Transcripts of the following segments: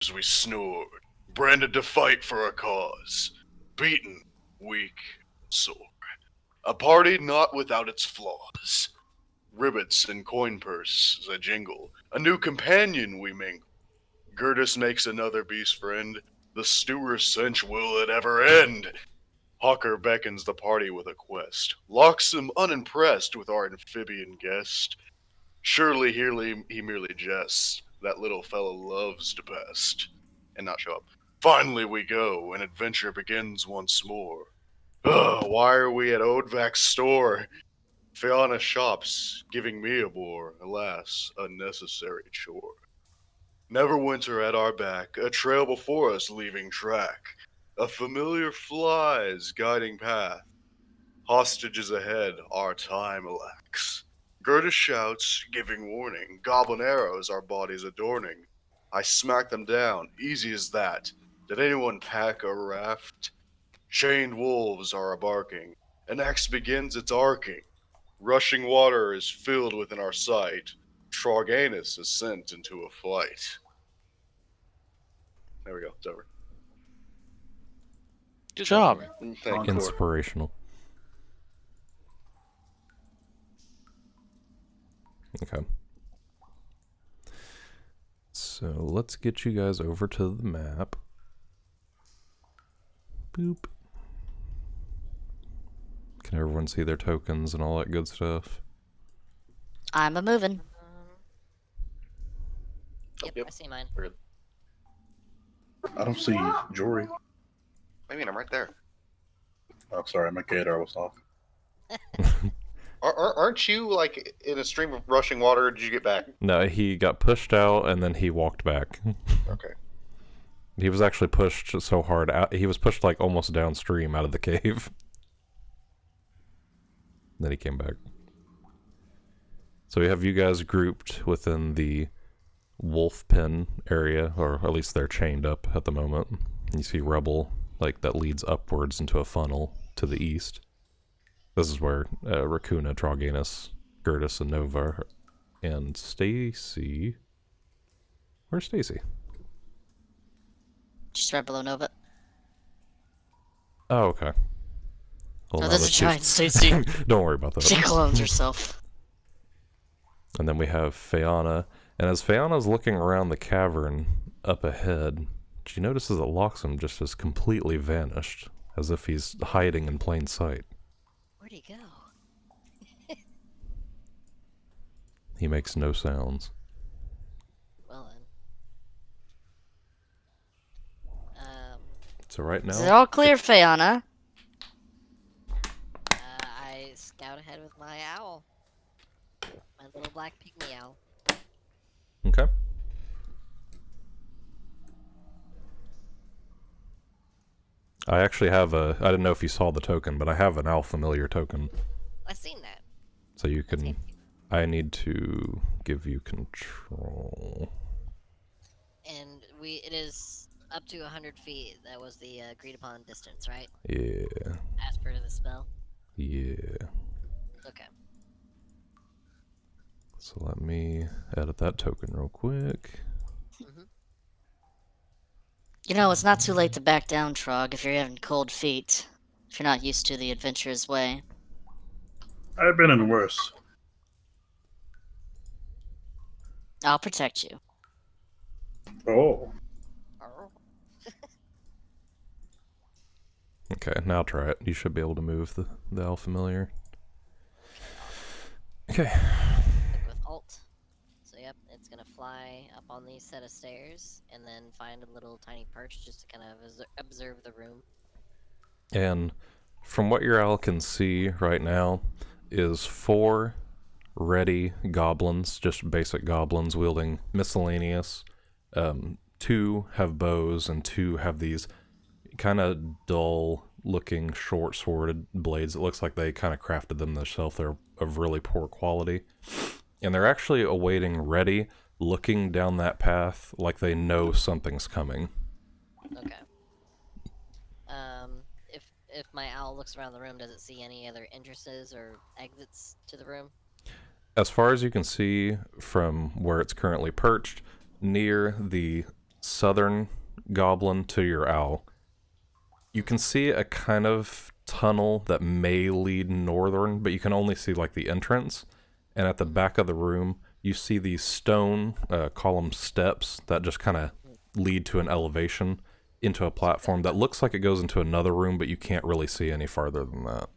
as we snored, branded to fight for a cause, beaten, weak, sore. A party not without its flaws. Ribbits and coin purse as I jingle, a new companion we mingle. Gurdis makes another beast friend, the stewer cinch will it ever end? Hawker beckons the party with a quest, Loxim unimpressed with our amphibian guest. Surely he merely jests, that little fellow loves to pest, and not show up. Finally we go, and adventure begins once more. Ugh, why are we at Odvac's store? Fayanna shops, giving me a bore, alas, unnecessary chore. Neverwinter at our back, a trail before us leaving track. A familiar flies guiding path. Hostages ahead, our time elapses. Gurdis shouts, giving warning. Goblin arrows our bodies adorning. I smack them down, easy as that. Did anyone pack a raft? Chained wolves are a-barking. An axe begins its arcing. Rushing water is filled within our sight. Troganis is sent into a flight. There we go, it's over. Good job. Thank you. Inspirational. Okay. So let's get you guys over to the map. Boop. Can everyone see their tokens and all that good stuff? I'm a-moving. Yep, I see mine. I don't see Jory. I mean, I'm right there. Oh, sorry, my gator was off. Aren't you, like, in a stream of rushing water, or did you get back? No, he got pushed out and then he walked back. Okay. He was actually pushed so hard out. He was pushed like almost downstream out of the cave. Then he came back. So we have you guys grouped within the wolf pen area, or at least they're chained up at the moment. You see rubble like that leads upwards into a funnel to the east. This is where Raakuna, Troganis, Gurdis, and Nova are. And Stacy. Where's Stacy? Just right below Nova. Oh, okay. Well, Oh, now there's a that giant she's- Stacy. Don't worry about that. She clones herself. And then we have Fayanna. And as Fayanna's looking around the cavern up ahead, she notices that Loxim just has completely vanished, as if he's hiding in plain sight. Where'd he go? He makes no sounds. Well then. So right Is it now, all clear, Fayanna? I scout ahead with my owl. My little black pygmy owl. okay. I actually have I didn't know if you saw the token, but I have an owl familiar token. I seen that. So you can, Thank you. I need to give you control. And it is up to 100 feet. That was the agreed upon distance, right? Yeah, As per the spell. yeah. Okay. So let me edit that token real quick. You know, it's not too late to back down, Trog, if you're having cold feet. If you're not used to the adventurer's way. I've been in worse. I'll protect you. Oh. Okay, now try it. You should be able to move the owl familiar. Okay. Click with Alt. So yep, it's gonna fly up on these set of stairs and then find a little tiny perch just to kind of observe the room. And from what your owl can see right now is 4 ready goblins, just basic goblins wielding miscellaneous. 2 have bows and 2 have these kind of dull looking short sworded blades. It looks like they kind of crafted them themselves. They're of really poor quality. And they're actually awaiting ready, looking down that path like they know something's coming. Okay. If my owl looks around the room, does it see any other entrances or exits to the room? As far as you can see from where it's currently perched, near the southern goblin to your owl, you can see a kind of tunnel that may lead northern, but you can only see like the entrance. And at the back of the room, you see these stone column steps that just kind of lead to an elevation into a platform that looks like it goes into another room, but you can't really see any farther than that.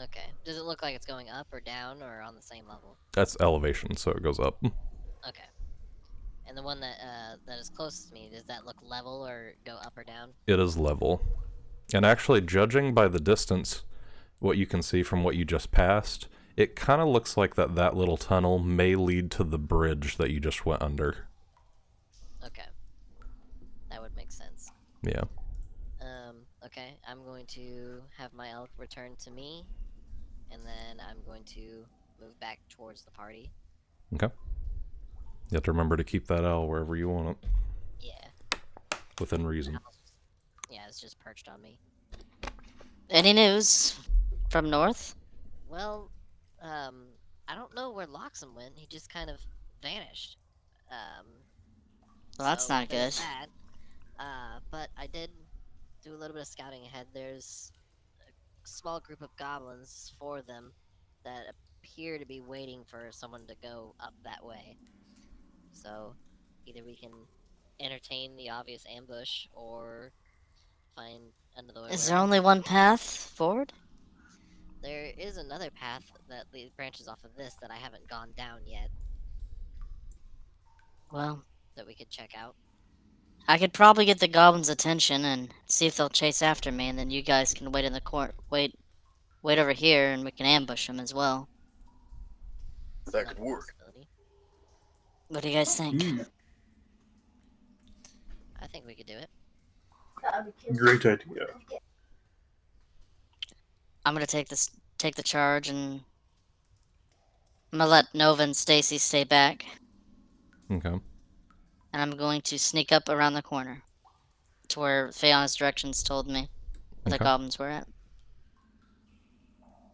Okay. Does it look like it's going up or down or on the same level? That's elevation, so it goes up. Okay. And the one that that is closest to me, does that look level or go up or down? It is level. And actually, judging by the distance, what you can see from what you just passed, it kind of looks like that little tunnel may lead to the bridge that you just went under. Okay. That would make sense. Yeah. Okay, I'm going to have my elk return to me, and then I'm going to move back towards the party. Okay. You have to remember to keep that owl wherever you want it, Yeah. within reason. Yeah, it's just perched on me. Any news from north? Well, I don't know where Loxim went. He just kind of vanished. Well, that's not there's good. that. But I did do a little bit of scouting ahead. There's a small group of goblins, 4 of them, that appear to be waiting for someone to go up that way. So, either we can entertain the obvious ambush, or find another way. Is there only one path forward? There is another path that branches off of this that I haven't gone down yet, Well, that we could check out. I could probably get the goblins' attention and see if they'll chase after me, and then you guys can wait in the wait over here, and we can ambush them as well. It's That another could work. possibility. What do you guys think? I think we could do it. Great idea. I'm gonna take the charge, and I'm gonna let Nova and Stacy stay back, Okay. and I'm going to sneak up around the corner to where Fayanna's directions told me where the Okay. goblins were at.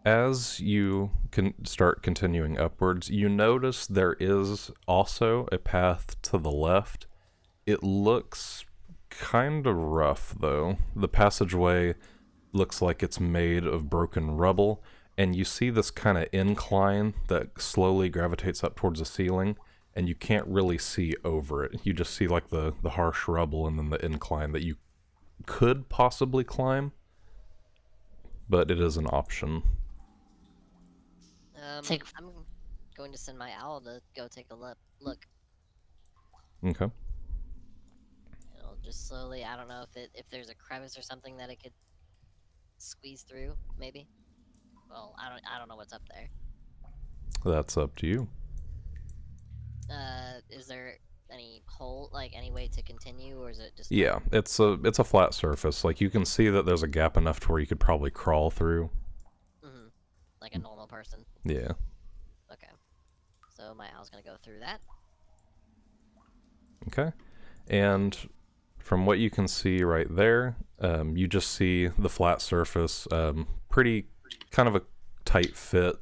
As you can start continuing upwards, you notice there is also a path to the left. It looks kind of rough, though. The passageway looks like it's made of broken rubble, and you see this kind of incline that slowly gravitates up towards the ceiling, and you can't really see over it. You just see like the harsh rubble and then the incline that you could possibly climb, but it is an option. Think- I'm going to send my owl to go take a look. Okay. It'll just slowly. I don't know if there's a crevice or something that it could squeeze through. Maybe. Well, I don't know what's up there. That's up to you. Is there any hole, like any way to continue, or is it just? Yeah, it's a flat surface. Like you can see that there's a gap enough to where you could probably crawl through. Mm-hmm. Like a normal person. Yeah. Okay. So my owl's gonna go through that. Okay. And from what you can see right there, you just see the flat surface, pretty kind of a tight fit.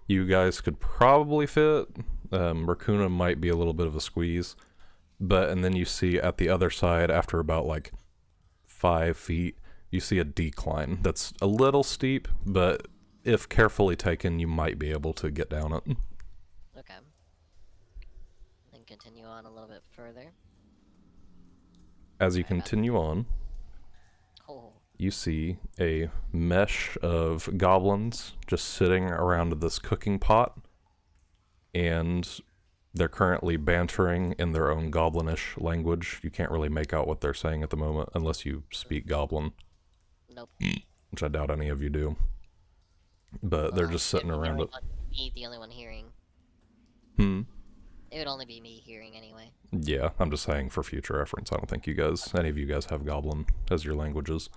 You guys could probably fit. Raakuna might be a little bit of a squeeze. And then you see at the other side, after about like 5 feet, you see a decline that's a little steep, but if carefully taken, you might be able to get down it. Okay. Then continue on a little bit further. As you continue on, Oh. you see a mesh of goblins just sitting around this cooking pot, and they're currently bantering in their own goblinish language. You can't really make out what they're saying at the moment unless you speak goblin, Nope. which I doubt any of you do. But they're just sitting around it. Me, the only one hearing. It would only be me hearing anyway. Yeah, I'm just saying for future reference. I don't think any of you guys have goblin as your languages.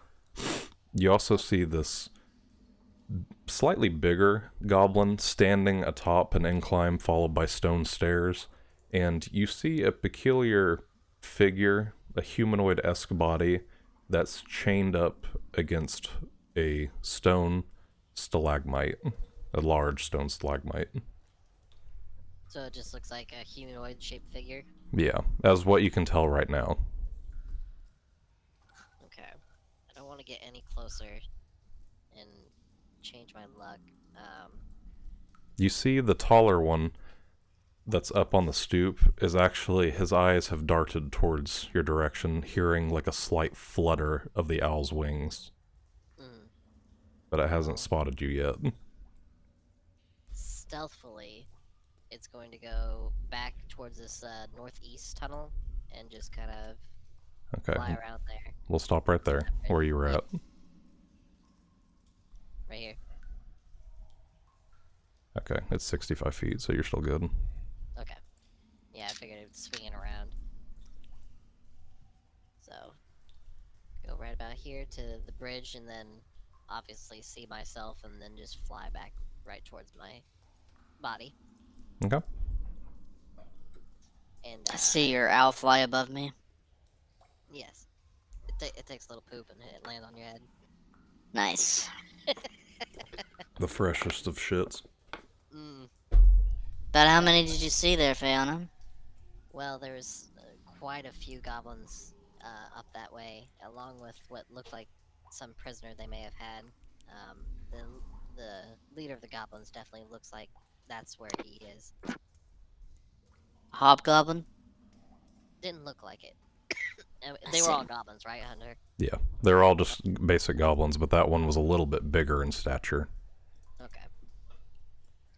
You also see this slightly bigger goblin standing atop an incline followed by stone stairs, and you see a peculiar figure, a humanoid-esque body that's chained up against a stone stalagmite, a large stone stalagmite. So it just looks like a humanoid-shaped figure. Yeah, as what you can tell right now. Okay. I don't want to get any closer and change my luck. You see the taller one that's up on the stoop is actually, his eyes have darted towards your direction, hearing like a slight flutter of the owl's wings. Mm. But it hasn't spotted you yet. Stealthily, it's going to go back towards this northeast tunnel and just kind of Okay, fly around there. we'll stop right there, where you were at. Right here. Okay, it's 65 feet, so you're still good. Okay. Yeah, I figured it would swing it around. So, go right about here to the bridge and then obviously see myself and then just fly back right towards my body. Okay. And, I see your owl fly above me. Yes. It takes a little poop and it lands on your head. Nice. The freshest of shits. Mm. About how many did you see there, Fayanna? Well, there's quite a few goblins up that way, along with what looked like some prisoner they may have had. The leader of the goblins definitely looks like that's where he is. Hobgoblin? Didn't look like it. They were all goblins, right, Hunter? Yeah, they're all just basic goblins, but that one was a little bit bigger in stature. Okay.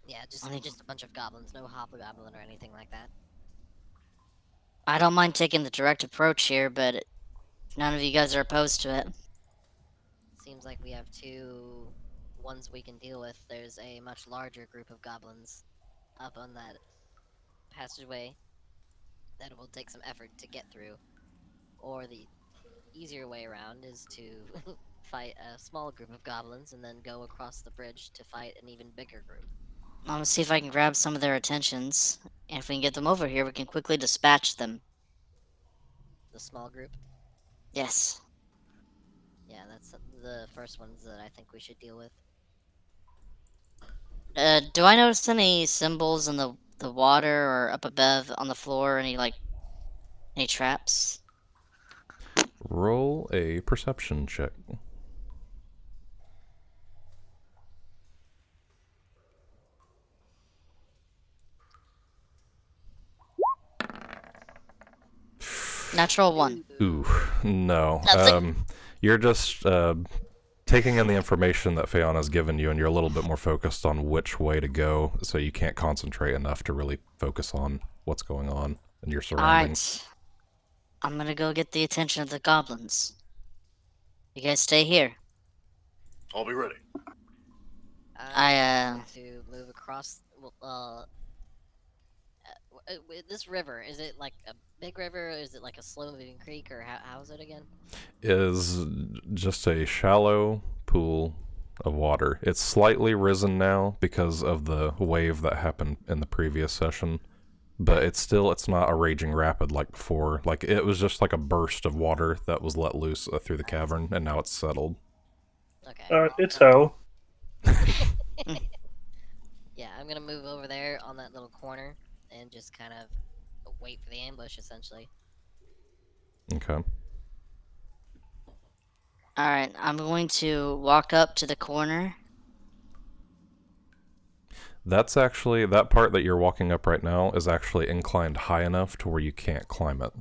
Yeah, just a bunch of goblins, no hobgoblin or anything like that. I don't mind taking the direct approach here, but if none of you guys are opposed to it. Seems like we have two ones we can deal with. There's a much larger group of goblins up on that passageway that will take some effort to get through. Or the easier way around is to fight a small group of goblins and then go across the bridge to fight an even bigger group. I'm gonna see if I can grab some of their attentions, and if we can get them over here, we can quickly dispatch them. The small group? Yes. Yeah, that's the first ones that I think we should deal with. Do I notice any symbols in the water or up above on the floor? Any traps? Roll a perception check. Natural 1. Ooh, no. Nothing. You're just taking in the information that Fayanna's given you, and you're a little bit more focused on which way to go, so you can't concentrate enough to really focus on what's going on in your surroundings. Alright. I'm gonna go get the attention of the goblins. You guys stay here. I'll be ready. I, to move across. This river, is it like a big river, or is it like a slow-moving creek, or how is it again? Is just a shallow pool of water. It's slightly risen now because of the wave that happened in the previous session, but it's not a raging rapid like before. Like, it was just like a burst of water that was let loose through the cavern, and now it's settled. Okay. It's hell. Yeah, I'm gonna move over there on that little corner and just kind of wait for the ambush, essentially. Okay. Alright, I'm going to walk up to the corner. That's actually, that part that you're walking up right now is actually inclined high enough to where you can't climb it.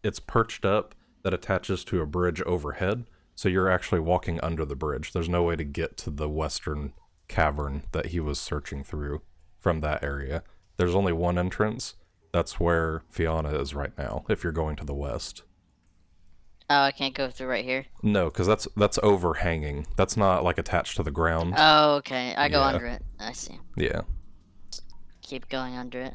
It's perched up that attaches to a bridge overhead, so you're actually walking under the bridge. There's no way to get to the western cavern that he was searching through from that area. There's only one entrance. That's where Fayanna is right now, if you're going to the west. Oh, I can't go through right here? No, because that's overhanging. That's not, like, attached to the ground. Oh, okay. I go Yeah. under it. I see. Yeah. Keep going under it.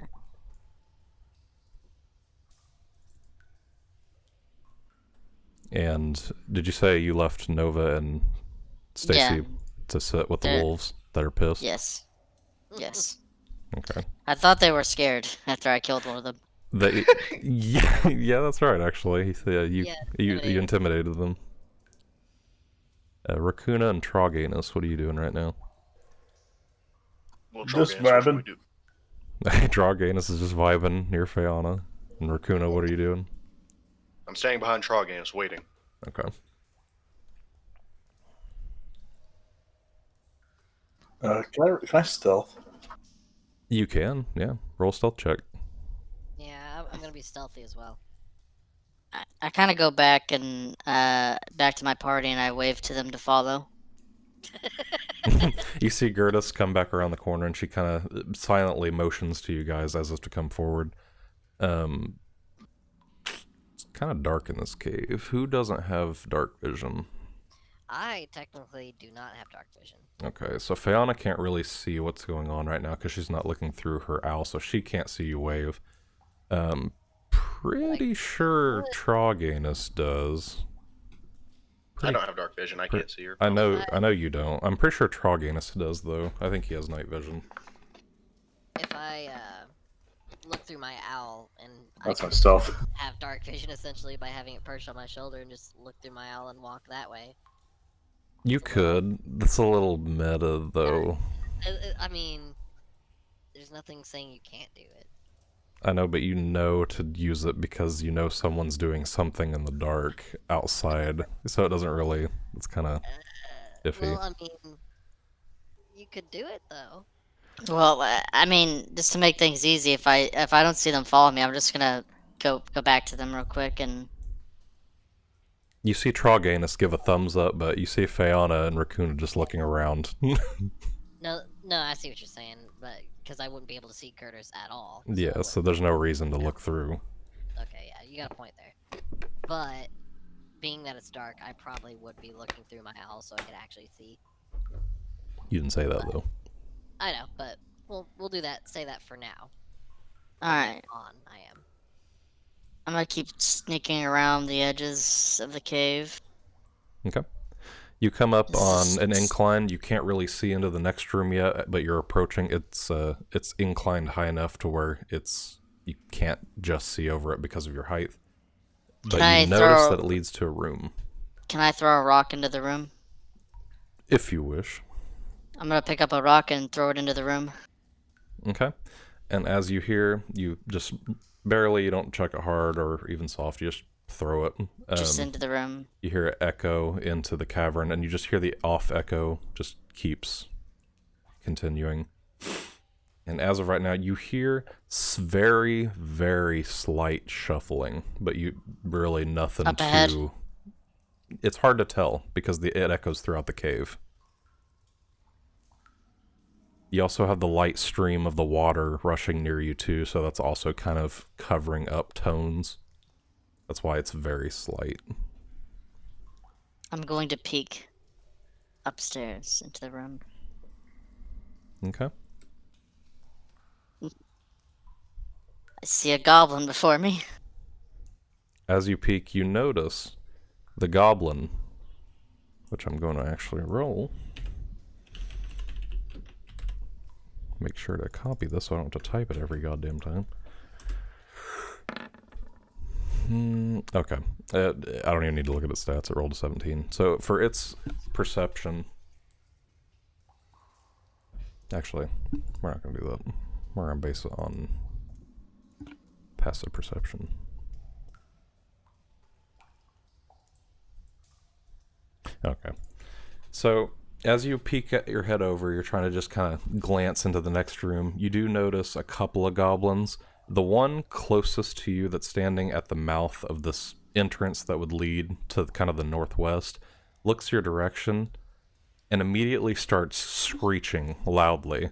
And did you say you left Nova and Stacy Yeah. to sit with the They're- wolves that are pissed? Yes. Yes. Okay. I thought they were scared after I killed one of them. Yeah, that's right, actually. Yeah, you intimidated. intimidated them. Raakuna and Troganis, what are you doing right now? Well, Just Troganis, what should vibing. we do? Troganis is just vibing near Fayanna. And Raakuna, what are you doing? I'm standing behind Troganis, waiting. Okay. Can I stealth? You can, yeah. Roll stealth check. Yeah, I'm gonna be stealthy as well. I kind of go back and back to my party, and I wave to them to follow. You see Gurdis come back around the corner, and she kind of silently motions to you guys as if to come forward. It's kind of dark in this cave. Who doesn't have dark vision? I technically do not have dark vision. Okay, so Fayanna can't really see what's going on right now because she's not looking through her owl, so she can't see you wave. Pretty sure Troganis does. I don't have dark vision. I can't see her. I know you don't. I'm pretty sure Troganis does, though. I think he has night vision. If I look through my owl and That's I my can stealth. have dark vision essentially by having it perched on my shoulder and just look through my owl and walk that way. You could. That's a little meta, though. I mean, there's nothing saying you can't do it. I know, but you know to use it because you know someone's doing something in the dark outside, so it doesn't really. It's kind of iffy. Well, I mean, you could do it though. Well, I mean, just to make things easy, if I don't see them follow me, I'm just gonna go back to them real quick and. You see Troganis give a thumbs up, but you see Fayanna and Raakuna just looking around. No, I see what you're saying, but because I wouldn't be able to see Gurdis at all. Yeah, so there's no reason to look through. Okay, yeah, you got a point there. But being that it's dark, I probably would be looking through my owl so I could actually see. You didn't say that, though. I know, but we'll do that. Say that for now. All right. I am. I'm gonna keep sneaking around the edges of the cave. Okay. You come up on an incline. You can't really see into the next room yet, but you're approaching. It's inclined high enough to where you can't just see over it because of your height. But you notice that it leads to a room. Can I throw a rock into the room? If you wish. I'm gonna pick up a rock and throw it into the room. Okay. And as you hear, you just barely, you don't chuck it hard or even soft, you just throw it. Just into the room. You hear it echo into the cavern, and you just hear the off echo just keeps continuing. And as of right now, you hear very, very slight shuffling, but you really nothing Up ahead. It's hard to tell because it echoes throughout the cave. You also have the light stream of the water rushing near you too, so that's also kind of covering up tones. That's why it's very slight. I'm going to peek upstairs into the room. Okay. I see a goblin before me. As you peek, you notice the goblin, which I'm going to actually roll. Make sure to copy this so I don't have to type it every goddamn time. Okay. I don't even need to look at its stats. It rolled a 17. So for its perception... Actually, we're not going to do that. We're going to base it on passive perception. Okay. So, as you peek at your head over, you're trying to just kind of glance into the next room. You do notice a couple of goblins. The one closest to you that's standing at the mouth of this entrance that would lead to kind of the northwest looks your direction and immediately starts screeching loudly.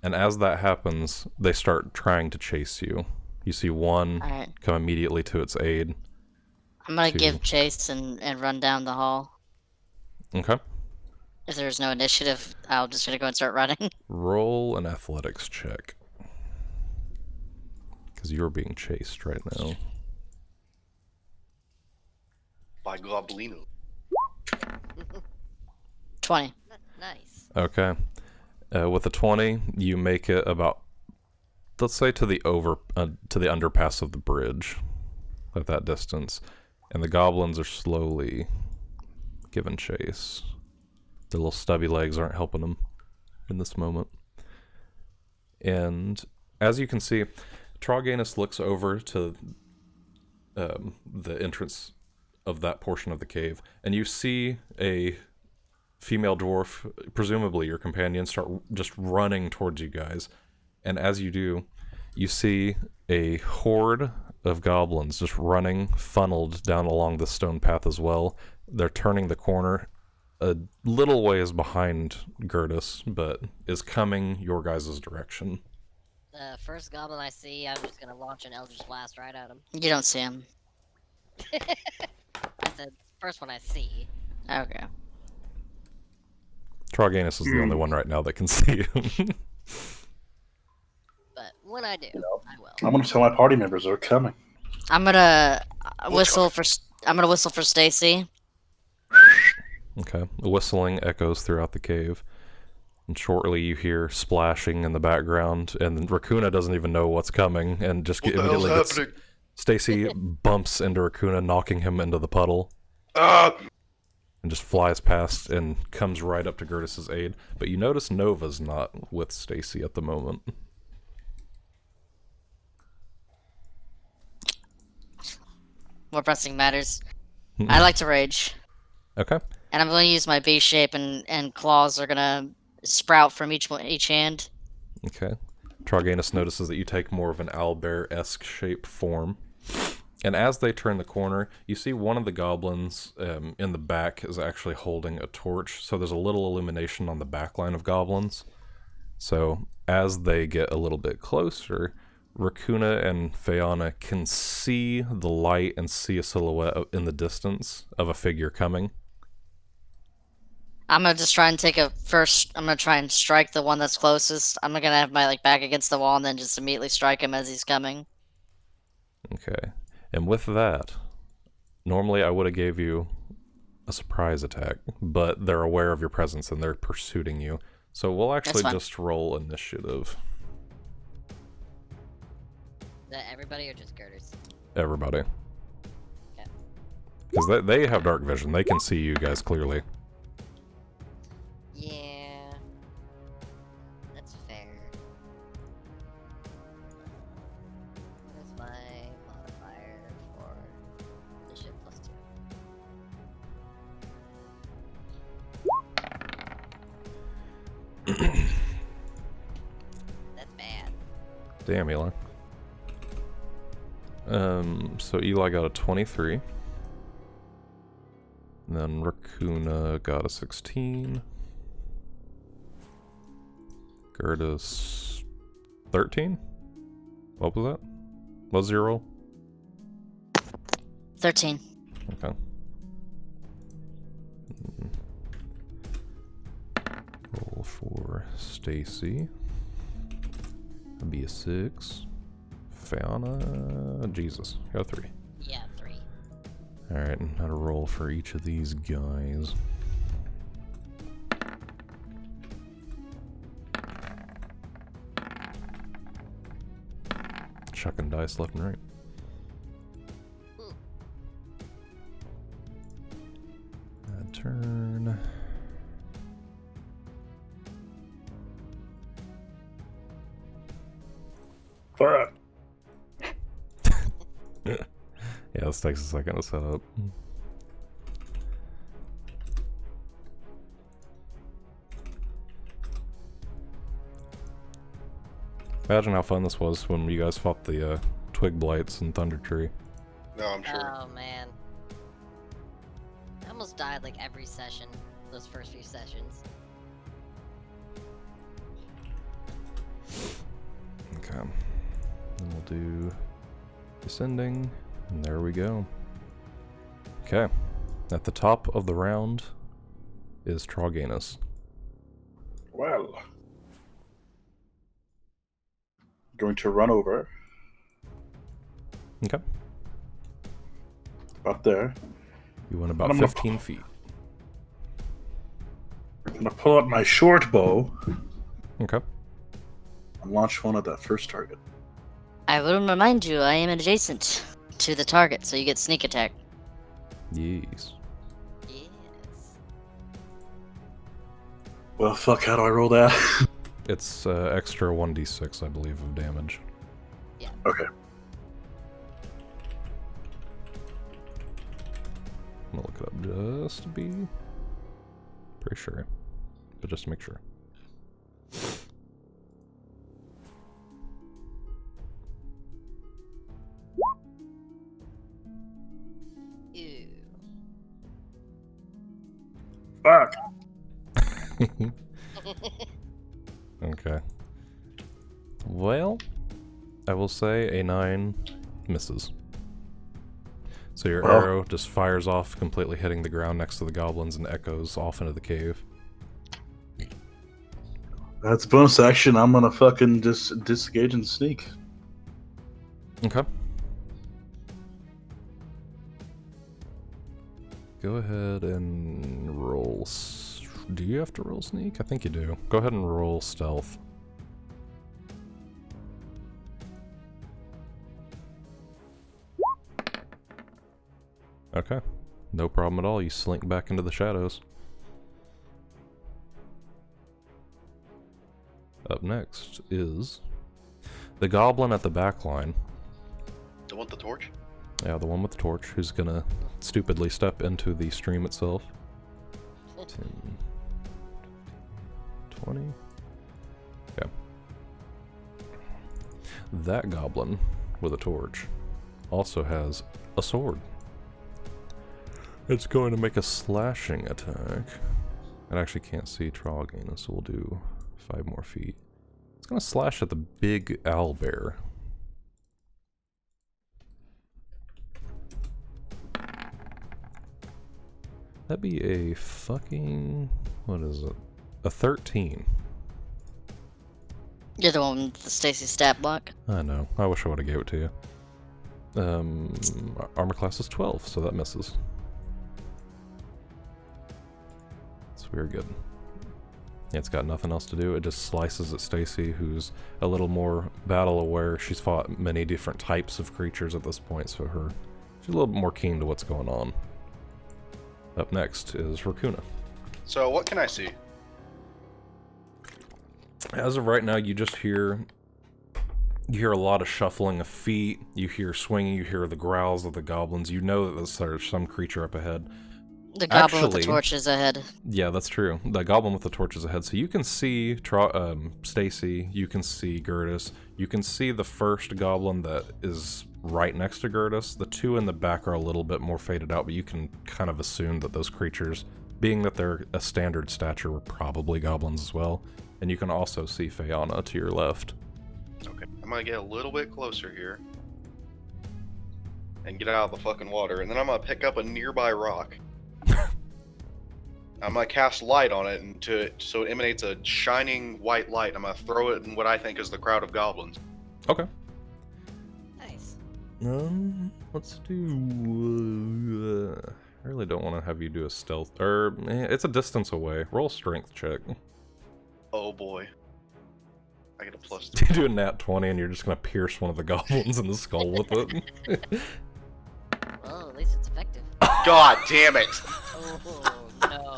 And as that happens, they start trying to chase you. You see one come immediately to its aid. I'm gonna give chase and run down the hall. Okay. If there's no initiative, I'm just gonna go and start running. Roll an athletics check. Because you're being chased right now. By Goblino. 20. Nice. Okay. With a 20, you make it about, let's say, to the underpass of the bridge at that distance. And the goblins are slowly giving chase. The little stubby legs aren't helping them in this moment. And as you can see, Troganis looks over to the entrance of that portion of the cave, and you see a female dwarf, presumably your companion, start just running towards you guys. And as you do, you see a horde of goblins just running, funneled down along the stone path as well. They're turning the corner a little ways behind Gurdis, but is coming your guys' direction. The first goblin I see, I'm just gonna launch an Eldritch Blast right at him. You don't see him. I said, first one I see. Okay. Troganis is the only one right now that can see him. But when I do, I will. I'm gonna tell my party members they're coming. I'm gonna whistle for. I'm gonna whistle for Stacy. Okay. Whistling echoes throughout the cave. And shortly you hear splashing in the background, and then Raakuna doesn't even know what's coming, and just What the hell's immediately gets... happening? Stacy bumps into Raakuna, knocking him into the puddle, Ah! and just flies past and comes right up to Gurdis' aid. But you notice Nova's not with Stacy at the moment. More pressing matters. I like to rage. Okay. And I'm going to use my bee shape, and claws are going to sprout from each hand. Okay. Troganis notices that you take more of an owlbear-esque shape form. And as they turn the corner, you see one of the goblins in the back is actually holding a torch, so there's a little illumination on the back line of goblins. So as they get a little bit closer, Raakuna and Fayanna can see the light and see a silhouette in the distance of a figure coming. I'm gonna just try and take a first. I'm gonna try and strike the one that's closest. I'm gonna have my back against the wall and then just immediately strike him as he's coming. Okay. And with that, normally I would have gave you a surprise attack, but they're aware of your presence and they're pursuing you. So we'll actually just roll initiative. Is that everybody or just Girders? Everybody. Okay. Because they have dark vision. They can see you guys clearly. Yeah. That's fair. What is my modifier for initiative +2? That's bad. Damn, Eli. So Eli got a 23. And then Raakuna got a 16. Gurdis 13? What was that? What was your roll? 13. Okay. Roll for Stacy. That'd be a 6. Fayanna, Jesus, got a 3. Yeah, 3. Alright, and how to roll for each of these guys. Chucking dice left and right. Bad turn. Alright. Yeah, this takes a second to set up. Imagine how fun this was when you guys fought the Twig Blights and Thunder Tree. No, I'm sure. Oh man. I almost died like every session, those first few sessions. Okay. Then we'll do descending, and there we go. Okay. At the top of the round is Troganis. Well, going to run over Okay. about there. You went about I'm gonna- 15 feet. I'm gonna pull out my short bow Okay. and launch one at that first target. I will remind you, I am adjacent to the target, so you get sneak attack. Yes. Yes. Well, fuck, how do I roll that? It's extra 1d6, I believe, of damage. Okay. I'm gonna look it up just to be Pretty sure. But just to make sure. Ew. Fuck. Okay. Well, I will say a 9 misses. So your Well. arrow just fires off, completely hitting the ground next to the goblins and echoes off into the cave. That's bonus action. I'm gonna fucking just disengage and sneak. Okay. Go ahead and roll. Do you have to roll sneak? I think you do. Go ahead and roll stealth. Okay. No problem at all. You slink back into the shadows. Up next is the goblin at the back line. The one with the torch? Yeah, the one with the torch, who's gonna stupidly step into the stream itself. 10, 20. Okay. That goblin with a torch also has a sword. It's going to make a slashing attack. I actually can't see Troganis, so we'll do 5 more feet. It's going to slash at the big owlbear. That'd be a fucking... what is it? A 13. You're the one with the Stacy stat block. I know. I wish I would have gave it to you. Armor class is 12, so that misses. So we're good. Yeah, it's got nothing else to do. It just slices at Stacy, who's a little more battle aware. She's fought many different types of creatures at this point, so she's a little bit more keen to what's going on. Up next is Raakuna. So what can I see? As of right now, you just hear a lot of shuffling of feet. You hear swinging. You hear the growls of the goblins. You know that there's some creature up ahead. The goblin with the Actually- torch is ahead. Yeah, that's true. The goblin with the torch is ahead. So you can see Stacy. You can see Gurdis. You can see the first goblin that is right next to Gurdis. The two in the back are a little bit more faded out, but you can kind of assume that those creatures, being that they're a standard stature, were probably goblins as well. And you can also see Fayanna to your left. Okay, I'm gonna get a little bit closer here. And get out of the fucking water, and then I'm gonna pick up a nearby rock. I'm gonna cast light on it so it emanates a shining white light. I'm gonna throw it in what I think is the crowd of goblins. Okay. Nice. Let's do... I really don't want to have you do a stealth... it's a distance away. Roll a strength check. Oh boy. I get a plus You 3. do a nat 20 and you're just going to pierce one of the goblins in the skull with it. Well, at least it's effective. God damn it! Oh no.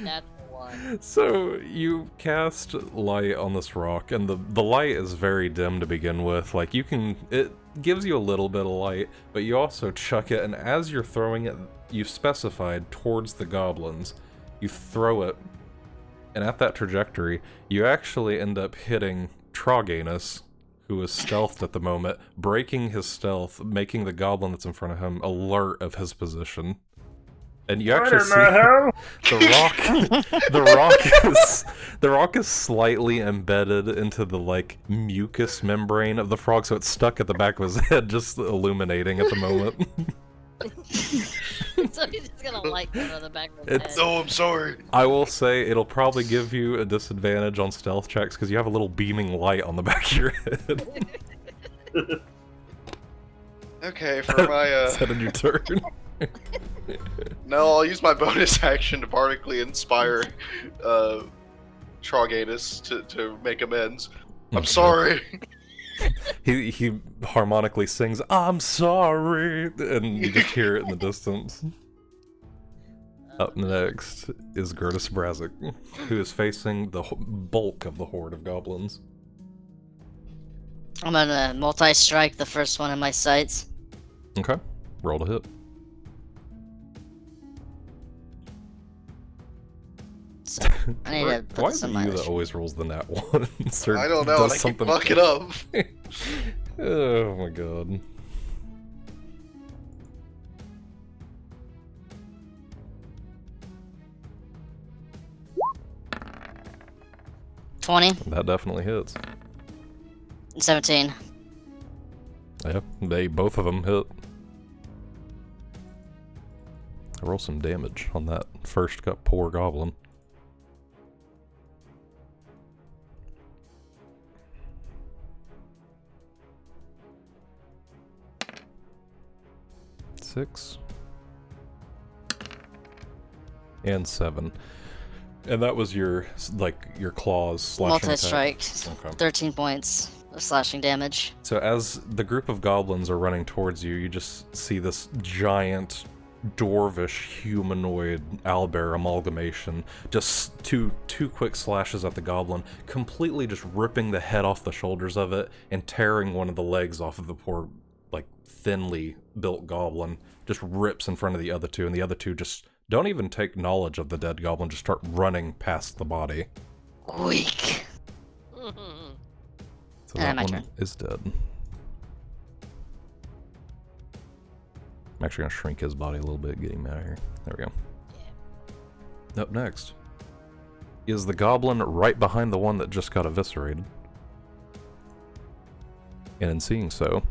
That's one. So you cast light on this rock, and the light is very dim to begin with. Like, it gives you a little bit of light, but you also chuck it, and as you're throwing it, you've specified towards the goblins. You throw it, and at that trajectory, you actually end up hitting Troganis, who is stealthed at the moment, breaking his stealth, making the goblin that's in front of him alert of his position. And you actually see the rock is slightly embedded into the like mucus membrane of the frog, so it's stuck at the back of his head, just illuminating at the moment. So he's just gonna light that on the back of his head. No, I'm sorry. I will say it'll probably give you a disadvantage on stealth checks because you have a little beaming light on the back of your head. Okay, for my Is that in your turn? No, I'll use my bonus action to particularly inspire Troganis to make amends. I'm Okay. sorry. He harmonically sings, "I'm sorry," and you just hear it in the distance. Up next is Gurdis Brazic, who is facing the bulk of the horde of goblins. I'm gonna multi-strike the first one in my sights. Okay, roll to hit. So I need to put Why this is on it my you that list. always rolls the nat ones? Or I don't know. does I keep something... fucking up. Oh my god. $20, That definitely hits. 17. Yeah, both of them hit. I roll some damage on that first poor goblin. Six. And 7. And that was your claws slashing attack? Multi-strike. Okay. 13 points of slashing damage. So as the group of goblins are running towards you, you just see this giant dwarvish humanoid owlbear amalgamation. Just two quick slashes at the goblin, completely just ripping the head off the shoulders of it and tearing one of the legs off of the poor, thinly built goblin. Just rips in front of the other two, and the other two just don't even take knowledge of the dead goblin, just start running past the body. Weak. So My that one turn. is dead. I'm actually gonna shrink his body a little bit, get him out of here. There we go. Up next is the goblin right behind the one that just got eviscerated. And in seeing so,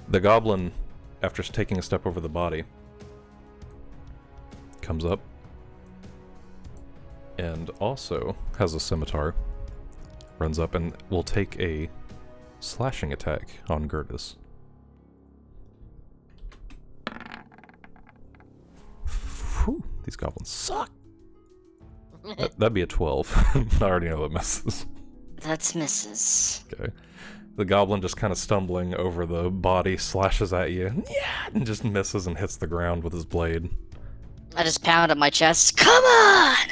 the goblin, after taking a step over the body, comes up and also has a scimitar, runs up and will take a slashing attack on Gurdis. Whew, these goblins suck. That'd be a 12. I already know it misses. That's misses. Okay. The goblin just kind of stumbling over the body, slashes at you, and just misses and hits the ground with his blade. I just pound at my chest. Come on!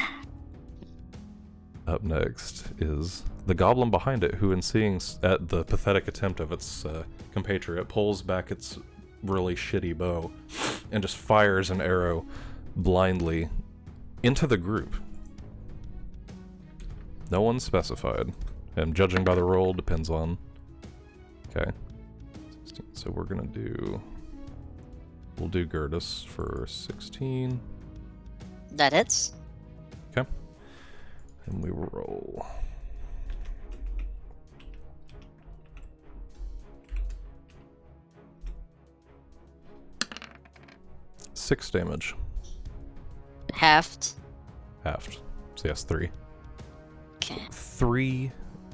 Up next is the goblin behind it, who, in seeing at the pathetic attempt of its compatriot, pulls back its really shitty bow and just fires an arrow blindly into the group. No one specified, and judging by the roll, depends on. Okay, 16. So we'll do Gurdis for 16. That hits. Okay. And we roll. Six damage. Halved. Halved. So yes, 3. Okay. 3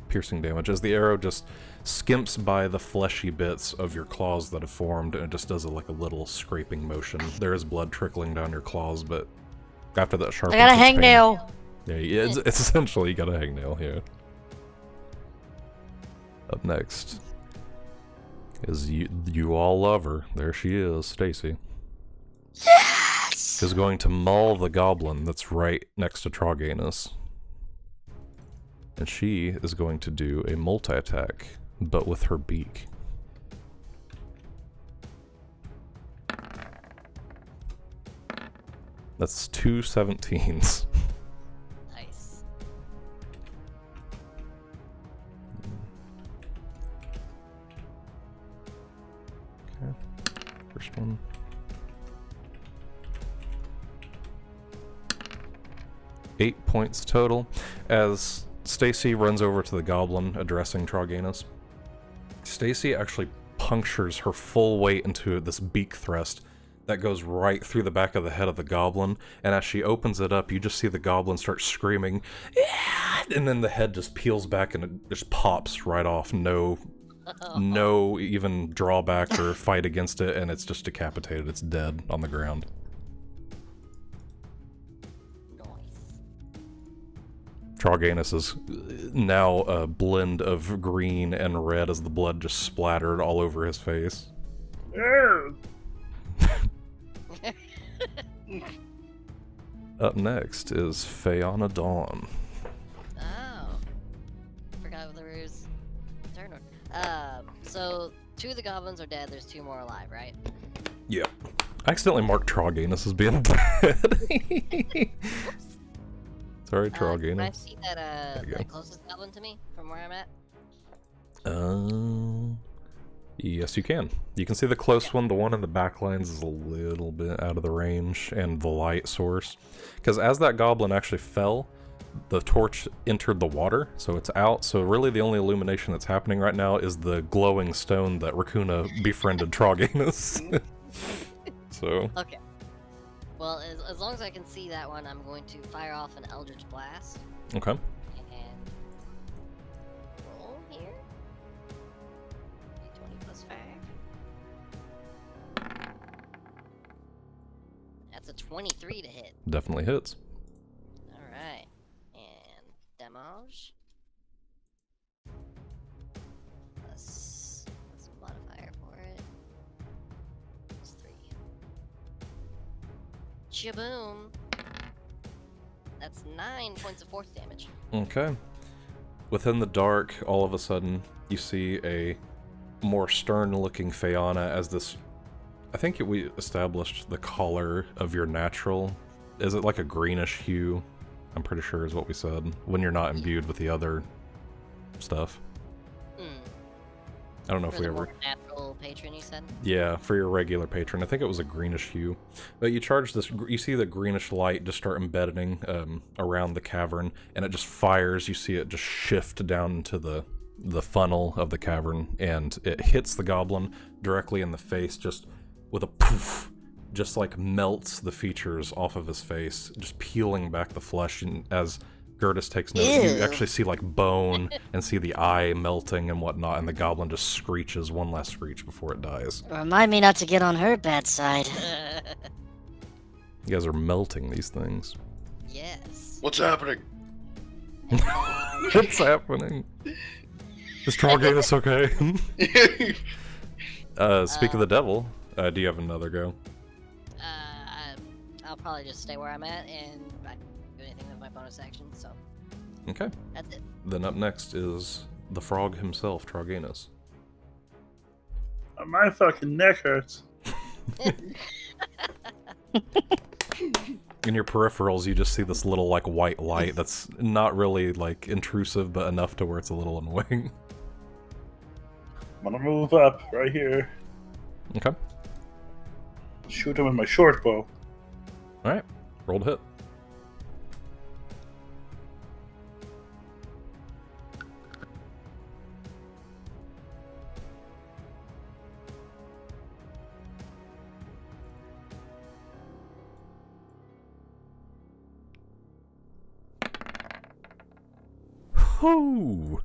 piercing damage as the arrow just skimps by the fleshy bits of your claws that have formed, and it just does a little scraping motion. There is blood trickling down your claws, but after that sharp, I got a hangnail. Yeah, it's essentially you got a hangnail here. Up next is you all love her. There she is, Stacy. Yes! Is going to maul the goblin that's right next to Troganis. And she is going to do a multi-attack, but with her beak. That's 2 17s. Nice. Okay, first one. Eight points total, as Stacy runs over to the goblin, addressing Troganis. Stacy actually punctures her full weight into this beak thrust that goes right through the back of the head of the goblin, and as she opens it up, you just see the goblin start screaming, "Yeah!" And then the head just peels back and it just pops right off. No even drawback or fight against it, and it's just decapitated. It's dead on the ground. Troganis is now a blend of green and red as the blood just splattered all over his face. Up next is Fayanna Dawn. Oh. Forgot what there was. Turn on. So 2 of the goblins are dead, there's 2 more alive, right? Yep. I accidentally marked Troganis as being dead. Sorry, Can I Troganis. see that There you the go. closest goblin to me from where I'm at? Yes, you can. You can see the close one. The one in the back lines is a little bit out of the range, and the light source. Because as that goblin actually fell, the torch entered the water, so it's out. So really the only illumination that's happening right now is the glowing stone that Raakuna befriended Troganis. So, Okay. Well, as long as I can see that one, I'm going to fire off an Eldritch Blast okay. and roll here. D20 plus 5. That's a 23 to hit. Definitely hits. Alright. And damage. Plus, what's the modifier for it? Plus 3. Shaboom! That's 9 points of force damage. Okay. Within the dark, all of a sudden, you see a more stern-looking Fayanna as this... I think we established the color of your natural. Is it like a greenish hue? I'm pretty sure is what we said. When you're not imbued with the other stuff. I don't know if For we the ever... more natural patron, you said? Yeah, for your regular patron. I think it was a greenish hue. But you charge this... You see the greenish light just start embedding around the cavern, and it just fires. You see it just shift down into the funnel of the cavern, and it hits the goblin directly in the face, just with a poof, just like melts the features off of his face, just peeling back the flesh. And as Gurdis takes note, you Ew. actually see like bone and see the eye melting and whatnot, and the goblin just screeches one last screech before it dies. Remind me not to get on her bad side. You guys are melting these things. Yes. What's happening? What's happening? Is Troganis okay? Speak of the devil, do you have another go? I'll probably just stay where I'm at, and I can do anything with my bonus action, so Okay. that's it. Then up next is the frog himself, Troganis. My fucking neck hurts. In your peripherals, you just see this little, like, white light that's not really, like, intrusive, but enough to where it's a little annoying. I'm gonna move up right here. Okay. Shoot him with my short bow. Alright. Roll to hit. Whoo!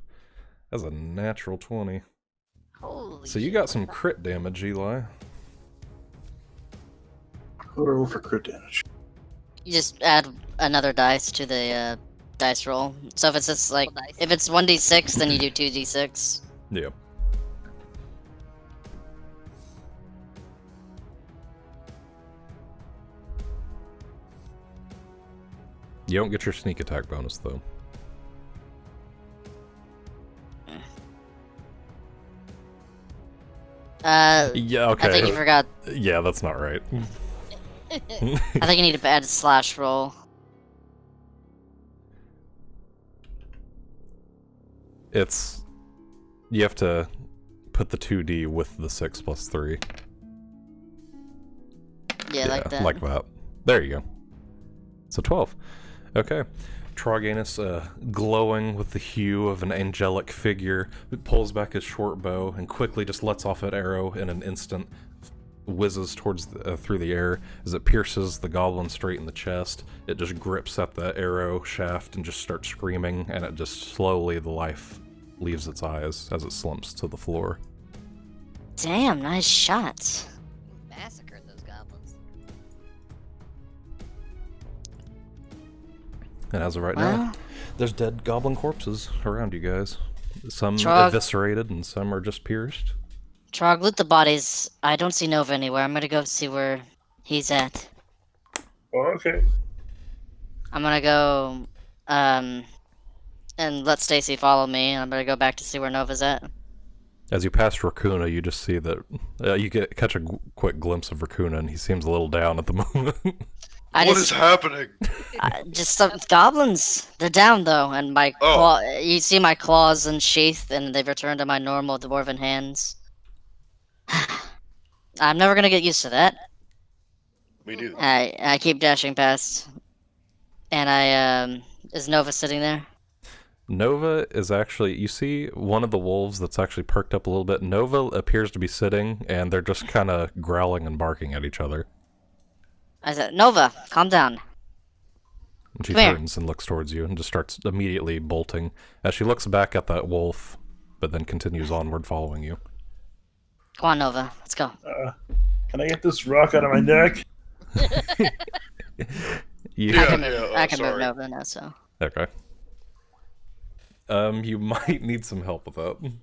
That's a natural 20. Holy So you shit. got some crit damage, Eli. What do I roll for crit damage? You just add another dice to the dice roll. So if it's just like, Roll dice. if it's 1d6, then you do 2d6. Yep. You don't get your sneak attack bonus, though. Yeah, okay. I think you forgot. Yeah, that's not right. I think you need to add a slash roll. It's... You have to put the 2d with the 6 plus 3. Yeah, like that. Like that. There you go. So 12. Okay. Troganis, glowing with the hue of an angelic figure, pulls back his short bow and quickly just lets off an arrow in an instant, whizzes towards through the air. As it pierces the goblin straight in the chest, it just grips at the arrow shaft and just starts screaming, and it just slowly, the life leaves its eyes as it slumps to the floor. Damn, nice shot. Massacred those goblins. And as of right Well, now, there's dead goblin corpses around you guys. Some Trog- eviscerated and some are just pierced. Trog, loot the bodies. I don't see Nova anywhere. I'm gonna go see where he's at. Oh, okay. I'm gonna go, and let Stacy follow me, and I'm gonna go back to see where Nova's at. As you pass Raakuna, you just see that you catch a quick glimpse of Raakuna, and he seems a little down at the moment. What is happening? Just some goblins. They're down though, and my Oh. claw. You see my claws unsheathed, and they've returned to my normal dwarven hands. I'm never gonna get used to that. Me neither. I keep dashing past, and is Nova sitting there? Nova is actually, you see one of the wolves that's actually perked up a little bit. Nova appears to be sitting, and they're just kind of growling and barking at each other. I said, Nova, calm down. And she Come here. turns and looks towards you and just starts immediately bolting as she looks back at that wolf, but then continues onward following you. Come on, Nova, let's go. Can I get this rock out of my neck? You, I can move sorry. Nova now, so. okay. You might need some help with that. I'm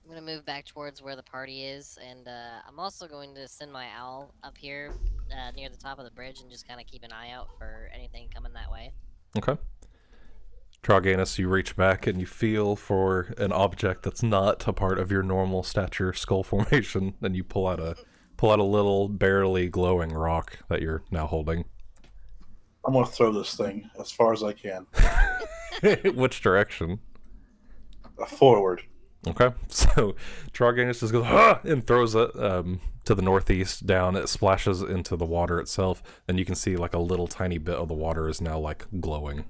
gonna move back towards where the party is, and I'm also going to send my owl up here near the top of the bridge and just kind of keep an eye out for anything coming that way. Okay. Troganis, you reach back and you feel for an object that's not a part of your normal stature skull formation, and you pull out a little barely glowing rock that you're now holding. I'm gonna throw this thing as far as I can. Which direction? Forward. Okay, so Troganis just goes and throws it to the northeast down. It splashes into the water itself, and you can see like a little tiny bit of the water is now like glowing.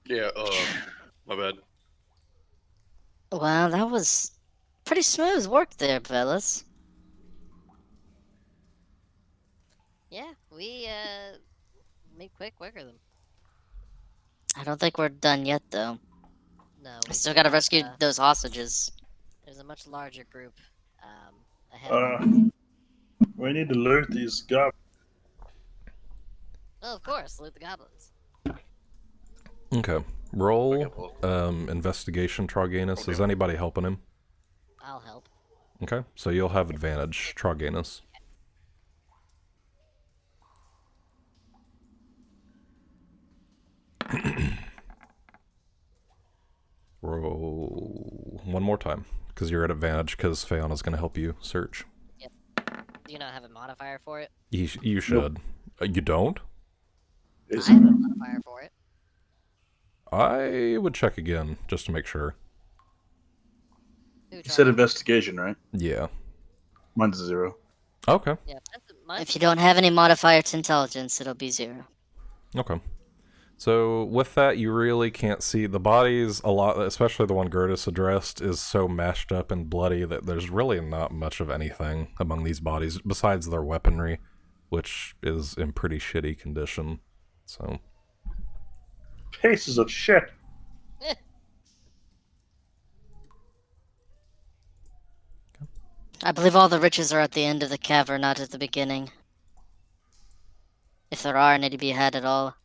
Yeah, my bad. Well, that was pretty smooth work there, fellas. Yeah, we made quick work of them. I don't think we're done yet, though. No, I we still gotta got, rescue those hostages. There's a much larger group ahead of us. We need to loot these goblins. Oh, of course, loot the goblins. Okay, roll investigation, Troganis. Okay. Is anybody helping him? I'll help. Okay, so you'll have advantage, Troganis. Roll one more time, because you're at advantage, because Fayanna's going to help you search. Do you not have a modifier for it? You should. You don't? Is I have a modifier for it. I would check again, just to make sure. Who you tried said it? investigation, right? Yeah. Mine's 0. Okay. Yeah, mine's If you don't have any modifier to intelligence, it'll be 0. Okay. So with that, you really can't see the bodies a lot, especially the one Gurdis addressed, is so mashed up and bloody that there's really not much of anything among these bodies besides their weaponry, which is in pretty shitty condition. So Pieces of shit. I believe all the riches are at the end of the cavern, not at the beginning. If there are any to be had at all.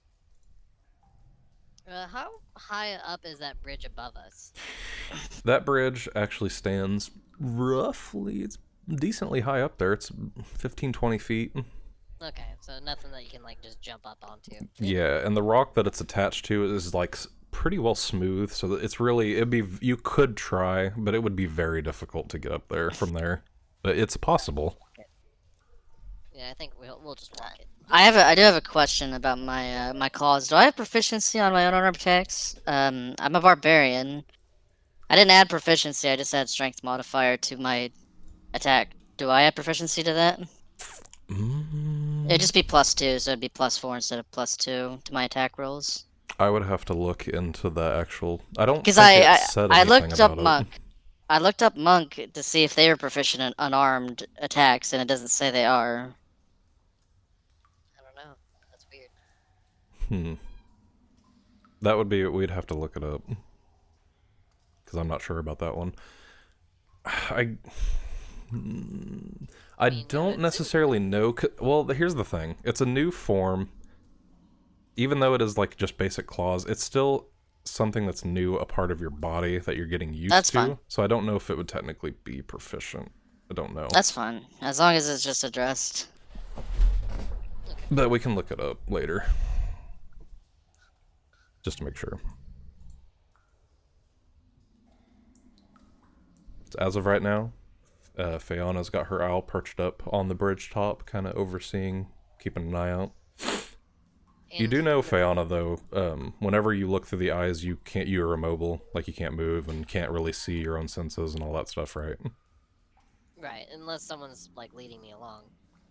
how high up is that bridge above us? that bridge actually stands roughly, it's decently high up there. It's 15, 20 feet. Okay, so nothing that you can like just jump up onto. Yeah, and the rock that it's attached to is like pretty well smooth, so that it's really, you could try, but it would be very difficult to get up there from there. But it's possible. Yeah, I think we'll just walk it. I do have a question about my my claws. Do I have proficiency on my own arm attacks? I'm a barbarian. I didn't add proficiency. I just add strength modifier to my attack. Do I add proficiency to that? It'd just be +2, so it'd be +4 instead of +2 to my attack rolls. I would have to look into the actual. I don't. Because think it said I anything looked up about it. monk. I looked up monk to see if they were proficient in unarmed attacks, and it doesn't say they are. I don't know. That's weird. That would be. We'd have to look it up. Because I'm not sure about that one. I don't necessarily know. Well, here's the thing. It's a new form. Even though it is like just basic claws, it's still something that's new, a part of your body that you're getting used That's to. fine. So I don't know if it would technically be proficient. I don't know. That's fine, as long as it's just addressed. But we can look it up later. Just to make sure. As of right now, Fayanna's got her owl perched up on the bridge top, kind of overseeing, keeping an eye out. You And do know, Fayanna, though, whenever you look through the eyes, you're immobile, like you can't move and can't really see your own senses and all that stuff, right? Right, unless someone's like leading me along.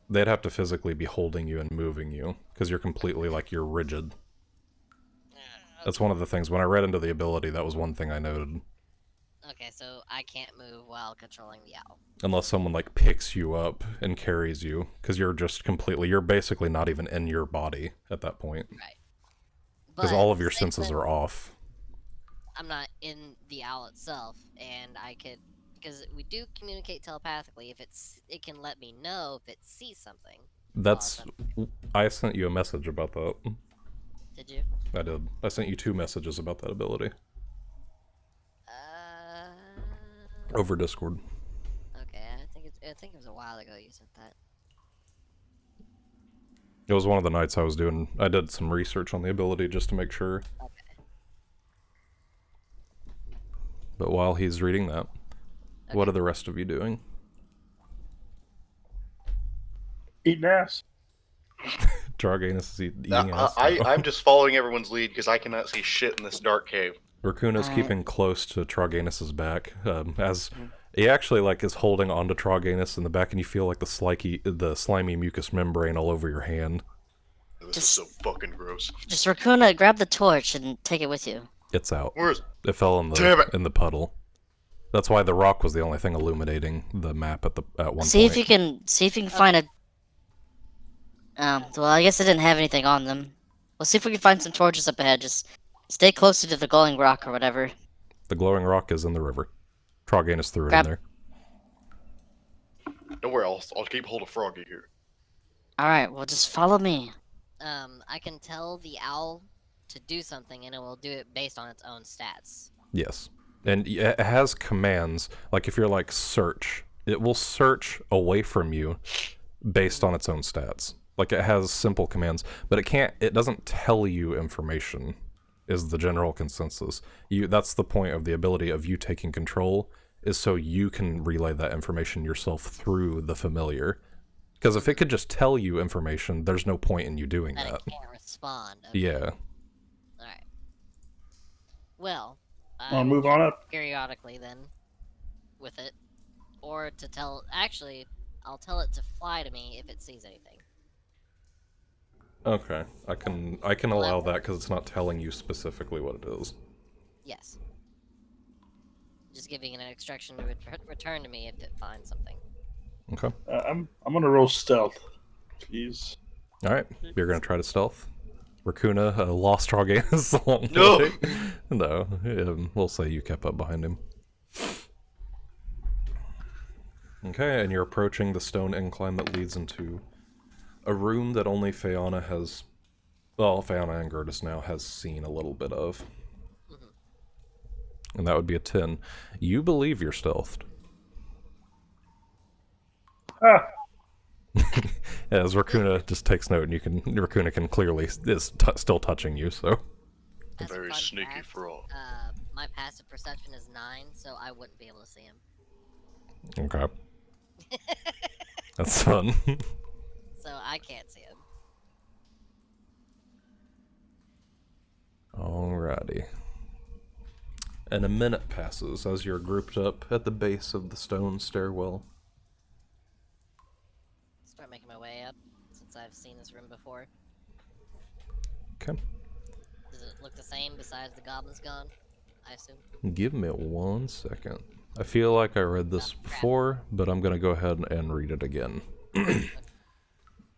They'd have to physically be holding you and moving you, because you're completely, like, you're rigid. That's one of the things, when I read into the ability, that was one thing I noted. Okay, so I can't move while controlling the owl. Unless someone, like, picks you up and carries you, because you're just completely, you're basically not even in your body at that point. Right. Because But all of your same senses thing, are off. I'm not in the owl itself, and I could, because we do communicate telepathically. If it can let me know if it sees something. That's, I sent you a message about that. Did you? I did. I sent you 2 messages about that ability. Over Discord. Okay, I think it was a while ago you sent that. It was one of the nights I did some research on the ability just to make sure. Okay. But while he's reading that, what Okay. are the rest of you doing? Eating ass. Troganis is eating ass. I'm just following everyone's lead because I cannot see shit in this dark cave. Raakuna's keeping close to Troganis's back, as he actually like is holding onto Troganis in the back, and you feel like the slimy mucous membrane all over your hand. This is so fucking gross. Just Raakuna, grab the torch and take it with you. It's out. Where is It fell in Damn it. the puddle. That's why the rock was the only thing illuminating the map at one See point. if you can find a. Well, I guess they didn't have anything on them. We'll see if we can find some torches up ahead. Just stay closer to the glowing rock or whatever. The glowing rock is in the river. Troganis threw it in Grab- there. Don't worry, I'll keep hold of Froggy here. Alright, well, just follow me. I can tell the owl to do something, and it will do it based on its own stats. Yes. And it has commands, like if you're like search, it will search away from you based on its own stats. Like it has simple commands, but it doesn't tell you information, is the general consensus. That's the point of the ability of you taking control, is so you can relay that information yourself through the familiar. Because if it could just tell you information, there's no point in you doing That that. it can't respond. Okay. Yeah. Alright. Well, Wanna move on up? periodically then with it. Or to tell. Actually, I'll tell it to fly to me if it sees anything. Okay. I can allow that because it's not telling you specifically what it is. Yes. Just giving it an instruction to return to me if it finds something. Okay. I'm gonna roll stealth. Jeez. Alright. You're gonna try to stealth. Raakuna lost Troganis along the No. way. No. We'll say you kept up behind him. Okay, and you're approaching the stone incline that leads into a room that only Fayanna and Gurdis now has seen a little bit of. And that would be a 10. You believe you're stealthed. Ah. As Raakuna just takes note, and Raakuna can clearly is still touching you, so. As a Very fun sneaky fact, frog. My passive perception is 9, so I wouldn't be able to see him. Okay. That's fun. So I can't see him. Alrighty. And a minute passes as you're grouped up at the base of the stone stairwell. Start making my way up, since I've seen this room before. Okay. Does it look the same besides the goblins gone? I assume. Give me 1 second. I feel like I read this before, but I'm gonna go ahead and read it again.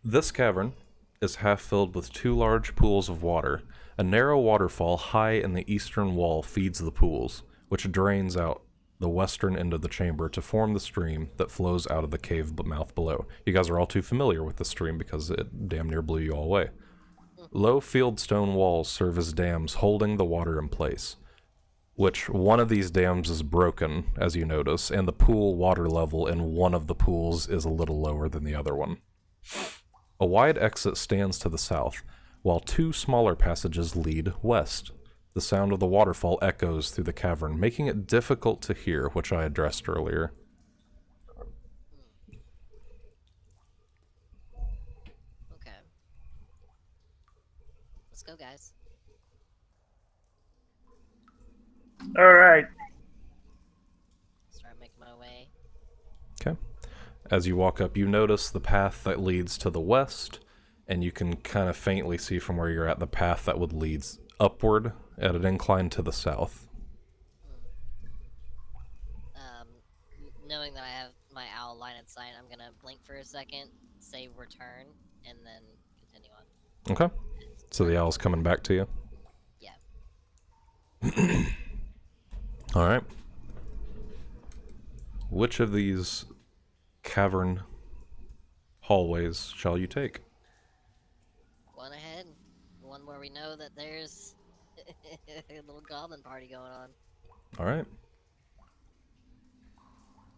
This cavern is half filled with 2 large pools of water. A narrow waterfall high in the eastern wall feeds the pools, which drains out the western end of the chamber to form the stream that flows out of the cave mouth below. You guys are all too familiar with the stream because it damn near blew you all away. Low fieldstone walls serve as dams holding the water in place, which one of these dams is broken, as you notice, and the pool water level in one of the pools is a little lower than the other one. A wide exit stands to the south, while 2 smaller passages lead west. The sound of the waterfall echoes through the cavern, making it difficult to hear, which I addressed earlier. Let's go, guys. All right. Start making my way. Okay. As you walk up, you notice the path that leads to the west, and you can kind of faintly see from where you're at the path that would lead upward at an incline to the south. Knowing that I have my owl line of sight, I'm gonna blink for a second, say return, and then continue on. Okay. So the owl's coming back to you? Yeah. Alright. Which of these cavern hallways shall you take? One ahead. One where we know that there's a little goblin party going on. Alright.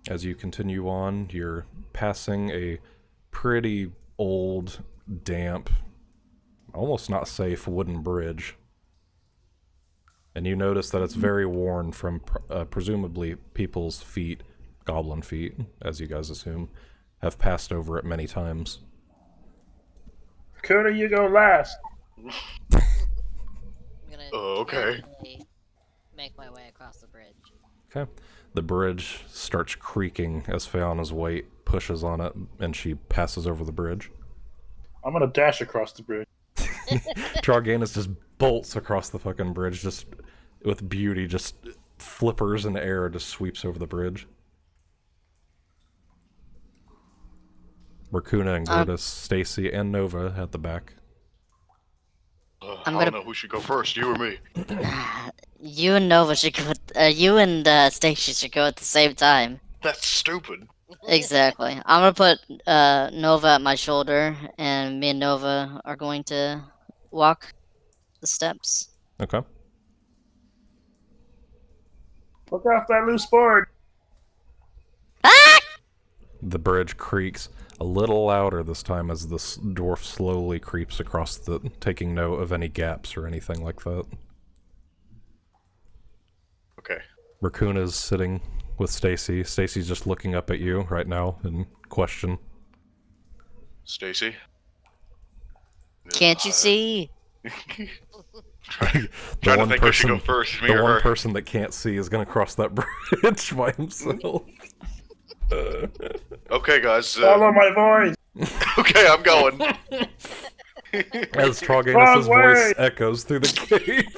As you continue on, you're passing a pretty old, damp, almost not safe wooden bridge. And you notice that it's very worn from presumably people's feet, goblin feet, as you guys assume, have passed over it many times. Coda, you go last. I'm gonna okay. carefully make my way across the bridge. Okay. The bridge starts creaking as Fayanna's weight pushes on it, and she passes over the bridge. I'm gonna dash across the bridge. Troganis just bolts across the fucking bridge, just with beauty, just flippers in the air, just sweeps over the bridge. Raakuna and Gurdis, Stacy, and Nova at the back. I I'm don't gonna- know who should go first, you or me. You and Nova should go. You and Stacy should go at the same time. That's stupid. Exactly. I'm gonna put Nova at my shoulder, and me and Nova are going to walk the steps. Okay. Look out that loose board. The bridge creaks a little louder this time as the dwarf slowly creeps across the, taking note of any gaps or anything like that. Okay. Raakuna's sitting with Stacy. Stacy's just looking up at you right now in question. Stacy? Can't you see? Trying The to one think who should person- go first, me The or one her. person that can't see is gonna cross that bridge by himself. Okay, guys. Follow my voice. Okay, I'm going. As Troganis' Wrong way. voice echoes through the cave.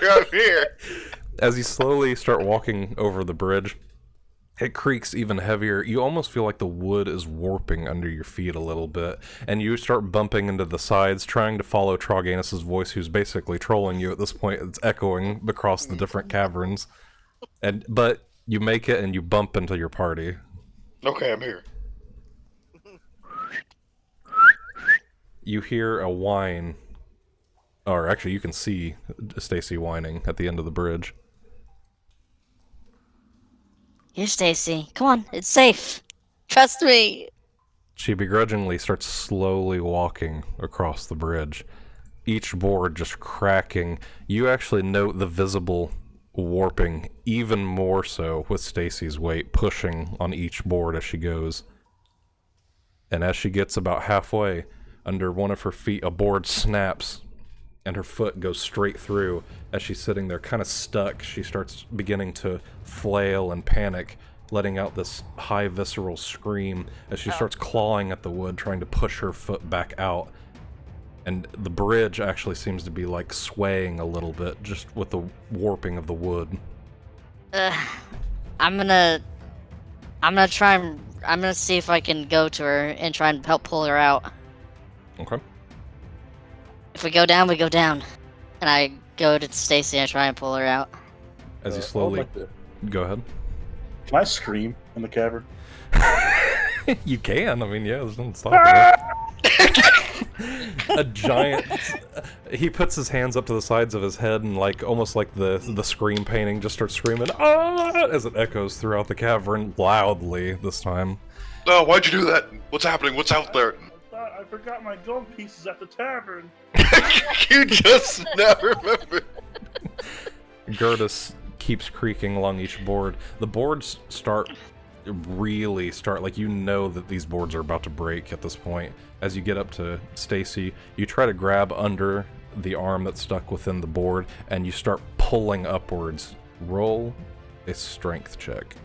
I'm here. As you slowly start walking over the bridge, it creaks even heavier. You almost feel like the wood is warping under your feet a little bit, and you start bumping into the sides, trying to follow Troganis' voice, who's basically trolling you at this point. It's echoing across the different caverns. But you make it and you bump into your party. Okay, I'm here. You hear a whine, or actually you can see Stacy whining at the end of the bridge. Here, Stacy. Come on, it's safe. Trust me. She begrudgingly starts slowly walking across the bridge, each board just cracking. You actually note the visible warping even more so with Stacy's weight pushing on each board as she goes. And as she gets about halfway, under one of her feet, a board snaps and her foot goes straight through. As she's sitting there kind of stuck, she starts beginning to flail and panic, letting out this high visceral scream as she starts clawing at the wood, trying to push her foot back out. And the bridge actually seems to be like swaying a little bit just with the warping of the wood. I'm gonna see if I can go to her and try and help pull her out. Okay. If we go down, we go down. And I go to Stacy and try and pull her out. As you I would slowly like to- go ahead. Can I scream in the cavern? You can. I mean, yeah, there's nothing stopping you. A giant. He puts his hands up to the sides of his head and, like, almost like the scream painting, just starts screaming "Ah!" as it echoes throughout the cavern loudly this time. Oh, why'd you do that? What's happening? What's out there? I forgot my gold pieces at the tavern. You just now remember. Gurdis keeps creaking along each board. The boards start really start, like, you know that these boards are about to break at this point. As you get up to Stacy, you try to grab under the arm that's stuck within the board, and you start pulling upwards. Roll a strength check.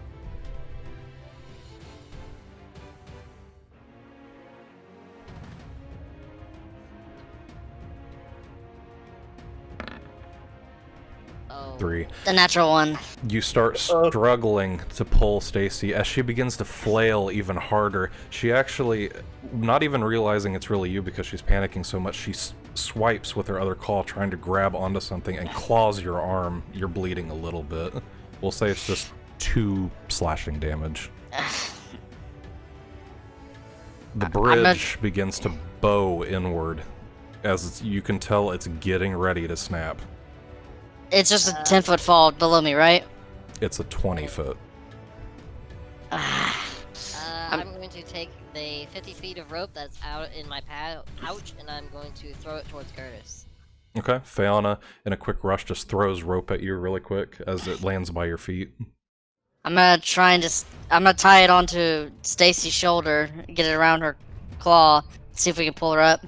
Oh. 3. The natural one. You start struggling to pull Stacy. As she begins to flail even harder, she actually, not even realizing it's really you because she's panicking so much, she swipes with her other claw trying to grab onto something and claws your arm. You're bleeding a little bit. We'll say it's just 2 slashing damage. The bridge begins to bow inward. As you can tell, it's getting ready to snap. It's just a 10-foot fall below me, right? It's a 20-foot. I'm going to take the 50 feet of rope that's out in my pouch, and I'm going to throw it towards Gurdis. Okay, Fayanna, in a quick rush, just throws rope at you really quick as it lands by your feet. I'm gonna try and I'm gonna tie it onto Stacy's shoulder, get it around her claw, see if we can pull her up.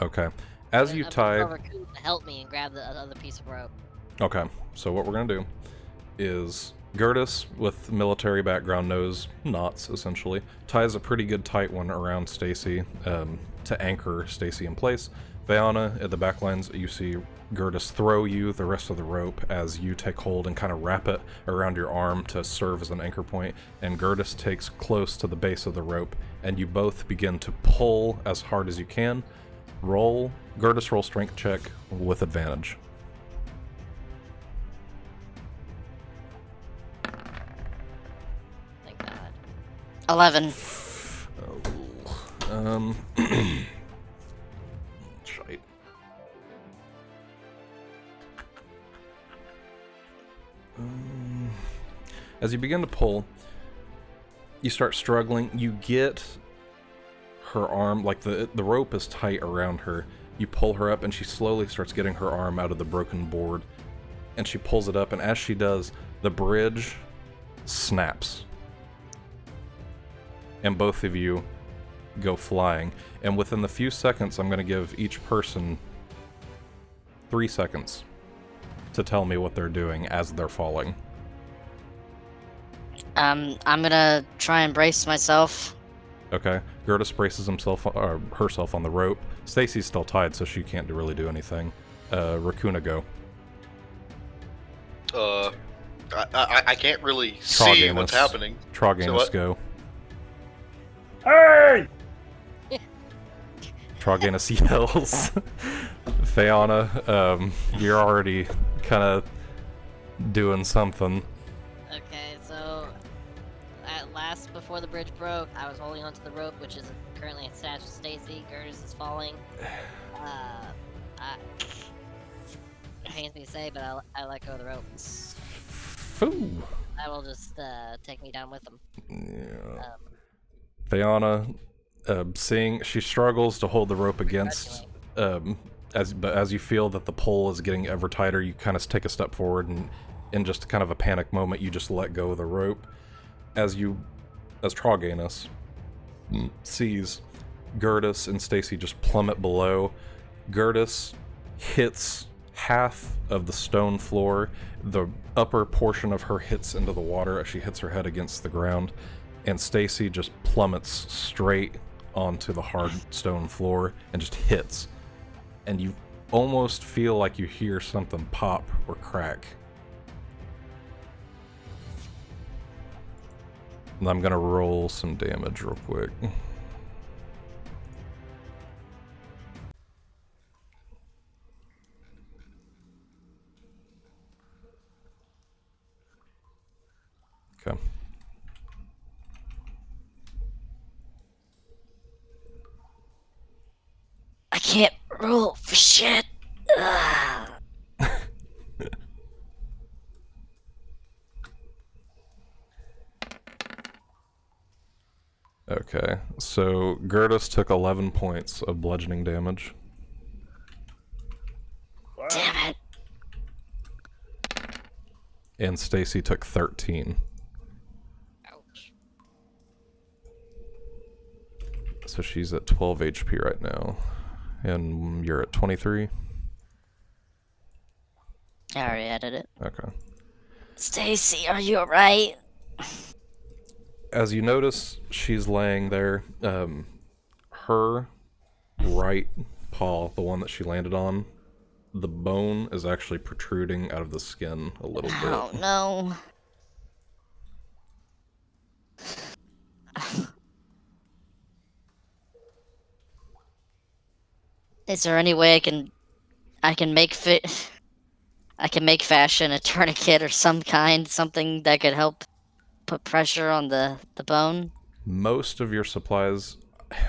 Okay, as you tie... To help me and grab the other piece of rope. Okay, so what we're gonna do is Gurdis, with military background, knows knots, essentially, ties a pretty good tight one around Stacy to anchor Stacy in place. Fayanna, at the back lines, you see Gurdis throw you the rest of the rope as you take hold and kind of wrap it around your arm to serve as an anchor point, and Gurdis takes close to the base of the rope, and you both begin to pull as hard as you can. Gurdis, roll strength check with advantage. Thank God. 11. Shite. As you begin to pull, you start struggling. You get her arm, like the rope is tight around her. You pull her up and she slowly starts getting her arm out of the broken board, and she pulls it up, and as she does, the bridge snaps. And both of you go flying. And within the few seconds, I'm going to give each person 3 seconds to tell me what they're doing as they're falling. I'm gonna try and brace myself. Okay. Gurdis braces herself on the rope. Stacy's still tied, so she can't really do anything. Raakuna, go. I can't really see what's happening. Troganis, go. Hey! Troganis yells. Fayanna, you're already kind of doing something. Okay, so at last, before the bridge broke, I was holding onto the rope, which is currently attached to Stacy. Gurdis is falling. It pains me to say, but I let go of the rope. Foo. I will just take me down with him. Yeah. Fayanna, seeing she struggles to hold the rope against, as you feel that the pull is getting ever tighter, you kind of take a step forward, and in just kind of a panic moment, you just let go of the rope. As Troganis sees Gurdis and Stacy just plummet below, Gurdis hits half of the stone floor. The upper portion of her hits into the water as she hits her head against the ground, and Stacy just plummets straight onto the hard stone floor and just hits. And you almost feel like you hear something pop or crack. And I'm gonna roll some damage real quick. Okay. I can't roll for shit. Ugh. Okay, so Gurdis took 11 points of bludgeoning damage. Damn it. And Stacy took 13. Ouch. So she's at 12 HP right now. And you're at 23? I already added it. Okay. Stacy, are you alright? As you notice, she's laying there. Her right paw, the one that she landed on, the bone is actually protruding out of the skin a little bit. Oh no. Is there any way I can make fashion a tourniquet or some kind, something that could help put pressure on the bone? Most of your supplies,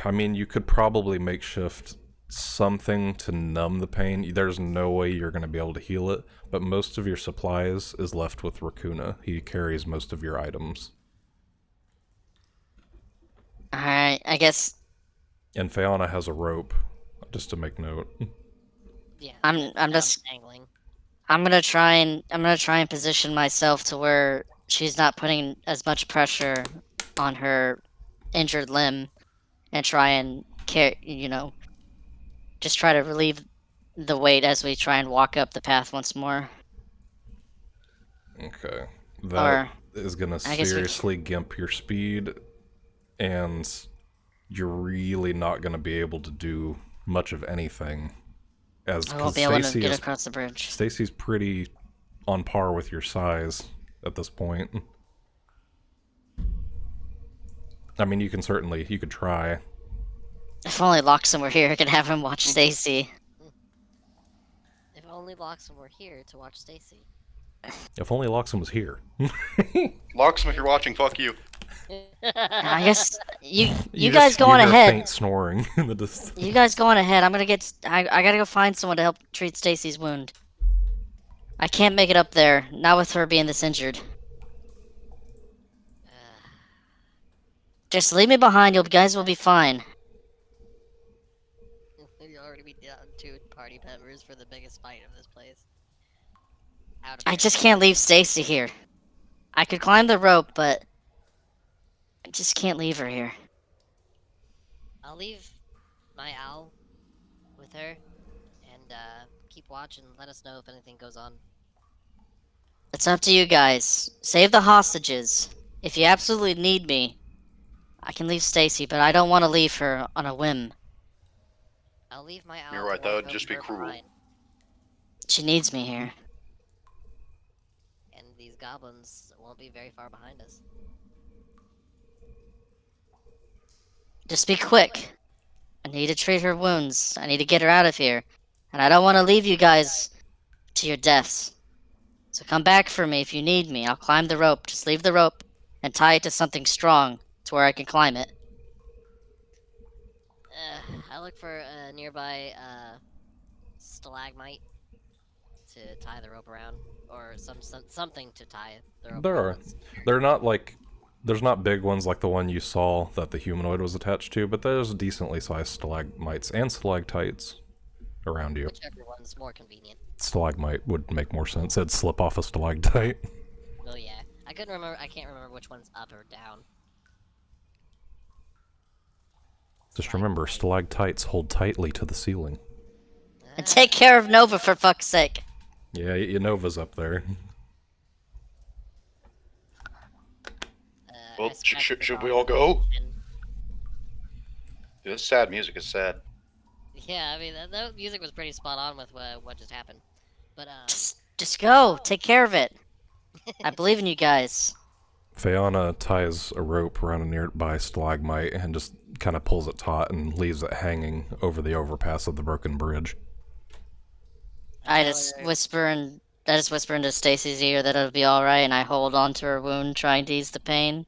I mean, you could probably makeshift something to numb the pain. There's no way you're going to be able to heal it, but most of your supplies is left with Raakuna. He carries most of your items. Alright, I guess And Fayanna has a rope, just to make note. Yeah. I'm just angling. I'm gonna try and position myself to where she's not putting as much pressure on her injured limb, and try and just try to relieve the weight as we try and walk up the path once more. Okay. Or, That is going to I guess we seriously gimp your speed, and you're really not going to be able to do much of anything. I won't be able to get across the bridge. Stacy's pretty on par with your size at this point. I mean, you could try. If only Loxim were here, I could have him watch Stacy. If only Loxim were here to watch Stacy. If only Loxim was here. Loxim, if you're watching, fuck you. I guess you You guys go on hear ahead. faint snoring in the distance. You guys go on ahead. I gotta go find someone to help treat Stacy's wound. I can't make it up there, not with her being this injured. Just leave me behind. You guys will be fine. You'll already be down 2 party members for the biggest fight of this place. I just can't leave Stacy here. I could climb the rope, but I just can't leave her here. I'll leave my owl with her and keep watch and let us know if anything goes on. It's up to you guys. Save the hostages. If you absolutely need me, I can leave Stacy, but I don't want to leave her on a whim. I'll leave my owl. You're right, to that watch would just be over her cruel. behind. She needs me here. And these goblins won't be very far behind us. Just be quick. I need to treat her wounds. I need to get her out of here. And I don't want to leave you guys to your deaths. So come back for me if you need me. I'll climb the rope. Just leave the rope and tie it to something strong to where I can climb it. I look for a nearby stalagmite to tie the rope around, or something to tie the rope There around. are. They're not like... There's not big ones like the one you saw that the humanoid was attached to, but there's decently sized stalagmites and stalactites around you. Whichever one's more convenient. Stalagmite would make more sense. It'd slip off a stalactite. Oh yeah, I can't remember which one's up or down. Just remember, stalactites hold tightly to the ceiling. And take care of Nova for fuck's sake. Yeah, Nova's up there. Well, I scratched the should we dog all go? and- This sad music is sad. Yeah, I mean that music was pretty spot on with what just happened. But Just go. Take care of it. I believe in you guys. Fayanna ties a rope around a nearby stalagmite and just kind of pulls it taut and leaves it hanging over the overpass of the broken bridge. I just whisper into Stacy's ear that it'll be alright, and I hold on to her wound, trying to ease the pain.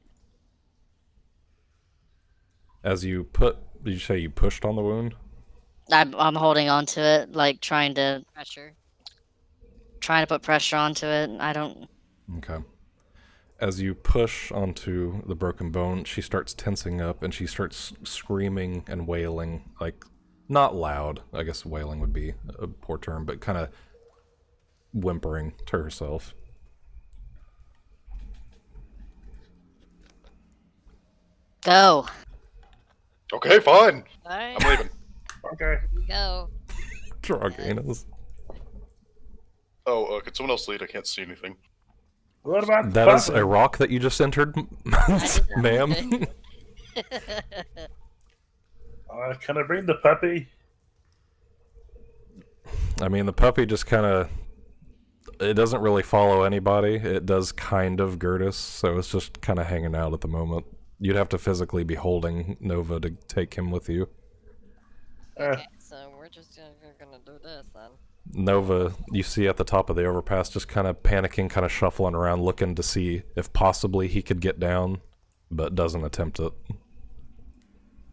As you did you say you pushed on the wound? I'm holding on to it, like trying to pressure. put pressure onto it. I don't. Okay. As you push onto the broken bone, she starts tensing up and she starts screaming and wailing, like, not loud. I guess wailing would be a poor term, but kind of whimpering to herself. Go. Okay, fine. Alright, I'm leaving. Okay. here we go. Troganis. Oh, could someone else lead? I can't see anything. What about That the is puppy? a rock that you just entered, ma'am. Can I bring the puppy? I mean, the puppy just kind of... It doesn't really follow anybody. It does kind of Gurdis, so it's just kind of hanging out at the moment. You'd have to physically be holding Nova to take him with you. Okay, so we're just gonna do this then. Nova, you see at the top of the overpass, just kind of panicking, kind of shuffling around, looking to see if possibly he could get down, but doesn't attempt it.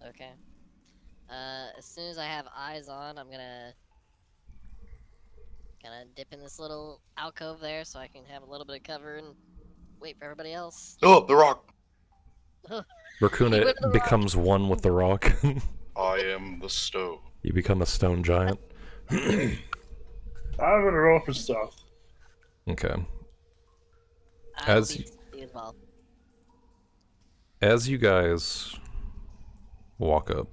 Okay. As soon as I have eyes on, I'm gonna dip in this little alcove there so I can have a little bit of cover and wait for everybody else. Oh, the rock. Raakuna becomes one with the rock. I am the stone. You become a stone giant. I'm gonna roll for stuff. Okay. I'll As be stealthy as well. As you guys walk up,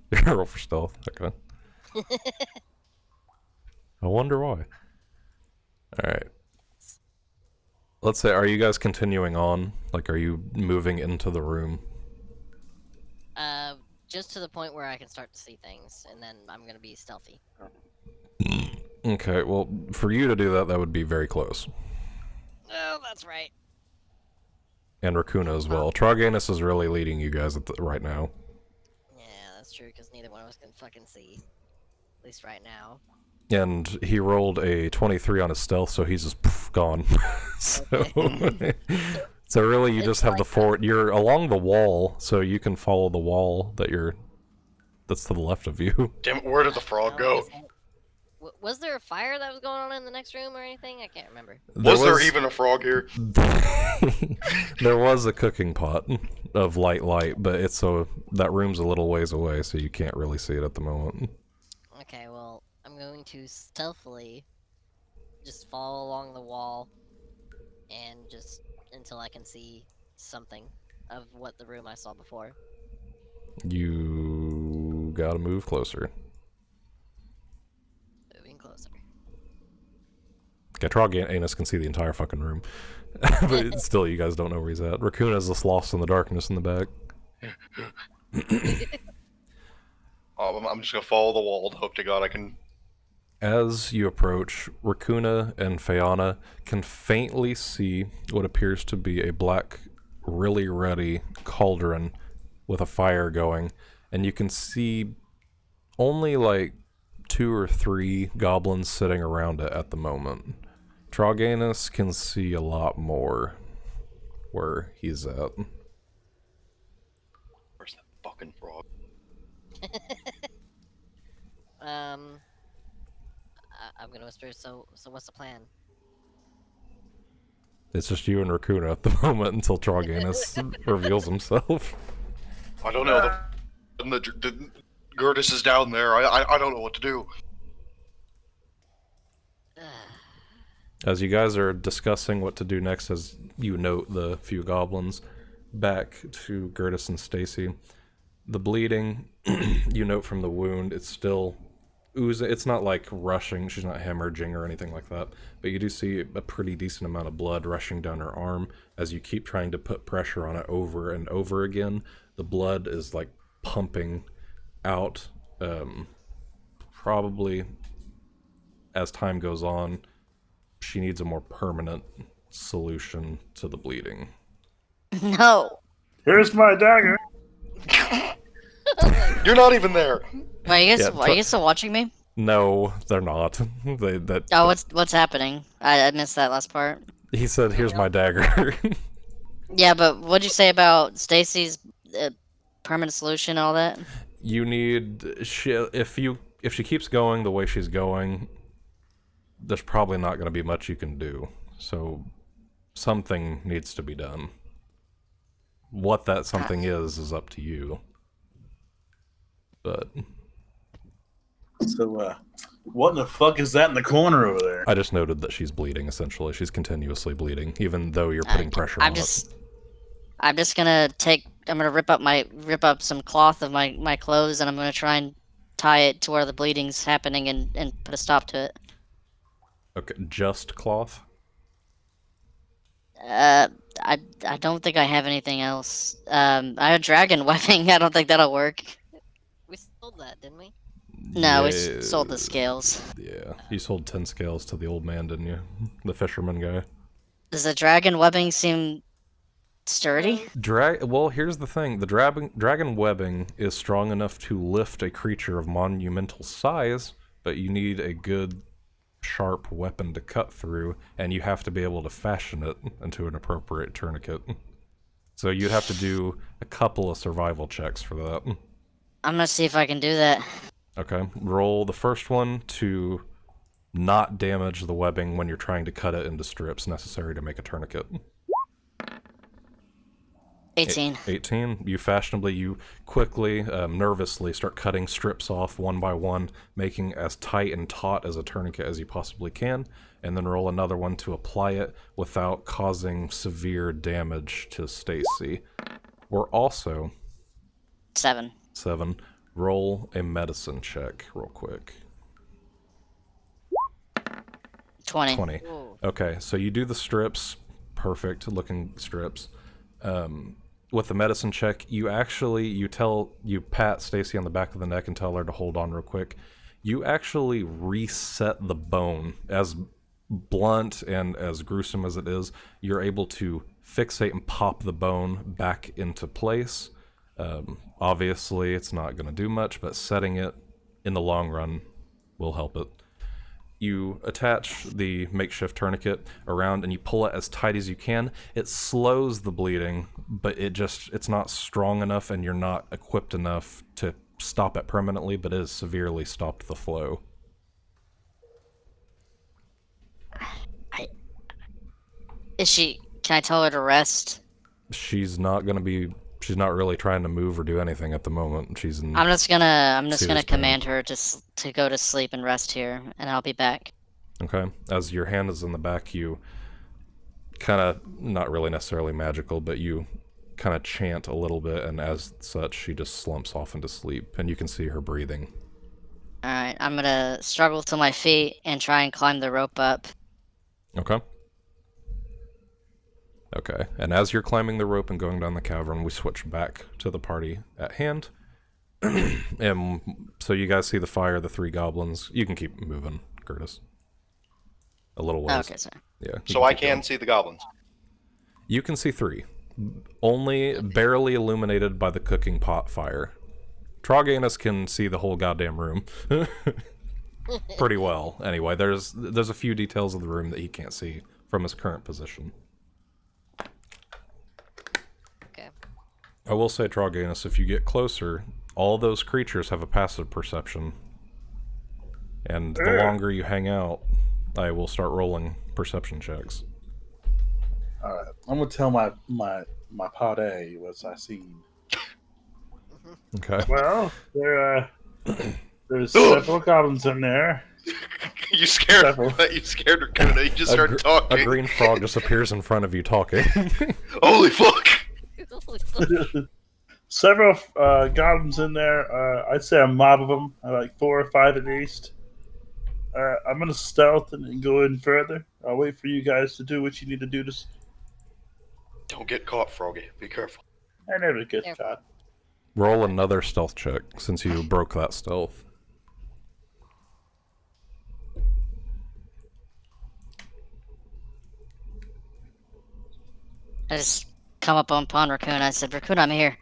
you're gonna roll for stealth. Okay. I wonder why. Alright. Let's say, are you guys continuing on? Like, are you moving into the room? Just to the point where I can start to see things, and then I'm gonna be stealthy. Okay, well, for you to do that, that would be very close. Oh, that's right. And Raakuna as well. Troganis is really leading you guys right now. Yeah, that's true, because neither one of us can fucking see. At least right now. And he rolled a 23 on his stealth, so he's just poof, gone. So, so really, you just have the forward. You're along the wall, so you can follow the wall that's to the left of you. Damn it, where did the frog go? Was there a fire that was going on in the next room or anything? I can't remember. Was there even a frog here? There was a cooking pot of light, but that room's a little ways away, so you can't really see it at the moment. Okay, well, I'm going to stealthily just follow along the wall and just until I can see something of what the room I saw before. You gotta move closer. Moving closer. Okay, Troganis can see the entire fucking room. But still, you guys don't know where he's at. Raccoon's just lost in the darkness in the back. I'm just gonna follow the wall. Hope to God I can. As you approach, Raakuna and Fayanna can faintly see what appears to be a black, really ruddy cauldron with a fire going, and you can see only like 2 or 3 goblins sitting around it at the moment. Troganis can see a lot more where he's at. Where's that fucking frog? I'm gonna whisper, so what's the plan? It's just you and Raakuna at the moment until Troganis reveals himself. I don't know. The Gurdis is down there. I don't know what to do. As you guys are discussing what to do next, as you note the few goblins, back to Gurdis and Stacy. The bleeding, you note from the wound, it's still oozing. It's not like rushing, she's not hemorrhaging or anything like that, but you do see a pretty decent amount of blood rushing down her arm as you keep trying to put pressure on it over and over again. The blood is like pumping out, probably as time goes on. She needs a more permanent solution to the bleeding. No. Here's my dagger. You're not even there. Are you guys, Yeah, are you guys still watching me? No, they're not. Oh, what's happening? I missed that last part. He said, "Here's my dagger." Yeah, but what'd you say about Stacy's permanent solution and all that? You need if she keeps going the way she's going, there's probably not going to be much you can do. So something needs to be done. What that something is up to you. But So, what in the fuck is that in the corner over there? I just noted that she's bleeding. Essentially, she's continuously bleeding, even though you're putting pressure on it. I'm just gonna I'm gonna rip up some cloth of my clothes, and I'm gonna try and tie it to where the bleeding's happening and put a stop to it. Okay, just cloth? Uh, I don't think I have anything else. I have dragon webbing. I don't think that'll work. We sold that, didn't we? No, we Yeah, sold the scales. Yeah, you sold 10 scales to the old man, didn't you? The fisherman guy. Does the dragon webbing seem sturdy? Well, here's the thing. The dragon webbing is strong enough to lift a creature of monumental size, but you need a good, sharp weapon to cut through, and you have to be able to fashion it into an appropriate tourniquet. So you'd have to do a couple of survival checks for that. I'm gonna see if I can do that. Okay, roll the first one to not damage the webbing when you're trying to cut it into strips necessary to make a tourniquet. 18. 18. You quickly, nervously start cutting strips off one by one, making as tight and taut as a tourniquet as you possibly can, and then roll another one to apply it without causing severe damage to Stacy. We're also... 7. 7. Roll a medicine check real quick. 20. 20. Whoa. Okay, so you do the strips, perfect looking strips. With the medicine check, you pat Stacy on the back of the neck and tell her to hold on real quick. You actually reset the bone. As blunt and as gruesome as it is, you're able to fixate and pop the bone back into place. Obviously, it's not going to do much, but setting it in the long run will help it. You attach the makeshift tourniquet around and you pull it as tight as you can. It slows the bleeding, but it's not strong enough and you're not equipped enough to stop it permanently, but it has severely stopped the flow. Can I tell her to rest? She's not really trying to move or do anything at the moment. She's in... I'm just gonna serious command her to go to sleep and rest here, and I'll be back. Okay. As your hand is in the back, you kind of, not really necessarily magical, but you kind of chant a little bit, and as such, she just slumps off into sleep, and you can see her breathing. Alright, I'm gonna struggle to my feet and try and climb the rope up. Okay. Okay, and as you're climbing the rope and going down the cavern, we switch back to the party at hand. And so you guys see the fire, the 3 goblins. You can keep moving, Gurdis. A little ways. Okay, sorry. Yeah. So I keep can going. see the goblins. You can see 3. Only barely illuminated by the cooking pot fire. Troganis can see the whole goddamn room. Pretty well, anyway. There's a few details of the room that he can't see from his current position. Okay. I will say, Troganis, if you get closer, all those creatures have a passive perception. And the longer you hang out, I will start rolling perception checks. All right, I'm gonna tell my pod A what I seen. Okay. Well, there's several goblins in there. You scared Several. You scared Raakuna. You just started talking. A green frog just appears in front of you talking. Holy fuck! Several goblins in there. I'd say a mob of them, like 4 or 5 at least. I'm gonna stealth and go in further. I'll wait for you guys to do what you need to do. Don't get caught, Froggy. Be careful. I never get Careful. caught. Roll another stealth check, since you broke that stealth. I just come up upon Raakuna. I said, Raakuna, I'm here.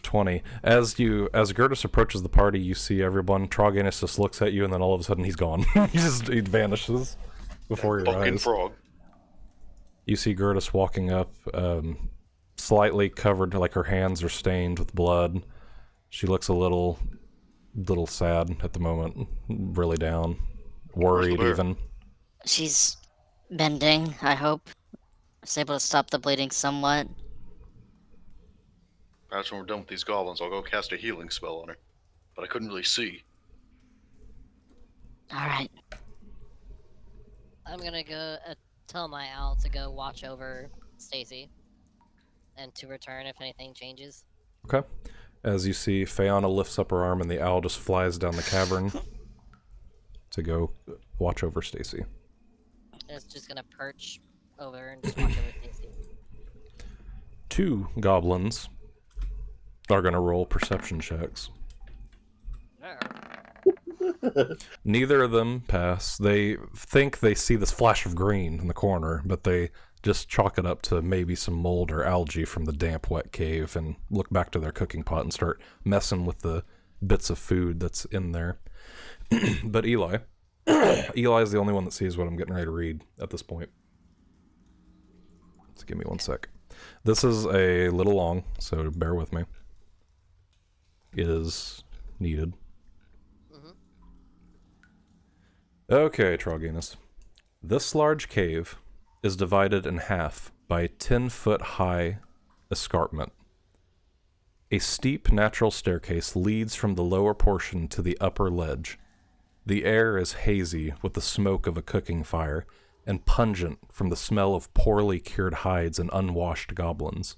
20. As Gurdis approaches the party, you see everyone. Troganis just looks at you, and then all of a sudden he's gone. he vanishes before your Fucking eyes. frog. You see Gurdis walking up, slightly covered, like her hands are stained with blood. She looks a little sad at the moment, really down, worried bear? even. She's mending, I hope. I was able to stop the bleeding somewhat. Perhaps when we're done with these goblins, I'll go cast a healing spell on her. But I couldn't really see. Alright. I'm gonna go tell my owl to go watch over Stacy. and to return if anything changes. Okay. As you see, Fayanna lifts up her arm and the owl just flies down the cavern to go watch over Stacy. It's just gonna perch over and just watch over Stacy. 2 goblins are going to roll perception checks. Neither of them pass. They think they see this flash of green in the corner, but they just chalk it up to maybe some mold or algae from the damp, wet cave and look back to their cooking pot and start messing with the bits of food that's in there. But Eli is the only one that sees what I'm getting ready to read at this point. So give me one sec. This is a little long, so bear with me. It is needed. Okay, Troganis. This large cave is divided in half by a 10-foot-high escarpment. A steep natural staircase leads from the lower portion to the upper ledge. The air is hazy with the smoke of a cooking fire and pungent from the smell of poorly cured hides and unwashed goblins.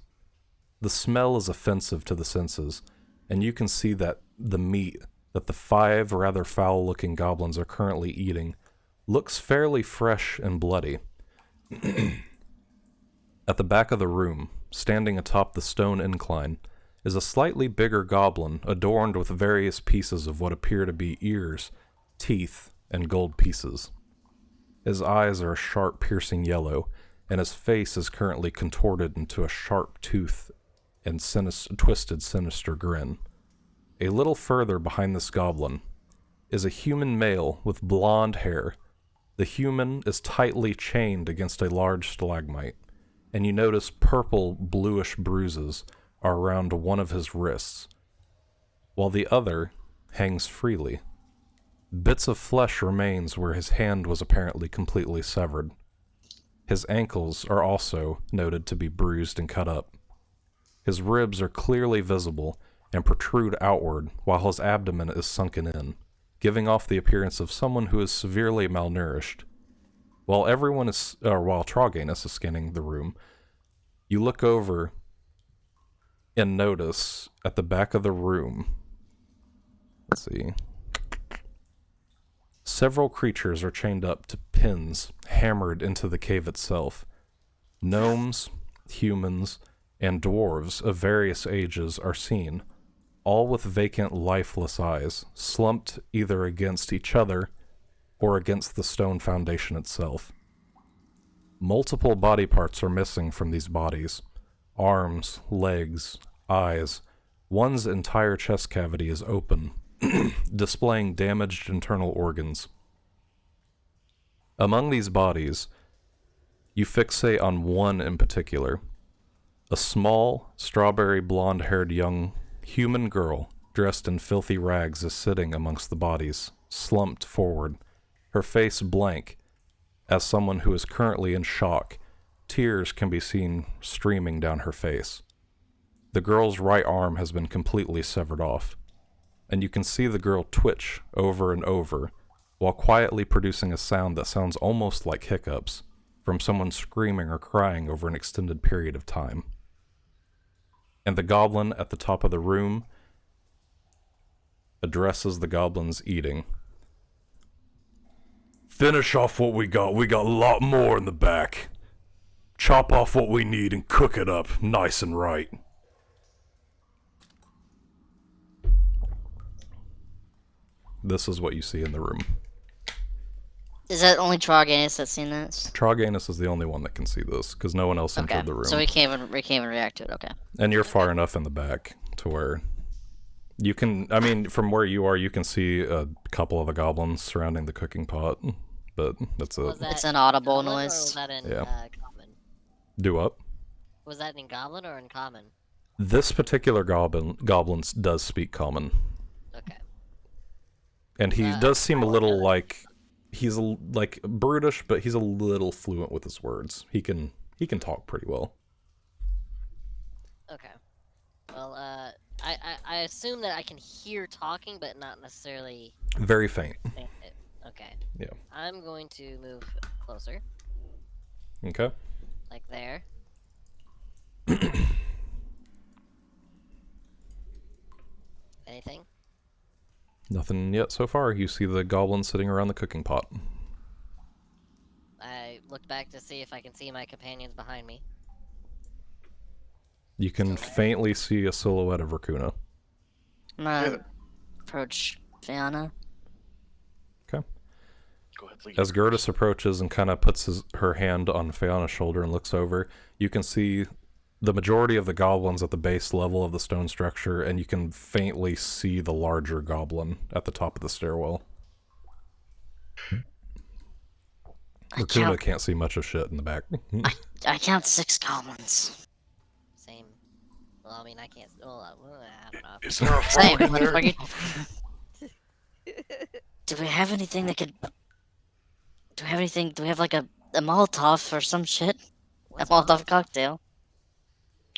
The smell is offensive to the senses, and you can see that the meat that the 5 rather foul-looking goblins are currently eating looks fairly fresh and bloody. At the back of the room, standing atop the stone incline, is a slightly bigger goblin adorned with various pieces of what appear to be ears, teeth, and gold pieces. His eyes are a sharp, piercing yellow, and his face is currently contorted into a sharp tooth and twisted, sinister grin. A little further behind this goblin is a human male with blonde hair. The human is tightly chained against a large stalagmite, and you notice purple, bluish bruises are around one of his wrists, while the other hangs freely. Bits of flesh remains where his hand was apparently completely severed. His ankles are also noted to be bruised and cut up. His ribs are clearly visible and protrude outward, while his abdomen is sunken in, giving off the appearance of someone who is severely malnourished. While Troganis is scanning the room, you look over and notice at the back of the room, let's see, several creatures are chained up to pins hammered into the cave itself. Gnomes, humans, and dwarves of various ages are seen, all with vacant, lifeless eyes, slumped either against each other or against the stone foundation itself. Multiple body parts are missing from these bodies. Arms, legs, eyes. One's entire chest cavity is open, displaying damaged internal organs. Among these bodies, you fixate on one in particular. A small, strawberry blonde-haired young human girl dressed in filthy rags is sitting amongst the bodies, slumped forward, her face blank, as someone who is currently in shock. Tears can be seen streaming down her face. The girl's right arm has been completely severed off, and you can see the girl twitch over and over, while quietly producing a sound that sounds almost like hiccups from someone screaming or crying over an extended period of time. And the goblin at the top of the room addresses the goblins eating. Finish off what we got. We got a lot more in the back. Chop off what we need and cook it up nice and right. This is what you see in the room. Is that only Troganis that's seen this? Troganis is the only one that can see this, because no one else entered the room. So we can't even react to it, okay. And you're far enough in the back to where you can, I mean, from where you are, you can see a couple of the goblins surrounding the cooking pot, but that's it. It's an audible Goblin, or noise. was that in Yeah. common? Do up. Was that in Goblin or in common? This particular goblin does speak common. Okay. And he does seem a little like, he's like brutish, but he's a little fluent with his words. He can talk pretty well. Okay. Well, I assume that I can hear talking, but not necessarily Very faint. think it. Okay. Yeah. I'm going to move closer, Okay. like there. Anything? Nothing yet so far. You see the goblin sitting around the cooking pot. I look back to see if I can see my companions behind me. You can Still there? faintly see a silhouette of Raakuna. I'm Yeah, gonna approach Fayanna. Okay. Go ahead, lead. As Gurdis approaches and kind of puts her hand on Fayanna's shoulder and looks over, you can see the majority of the goblins at the base level of the stone structure, and you can faintly see the larger goblin at the top of the stairwell. Raakuna can't see much of shit in the back. I count 6 goblins. Same. Well, I mean, I can't. Well, I don't know. Is there a Same, frog in there? motherfucker. Do we have anything that could... Do we have anything... Do we have like a Molotov or some shit? What's a Molotov Molotov? cocktail?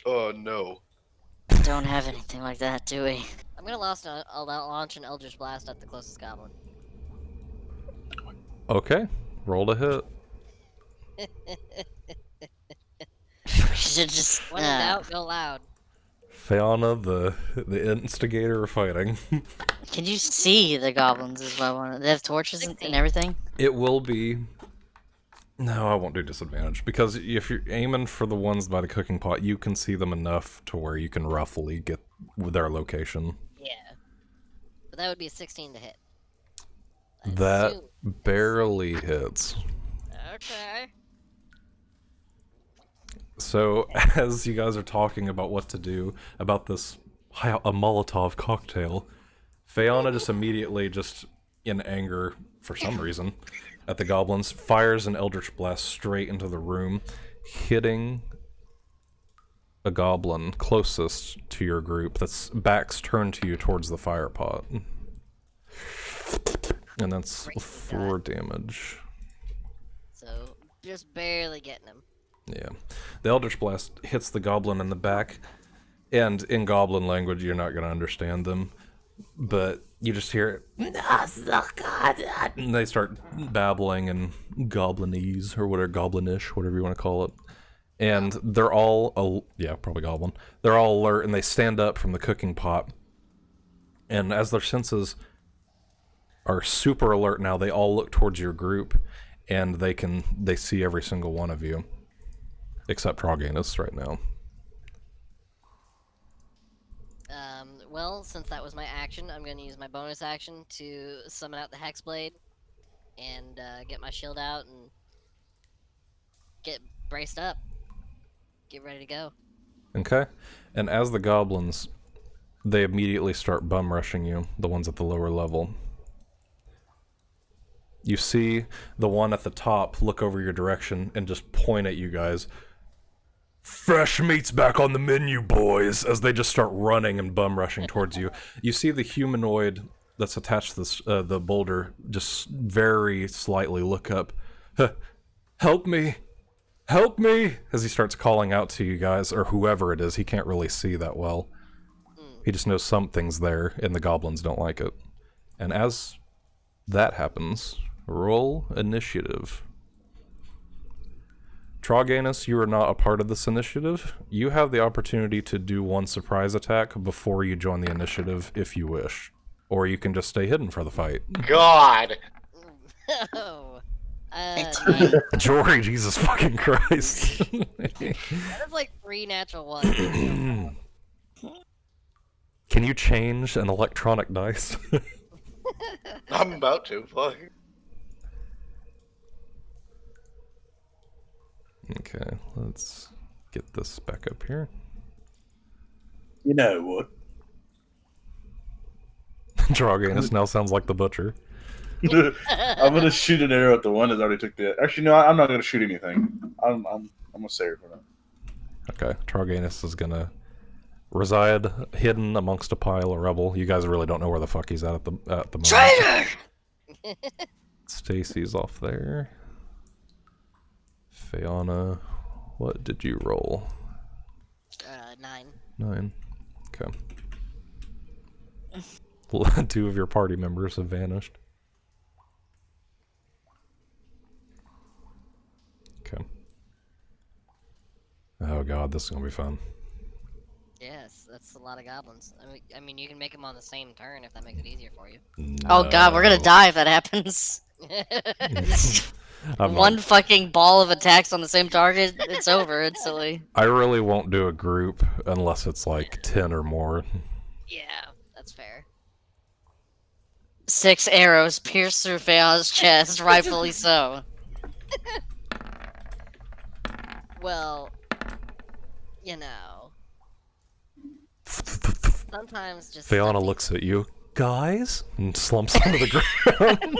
No. Don't have anything like that, do we? I'm gonna launch an Eldritch Blast at the closest goblin. Okay, roll to hit. We should just... When in doubt, go loud. Fayanna, the instigator of fighting. Can you see the goblins is what I want? They have torches and 16. everything? It will be... No, I won't do disadvantage, because if you're aiming for the ones by the cooking pot, you can see them enough to where you can roughly get their location. Yeah. But that would be a 16 to hit. I That assume. barely hits. Okay. So, as you guys are talking about what to do about this a Molotov cocktail, Fayanna just immediately, just in anger for some reason, at the goblins, fires an Eldritch Blast straight into the room, hitting a goblin closest to your group that's back's turned to you towards the fire pot. And that's 4 damage. So, just barely getting him. Yeah. The Eldritch Blast hits the goblin in the back, and in goblin language you're not going to understand them, but you just hear it, and they start babbling in goblinese, or whatever, goblinish, whatever you want to call it. And they're all, yeah, probably goblin. They're all alert, and they stand up from the cooking pot, and as their senses are super alert now, they all look towards your group, and they see every single one of you. Except Troganis right now. Well, since that was my action, I'm going to use my bonus action to summon out the Hexblade and get my shield out and get braced up. Get ready to go. Okay. And as the goblins, they immediately start bum rushing you, the ones at the lower level. You see the one at the top look over your direction and just point at you guys. Fresh meat's back on the menu, boys, as they just start running and bum rushing towards you. You see the humanoid that's attached to this, the boulder just very slightly look up. Help me! Help me! As he starts calling out to you guys, or whoever it is. He can't really see that well. He just knows something's there, and the goblins don't like it. And as that happens, roll initiative. Troganis, you are not a part of this initiative. You have the opportunity to do one surprise attack before you join the initiative if you wish. Or you can just stay hidden for the fight. God! Oh. 15. Jory, Jesus fucking Christ. That is like 3 natural ones. Can you change an electronic dice? I'm about to. Fuck. Okay, let's get this back up here. You know what? Troganis now sounds like the butcher. I'm gonna shoot an arrow at the one that already took the. Actually, no, I'm not gonna shoot anything. I'm gonna save it for that. Okay, Troganis is gonna reside hidden amongst a pile of rubble. You guys really don't know where the fuck he's at the moment. Traitor! Stacy's off there. Fayanna, what did you roll? 9. 9. Okay. 2 of your party members have vanished. Okay. Oh god, this is gonna be fun. Yes, that's a lot of goblins. I mean, you can make them on the same turn if that makes it easier for you. Oh god, we're gonna No. die if that happens. I'm One not- fucking ball of attacks on the same target, it's over instantly. I really won't do a group unless it's like 10 or more. Yeah, that's fair. 6 arrows pierce through Fayanna's chest, rightfully so. Well, you know, sometimes just Fayanna something- looks at you, guys, and slumps onto the ground.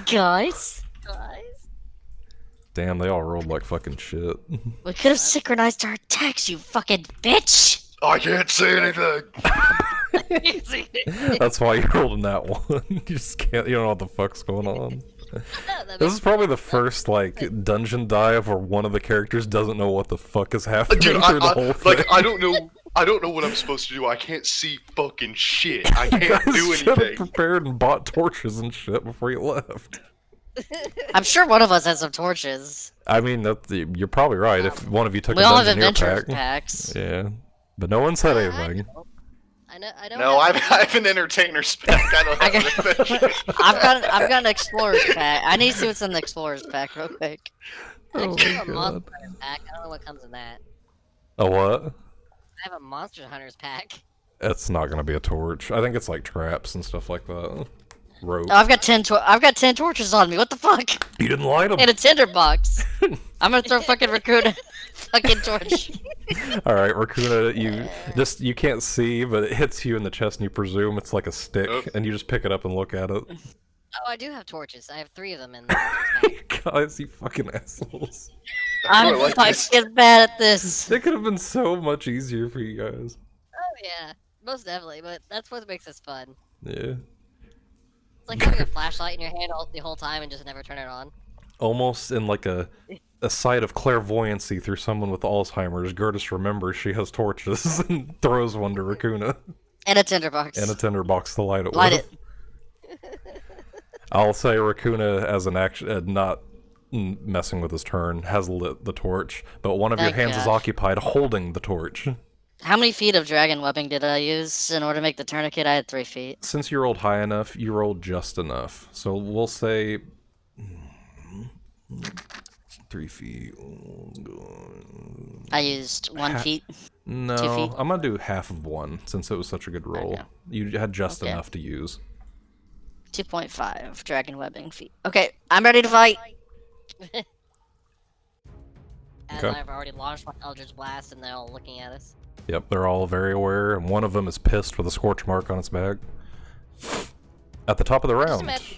Guys, Guys? Damn, they all rolled like fucking shit. we could have synchronized our attacks, you fucking bitch! I can't say anything. That's why you rolled in that one. You just can't, you don't know what the fuck's going on. That This makes is probably the first, like, dungeon dive where one of the characters doesn't know what the fuck is happening Dude, through the whole thing. I don't know what I'm supposed to do. I can't see fucking shit. I You can't guys do should have anything. prepared and bought torches and shit before you left. I'm sure one of us has some torches. I mean, you're probably right. If one of you took We a all have dungeoneer adventurers pack. packs. Yeah. But no one said I anything. know. I don't. No, I have have an entertainer's pack. I don't I have got- an adventurer's I've got an explorer's pack. I need to see what's in the explorer's pack real quick. I Oh actually my have a god. monster hunter's pack. I don't know what comes in that. A what? I have a monster hunter's pack. It's not gonna be a torch. I think it's like traps and stuff like that. Rope. Oh, I've got 10 torches on me. What the fuck? You didn't light them. In a tinderbox. I'm gonna throw fucking Raakuna fucking torch. All right, Raakuna, you can't see, but it hits you in the chest, and you presume it's like a stick, Oh. and you just pick it up and look at it. Oh, I do have torches. I have 3 of them in the monster's pack. Guys, you fucking assholes. I'm like this. fucking bad at this. It could have been so much easier for you guys. Oh yeah, most definitely. But that's what makes this fun. Yeah. It's like having a flashlight in your hand the whole time and just never turn it on. Almost in like a sight of clairvoyancy through someone with Alzheimer's, Gurdis remembers she has torches and throws one to Raakuna And a tinderbox. and a tinderbox to light it Light with. it. I'll say Raakuna, as an action, not messing with his turn, has lit the torch, but one of your Thank hands is God. occupied holding the torch. How many feet of dragon webbing did I use in order to make the tourniquet? I had 3 feet. Since you rolled high enough, you rolled just enough. So we'll say 3 feet. I used 1 feet. No, 2 feet? I'm gonna do half of one since it was such a good roll. Okay. You had just Okay. enough to use. 2.5 dragon webbing feet. Okay, I'm ready to fight. As Okay. I've already launched my Eldritch Blast and they're all looking at us. Yep, they're all very aware, and one of them is pissed with a scorch mark on its back. At the top of the Just round, imagine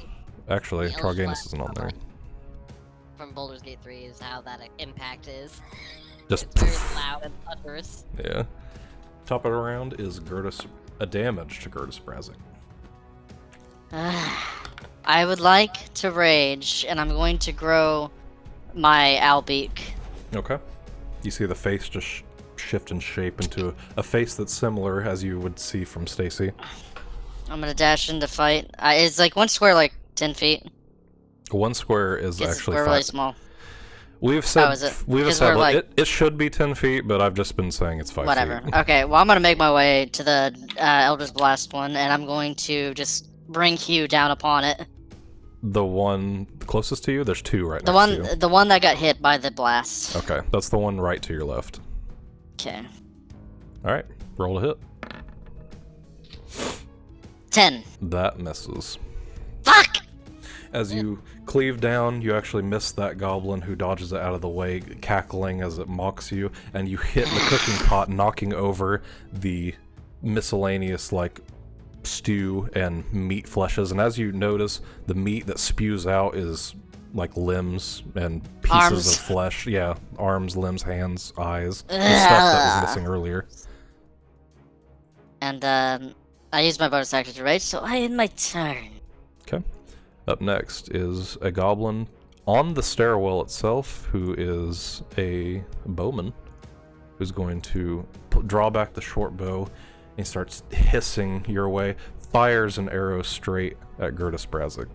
actually, the Eldritch Troganis Blast isn't on there. from Baldur's Gate 3 is how that impact is. Just It's very loud and thunderous. yeah. Top of the round is a damage to Gurdis Brazic. I would like to rage, and I'm going to grow my owl beak. Okay. You see the face just shift in shape into a face that's similar as you would see from Stacy. I'm gonna dash into fight. It's like one square, like 10 feet. One square is It's actually really 5. small. We've said is it? we've Because said we're, like- it should be 10 feet, but I've just been saying it's 5 Whatever. feet. Okay, well, I'm gonna make my way to the Eldritch Blast one, and I'm going to just bring Hugh down upon it. The one closest to you, there's 2 right The next to you. one, the one that got hit by the blast. Okay, that's the one right to your left. Okay. All right, roll a hit. 10. That misses. Fuck! As you cleave down, you actually miss that goblin who dodges it out of the way, cackling as it mocks you, and you hit the cooking pot, knocking over the miscellaneous, like, stew and meat fleshes. And as you notice, the meat that spews out is, like, limbs and pieces Arms. of flesh. Yeah, arms, limbs, hands, eyes. The stuff that was missing earlier. And, I used my bonus action to rage, so I end my turn. Okay. Up next is a goblin on the stairwell itself, who is a bowman, who's going to draw back the short bow and starts hissing your way, fires an arrow straight at Gurdis Brazic.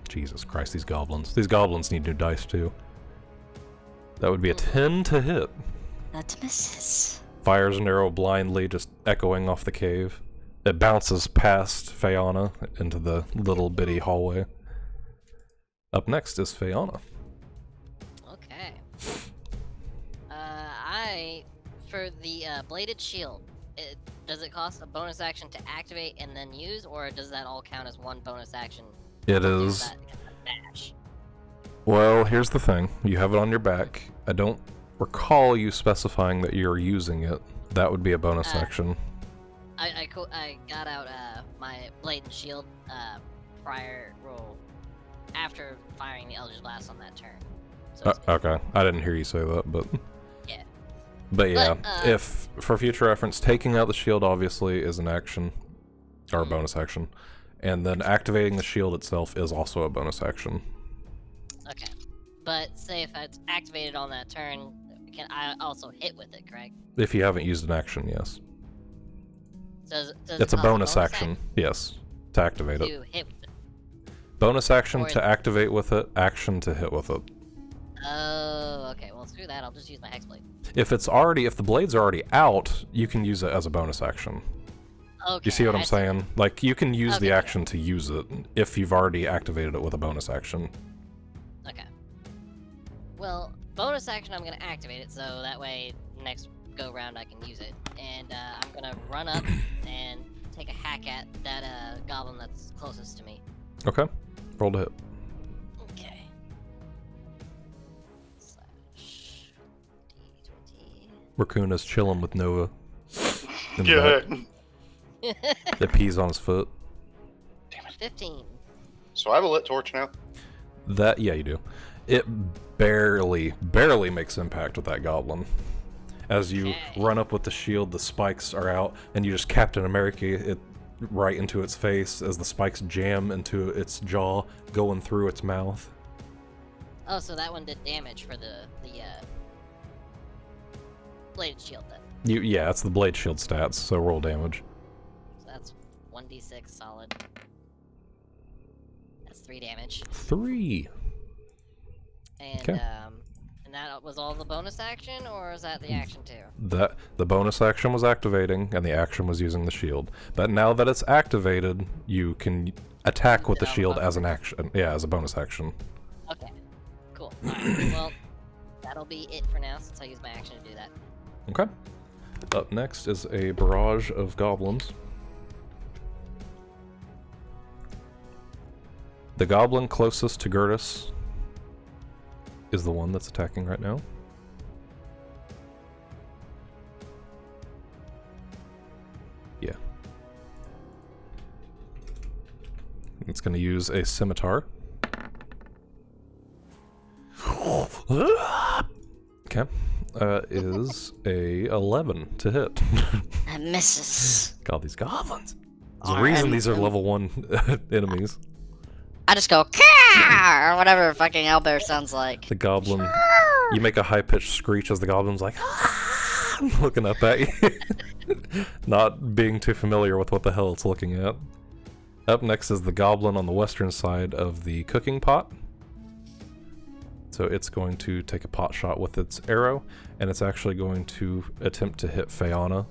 Jesus Christ, these goblins. These goblins need new dice too. That would be a 10 to hit. That misses. Fires an arrow blindly, just echoing off the cave. It bounces past Fayanna into the little bitty hallway. Up next is Fayanna. Okay. For the bladed shield, does it cost a bonus action to activate and then use, or does that all count as one bonus action? It to is. that dash? Well, here's the thing. You have it on your back. I don't recall you specifying that you're using it. That would be a bonus action. I got out my blade and shield prior roll after firing the Eldritch Blast on that turn. So to speak. Okay, I didn't hear you say that, but... Yeah. But yeah, But, if, for future reference, taking out the shield obviously is an action, or a bonus action, and then activating the shield itself is also a bonus action. Okay. But say if it's activated on that turn, can I also hit with it, correct? If you haven't used an action, yes. Does It's it a cost bonus action, yes, to activate it. to hit with it? Bonus action Or to is- activate with it, action to hit with it. Oh, okay. Well, screw that. I'll just use my Hexblade. If the blade's are already out, you can use it as a bonus action. Okay. You see what I'm I saying? Like, you can use the Okay. action to use it if you've already activated it with a bonus action. Okay. Well, bonus action, I'm gonna activate it, so that way next go round I can use it. And I'm gonna run up and take a hack at that goblin that's closest to me. Okay, roll to hit. Okay. Slash D20. Raccoon is chilling with Nova. In the Good. back. It pees on his foot. 15. So I have a lit torch now. That, yeah, you do. It barely makes impact with that goblin. As you Okay. run up with the shield, the spikes are out, and you just Captain America it right into its face as the spikes jam into its jaw, going through its mouth. Oh, so that one did damage for the bladed shield then. Yeah, it's the blade shield stats, so roll damage. So that's 1d6 solid. That's 3 damage. 3. And Okay. and that was all the bonus action, or is that the action too? That the bonus action was activating, and the action was using the shield. But now that it's activated, you can attack with the shield as an action. Yeah, as a bonus action. Okay. Cool. Alright, well, that'll be it for now since I used my action to do that. Okay. Up next is a barrage of goblins. The goblin closest to Gurdis is the one that's attacking right now. Yeah. It's going to use a scimitar. Okay. Is a 11 to hit. That misses. God, these goblins. There's a Alright, reason these are level 1 enemies. I just go, "Caw!" or whatever fucking owlbear sounds like. The goblin, you make a high-pitched screech as the goblin's like, looking up at you. Not being too familiar with what the hell it's looking at. Up next is the goblin on the western side of the cooking pot. So it's going to take a pot shot with its arrow, and it's actually going to attempt to hit Fayanna.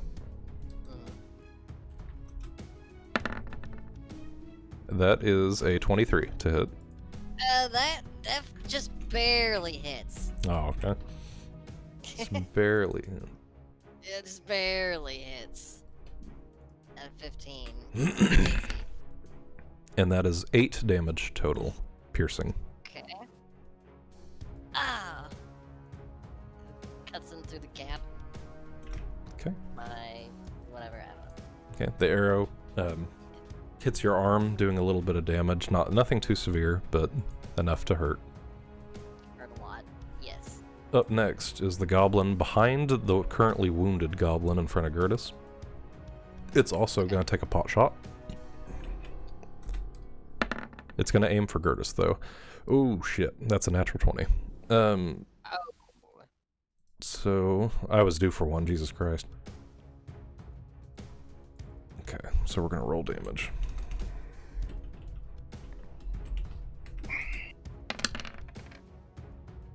That is a 23 to hit. That just barely hits. Oh, okay. Just barely. It just barely hits. At 15. And that is 8 damage total, piercing. Okay. Ah! Cuts in through the gap. Okay. My whatever, I don't know. Okay, the arrow hits your arm, doing a little bit of damage. Nothing too severe, but enough to hurt. Hurt a lot. Yes. Up next is the goblin behind the currently wounded goblin in front of Gurdis. It's also going to take a pot shot. It's going to aim for Gurdis, though. Oh, shit. That's a natural 20. So, I was due for one, Jesus Christ. Okay, so we're going to roll damage.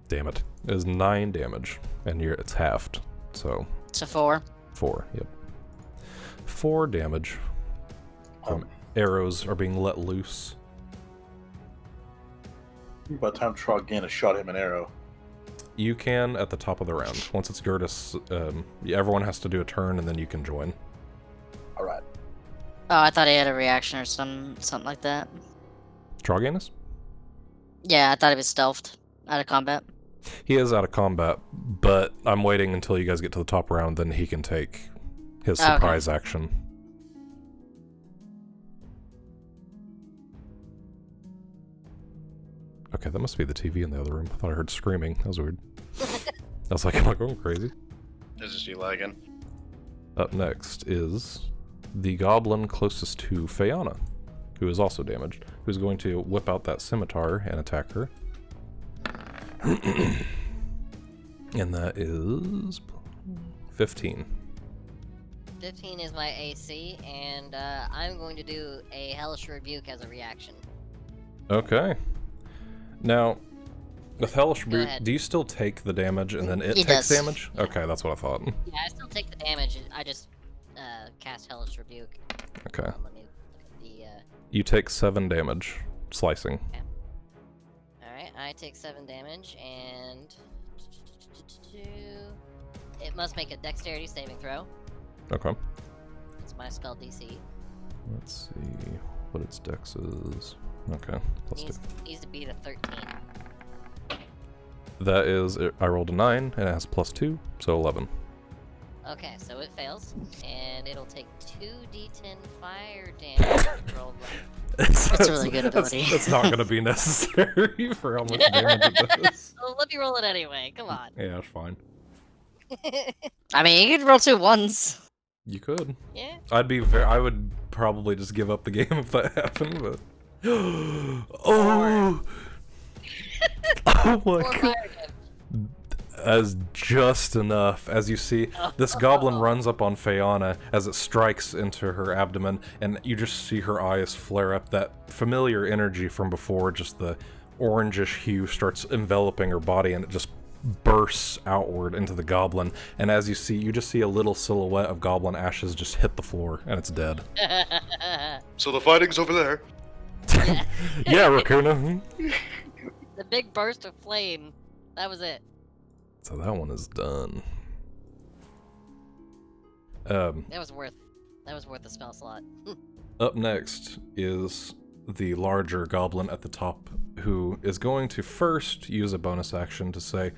Damn it. It is 9 damage, and it's halved. So It's a 4. 4. Yep. 4 damage. Arrows are being let loose. By the time Troganis shot him an arrow. You can at the top of the round. Once it's Gurdis, everyone has to do a turn, and then you can join. All right. Oh, I thought he had a reaction or something like that. Troganis? Yeah, I thought he was stealthed out of combat. He is out of combat, but I'm waiting until you guys get to the top round, then he can take his Okay. surprise action. Okay, that must be the TV in the other room. I thought I heard screaming. That was weird. I was like, am I going crazy? This is you lagging. Up next is the goblin closest to Fayanna, who is also damaged, who's going to whip out that scimitar and attack her. And that is 15. 15 is my AC, and I'm going to do a Hellish Rebuke as a reaction. Okay. Now, with Hellish Go Rebuke, ahead. do you still take the damage and then it He takes does. damage? Okay, that's what I thought. Yeah, I still take the damage. I just cast Hellish Rebuke. Okay. Let me look at the. You take 7 damage, slicing. Alright, I take 7 damage, and. It must make a Dexterity saving throw. Okay. It's my spell DC. Let's see what its dex is. Okay, let's do Needs to be the 13. that. Is I rolled a 9 and it has +2, so 11. Okay, so it fails, and it'll take 2d10 fire damage. Roll That's a really good ability. That's not going to be necessary for how much damage it does. Oh, let me roll it anyway. Come on. Yeah, it's fine. I mean, you could roll 2 1s. You could. Yeah. I would probably just give up the game if that happened, but. Oh! Oh my Four god. fire damage. As just enough. As you see, this goblin runs up on Fayanna as it strikes into her abdomen, and you just see her eyes flare up. That familiar energy from before, just the orangish hue, starts enveloping her body, and it just bursts outward into the goblin. And as you just see a little silhouette of goblin ashes just hit the floor, and it's dead. So the fighting's over there. Yeah, Raakuna. The big burst of flame. That was it. So that one is done. That was worth the spell slot. Up next is the larger goblin at the top, who is going to first use a bonus action to say,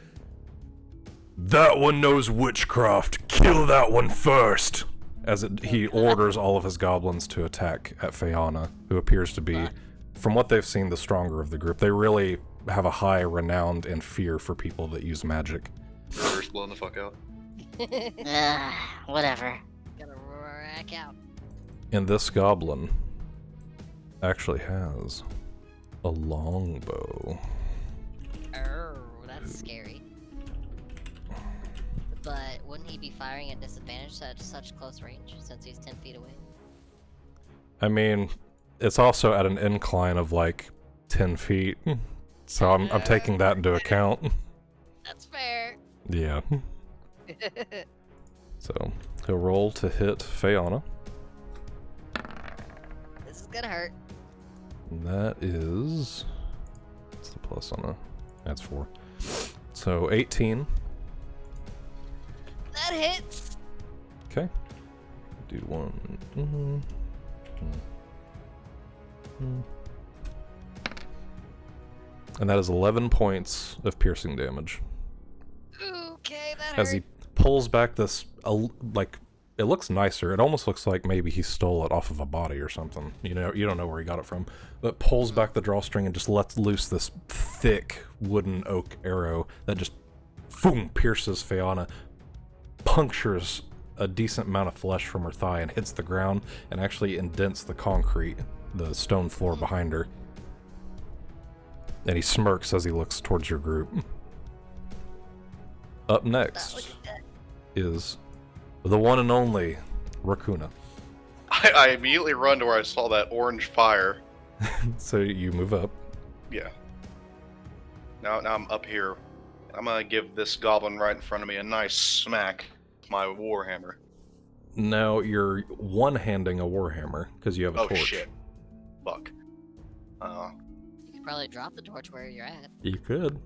"That one knows witchcraft, kill that one first!" As he orders all of his goblins to attack at Fayanna, who appears to be, from what they've seen, the stronger of the group. They really have a high renown and fear for people that use magic. Murder's blowing the fuck out. Whatever. Gonna rack out. And this goblin actually has a longbow. Oh, that's scary. But wouldn't he be firing at disadvantage at such close range, since he's 10 feet away? I mean, it's also at an incline of like 10 feet, so I'm taking that into account. That's fair. Yeah. So he'll roll to hit Fayanna. This is gonna hurt. And that is, what's the plus on a? That's 4. So 18. That hits. Okay. Do one. And that is 11 points of piercing damage. Okay, that As hurt. he pulls back this, like, it looks nicer. It almost looks like maybe he stole it off of a body or something. You know, you don't know where he got it from. But pulls back the drawstring and just lets loose this thick wooden oak arrow that just, boom, pierces Fayanna, punctures a decent amount of flesh from her thigh and hits the ground and actually indents the concrete, the stone floor behind her. And he smirks as he looks towards your group. Up next is the one and only Raakuna. I immediately run to where I saw that orange fire. So you move up. Yeah. Now I'm up here I'm gonna give this goblin right in front of me a nice smack with my warhammer. Now you're one-handing a warhammer because you have a Oh torch. shit. Fuck. You could probably drop the torch where you're at. You could.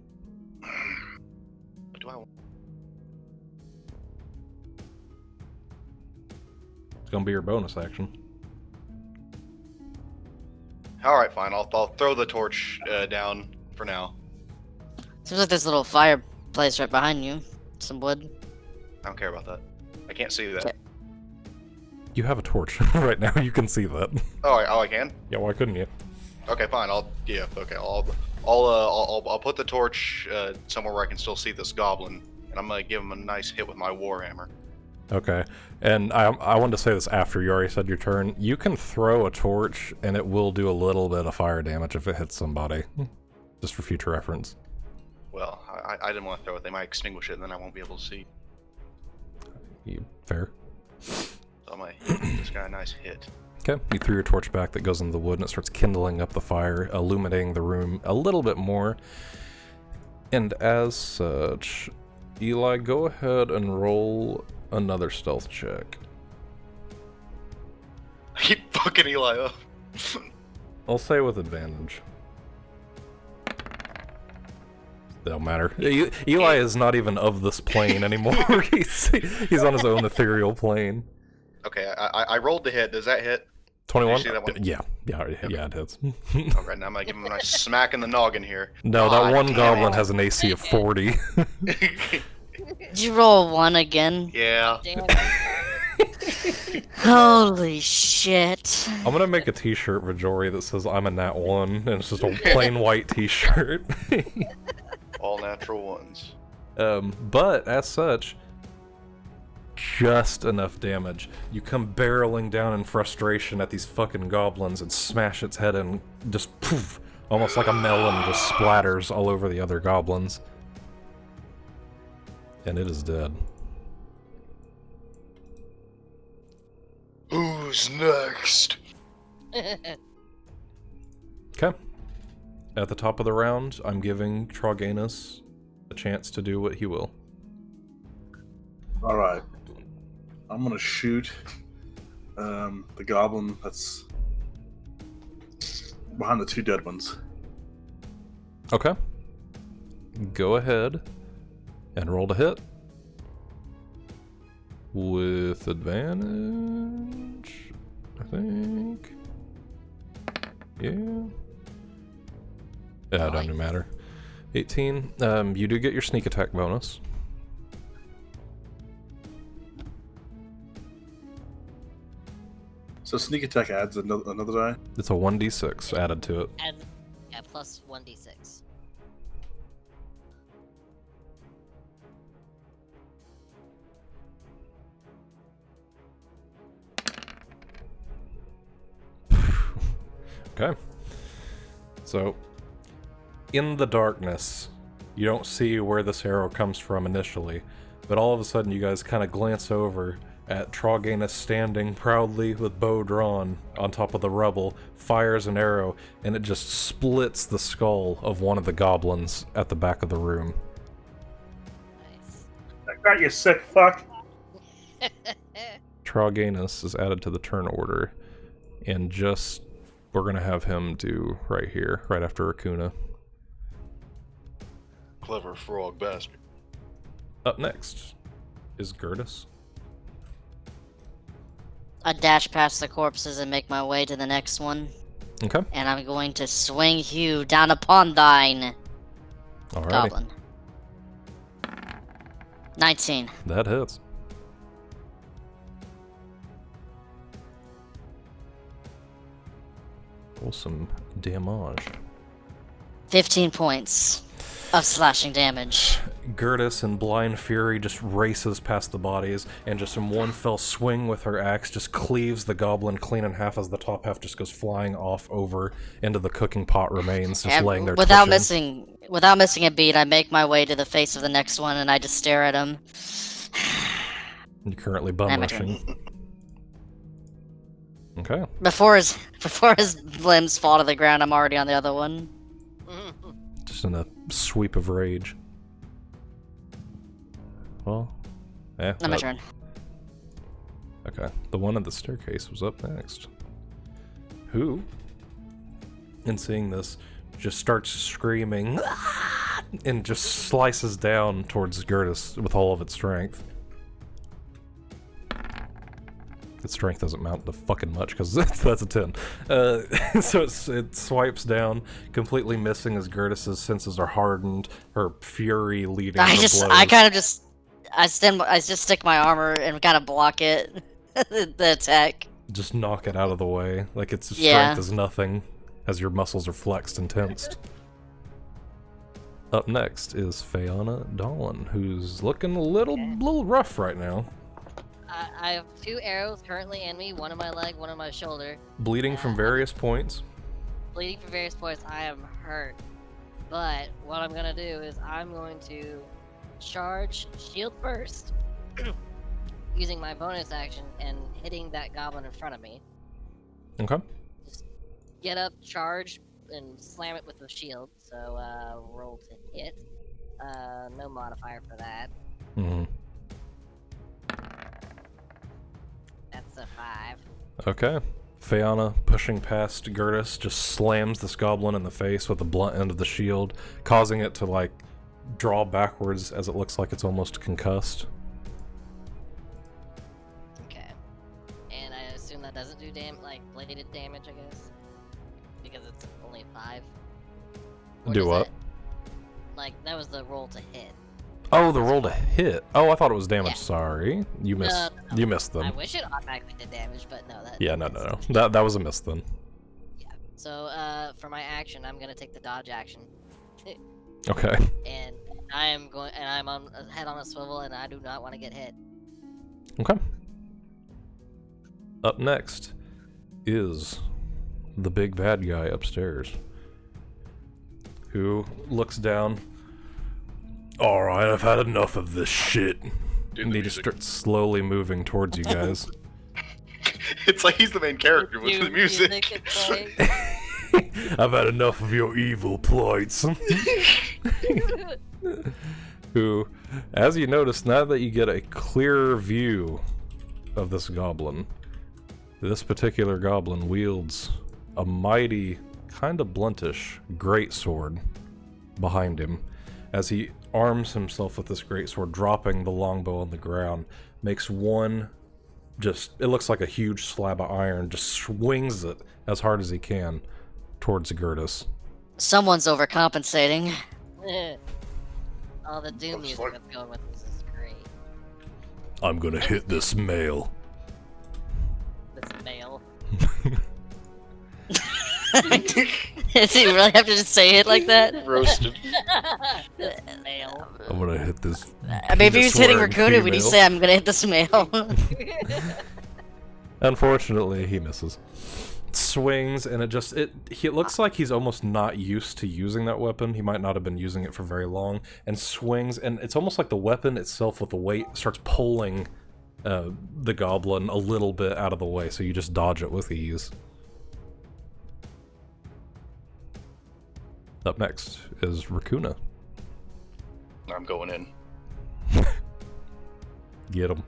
What do I want? It's gonna be your bonus action. Alright, fine. I'll throw the torch down for now. Seems like there's a little fireplace right behind you. Some wood. I don't care about that. I can't see that. Okay. You have a torch right now. You can see that. Oh, I can? Yeah, why couldn't you? Okay, fine. I'll put the torch somewhere where I can still see this goblin, and I'm gonna give him a nice hit with my warhammer. Okay, and I wanted to say this after you already said your turn. You can throw a torch, and it will do a little bit of fire damage if it hits somebody. Just for future reference. Well, I didn't want to throw it. They might extinguish it, and then I won't be able to see. Fair. So I'm gonna give this guy a nice hit. Okay, you threw your torch back that goes into the wood, and it starts kindling up the fire, illuminating the room a little bit more. And as such, Eli, go ahead and roll another stealth check. I keep fucking Eli up. I'll say with advantage. Don't matter. Eli is not even of this plane anymore. he's on his own ethereal plane. Okay, I rolled the hit. Does that hit? 21? Did you see that one? Yeah, it hits. Alright, now I'm gonna give him a nice smack in the noggin here. No, God that one damn goblin it. has an AC of 40. Did you roll a 1 again? Yeah. Damn. Holy shit. I'm gonna make a t-shirt for Jory that says I'm a nat 1, and it's just a plain white t-shirt. All natural ones. But, as such, just enough damage. You come barreling down in frustration at these fucking goblins and smash its head and just poof, almost like a melon just splatters all over the other goblins. And it is dead. Who's next? Okay. At the top of the round, I'm giving Troganis a chance to do what he will. Alright. I'm gonna shoot the goblin that's behind the two dead ones. Okay. Go ahead and roll to hit. With advantage, I think. Yeah. Yeah, it doesn't matter. 18. You do get your sneak attack bonus. So sneak attack adds another die. It's a 1d6 added to it. And yeah, plus 1d6. Okay. So, in the darkness, you don't see where this arrow comes from initially, but all of a sudden you guys kind of glance over at Troganis standing proudly with bow drawn on top of the rubble, fires an arrow, and it just splits the skull of one of the goblins at the back of the room. Nice. I got you, sick fuck. Troganis is added to the turn order, and just we're gonna have him do right here, right after Raakuna. Clever frog bastard. Up next is Gurdis. I dash past the corpses and make my way to the next one. Okay. And I'm going to swing Hugh down upon thine, Alrighty. goblin. 19. That hits. Roll some damage. 15 points of slashing damage. Gurdis in blind fury just races past the bodies and just in one fell swing with her axe just cleaves the goblin clean in half as the top half just goes flying off over into the cooking pot remains, just And laying there without twitching. missing a beat, I make my way to the face of the next one and I just stare at him. You're currently bum I'm rushing. Okay. Before his limbs fall to the ground, I'm already on the other one. Just in a sweep of rage. Well, yeah. Not my turn. Okay, the one at the staircase was up next. Who, in seeing this, just starts screaming and just slices down towards Gurdis with all of its strength. Its strength doesn't mount to fucking much because that's a 10. So it swipes down, completely missing as Gurdis's senses are hardened. Her fury leading. I blows. kind of just, I just stick my armor and kind of block it, the attack. Just knock it out of the way, like its strength Yeah. is nothing, as your muscles are flexed and tensed. Up next is Fayanna Dolan, who's looking a little rough right now. I have 2 arrows currently in me, one in my leg, one in my shoulder. Bleeding from various points. Bleeding from various points, I am hurt. But what I'm gonna do is I'm going to charge shield first, using my bonus action and hitting that goblin in front of me. Okay. Just get up, charge, and slam it with the shield. So roll to hit. No modifier for that. Mm-hmm. That's a 5. Okay. Fayanna, pushing past Gurdis, just slams this goblin in the face with the blunt end of the shield, causing it to, like, draw backwards as it looks like it's almost concussed. Okay. And I assume that doesn't do bladed damage, I guess? Because it's only 5. Or Do does what? that was the roll to hit. Oh, the roll to hit. Oh, I thought it was damage. Yeah. Sorry. You missed. No. You missed them. I wish it automatically did damage, but no. Yeah, no. That was a miss then. Yeah. So, for my action, I'm gonna take the dodge action. Okay. And I'm on head on a swivel, and I do not want to get hit. Okay. Up next is the big bad guy upstairs, who looks down. All right, I've had enough of this shit. And he just starts slowly moving towards you guys. It's like he's the main character with the music. is playing. I've had enough of your evil plights. Who, as you notice, now that you get a clearer view of this goblin, this particular goblin wields a mighty, kind of bluntish, greatsword behind him. As he arms himself with this greatsword, dropping the longbow on the ground, makes one, it looks like a huge slab of iron, just swings it as hard as he can towards Gurdis. Someone's overcompensating. All the doom music like- that's going with this is great. I'm gonna hit this male. This male. Does he really have to just say it like that? Roasted. This male. I'm gonna hit this. I mean, if he was hitting penis-wearing Raakuna, would he female. say, I'm gonna hit this male? Unfortunately, he misses. Swings, and he looks like he's almost not used to using that weapon. He might not have been using it for very long, and swings, and it's almost like the weapon itself with the weight starts pulling the goblin a little bit out of the way, so you just dodge it with ease. Up next is Raakuna. I'm going in. Get him.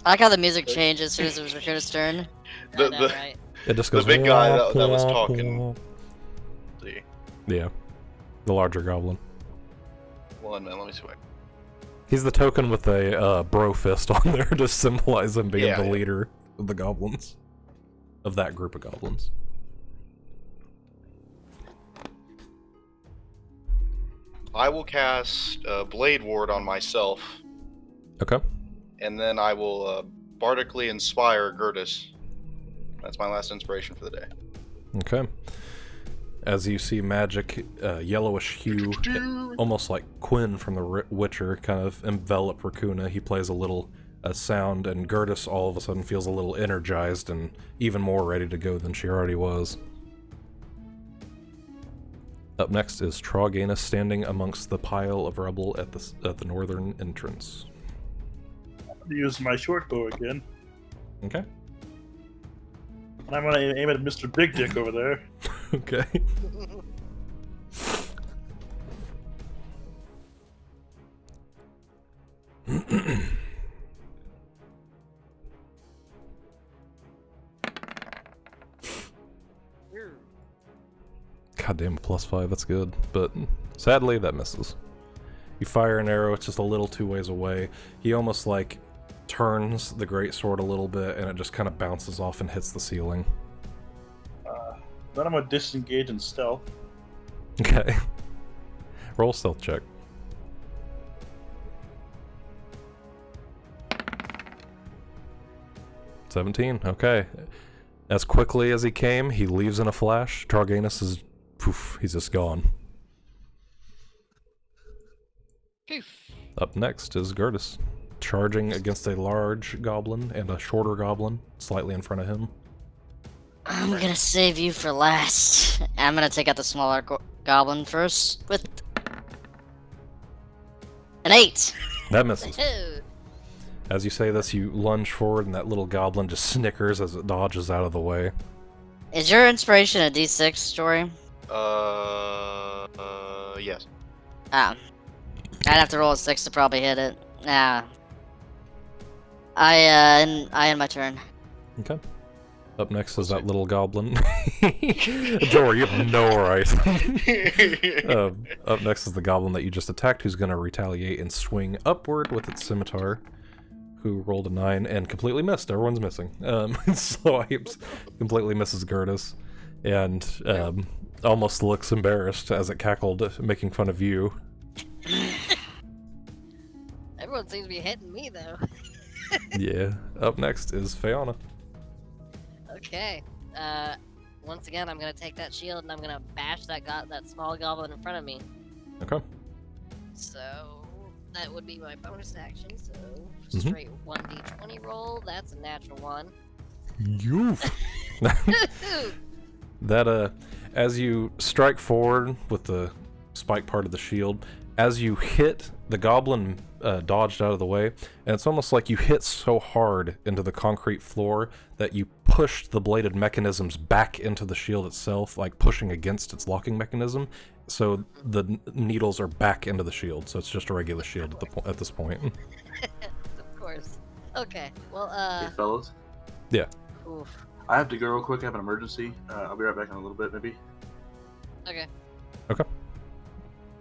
I like how the music changed as soon as it was Raccoon's turn. I The- know, the- right? It just The goes. big guy that was talking. See. Yeah, the larger goblin. One minute, let me see. He's the token with a bro fist on there to symbolize him being Yeah, the yeah. leader of the goblins. Of that group of goblins. I will cast Blade Ward on myself, Okay. and then I will bardically inspire Gurdis. That's my last inspiration for the day. Okay. As you see magic, yellowish hue, almost like Quinn from the Witcher, kind of envelop Raakuna. He plays a little sound, and Gurdis all of a sudden feels a little energized and even more ready to go than she already was. Up next is Troganis, standing amongst the pile of rubble at the northern entrance. I'm gonna use my short bow again. Okay. And I'm gonna aim at Mr. Big Dick over there. Okay. Goddamn, +5, that's good. But sadly, that misses. You fire an arrow, it's just a little 2 ways away. He almost like turns the greatsword a little bit, and it just kind of bounces off and hits the ceiling. Then I'm gonna disengage and stealth. Okay. Roll stealth check. $17, okay. As quickly as he came, he leaves in a flash. Troganis is, poof, he's just gone. Up next is Gurdis, charging against a large goblin and a shorter goblin, slightly in front of him. I'm gonna save you for last. I'm gonna take out the smaller goblin first with an 8. That misses. Ooh. As you say this, you lunge forward, and that little goblin just snickers as it dodges out of the way. Is your inspiration a D6 story? Yes. Ah. I'd have to roll a 6 to probably hit it. Ah. I end my turn. Okay. Up next is that little goblin. Jor, you have no right. Up next is the goblin that you just attacked, who's going to retaliate and swing upward with its scimitar, who rolled a 9 and completely missed. Everyone's missing. So I completely misses Gurdis, and almost looks embarrassed as it cackled, making fun of you. Everyone seems to be hitting me though. Yeah. Up next is Fayanna. Okay. Once again, I'm gonna take that shield and I'm gonna bash that small goblin in front of me. Okay. So that would be my bonus action. So Mhm. straight 1d20 roll. That's a natural 1. You. That as you strike forward with the spike part of the shield, as you hit, the goblin dodged out of the way, and it's almost like you hit so hard into the concrete floor that you pushed the bladed mechanisms back into the shield itself, like pushing against its locking mechanism, so the needles are back into the shield, so it's just a regular shield at this point. Of course. Okay. Well, Hey, fellas. Yeah. oof. I have to go real quick. I have an emergency. I'll be right back in a little bit, maybe. Okay.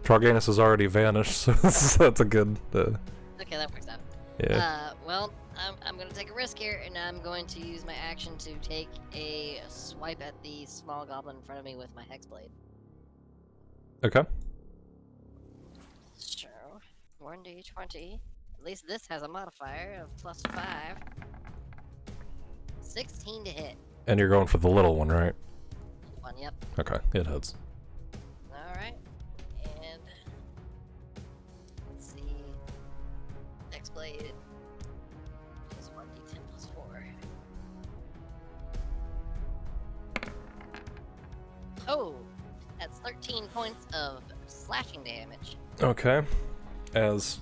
Troganis has already vanished, so that's a good... Okay, that works out. yeah. Well, I'm gonna take a risk here, and I'm going to use my action to take a swipe at the small goblin in front of me with my hex blade. Okay. So, 1d20. At least this has a modifier of +5. 16 to hit. And you're going for the little one, right? One, yep. Okay, it hits. Alright. And let's see. Hex blade is 1d10 +4. Oh! That's 13 points of slashing damage. Okay. As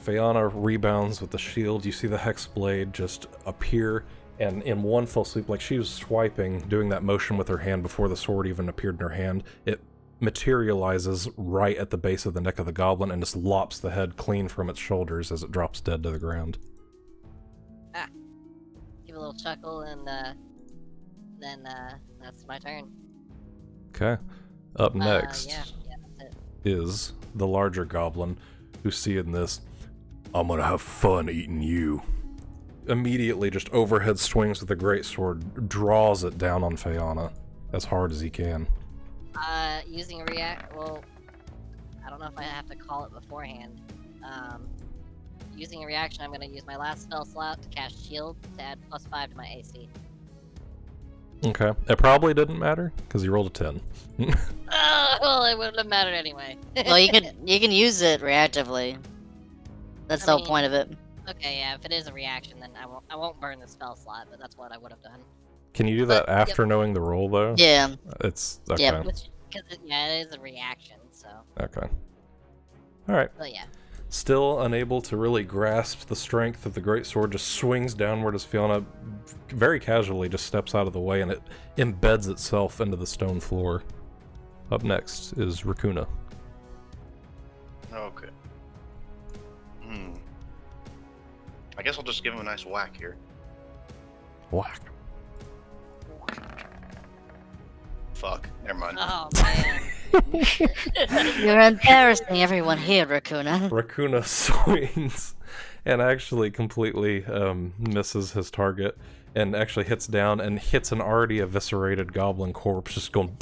Fayanna rebounds with the shield, you see the hex blade just appear, and in one fell swoop, like she was swiping, doing that motion with her hand before the sword even appeared in her hand, it materializes right at the base of the neck of the goblin and just lops the head clean from its shoulders as it drops dead to the ground. Give a little chuckle, and then that's my turn. Okay. Up next Yeah, that's it. is the larger goblin, who's seeing this. I'm gonna have fun eating you. Immediately just overhead swings with the greatsword, draws it down on Fayanna as hard as he can. Using a well, I don't know if I have to call it beforehand. Using a reaction, I'm gonna use my last spell slot to cast shield to add +5 to my AC. Okay. It probably didn't matter, because he rolled a 10. Well, it wouldn't have mattered anyway. Well, you can use it reactively. That's I the whole mean- point of it. Okay, yeah, if it is a reaction, then I won't burn the spell slot, but that's what I would have done. Can you do that after knowing the roll, though? Yeah. It's... okay. Yeah. Because it is a reaction, so. Okay. Alright. But yeah. Still unable to really grasp the strength of the greatsword, just swings downward as Fiona very casually just steps out of the way, and it embeds itself into the stone floor. Up next is Raakuna. Okay. I guess I'll just give him a nice whack here. Whack. Fuck. Never mind. Oh man. You're embarrassing everyone here, Raakuna. Raakuna swings and actually completely misses his target and actually hits down and hits an already eviscerated goblin corpse, just going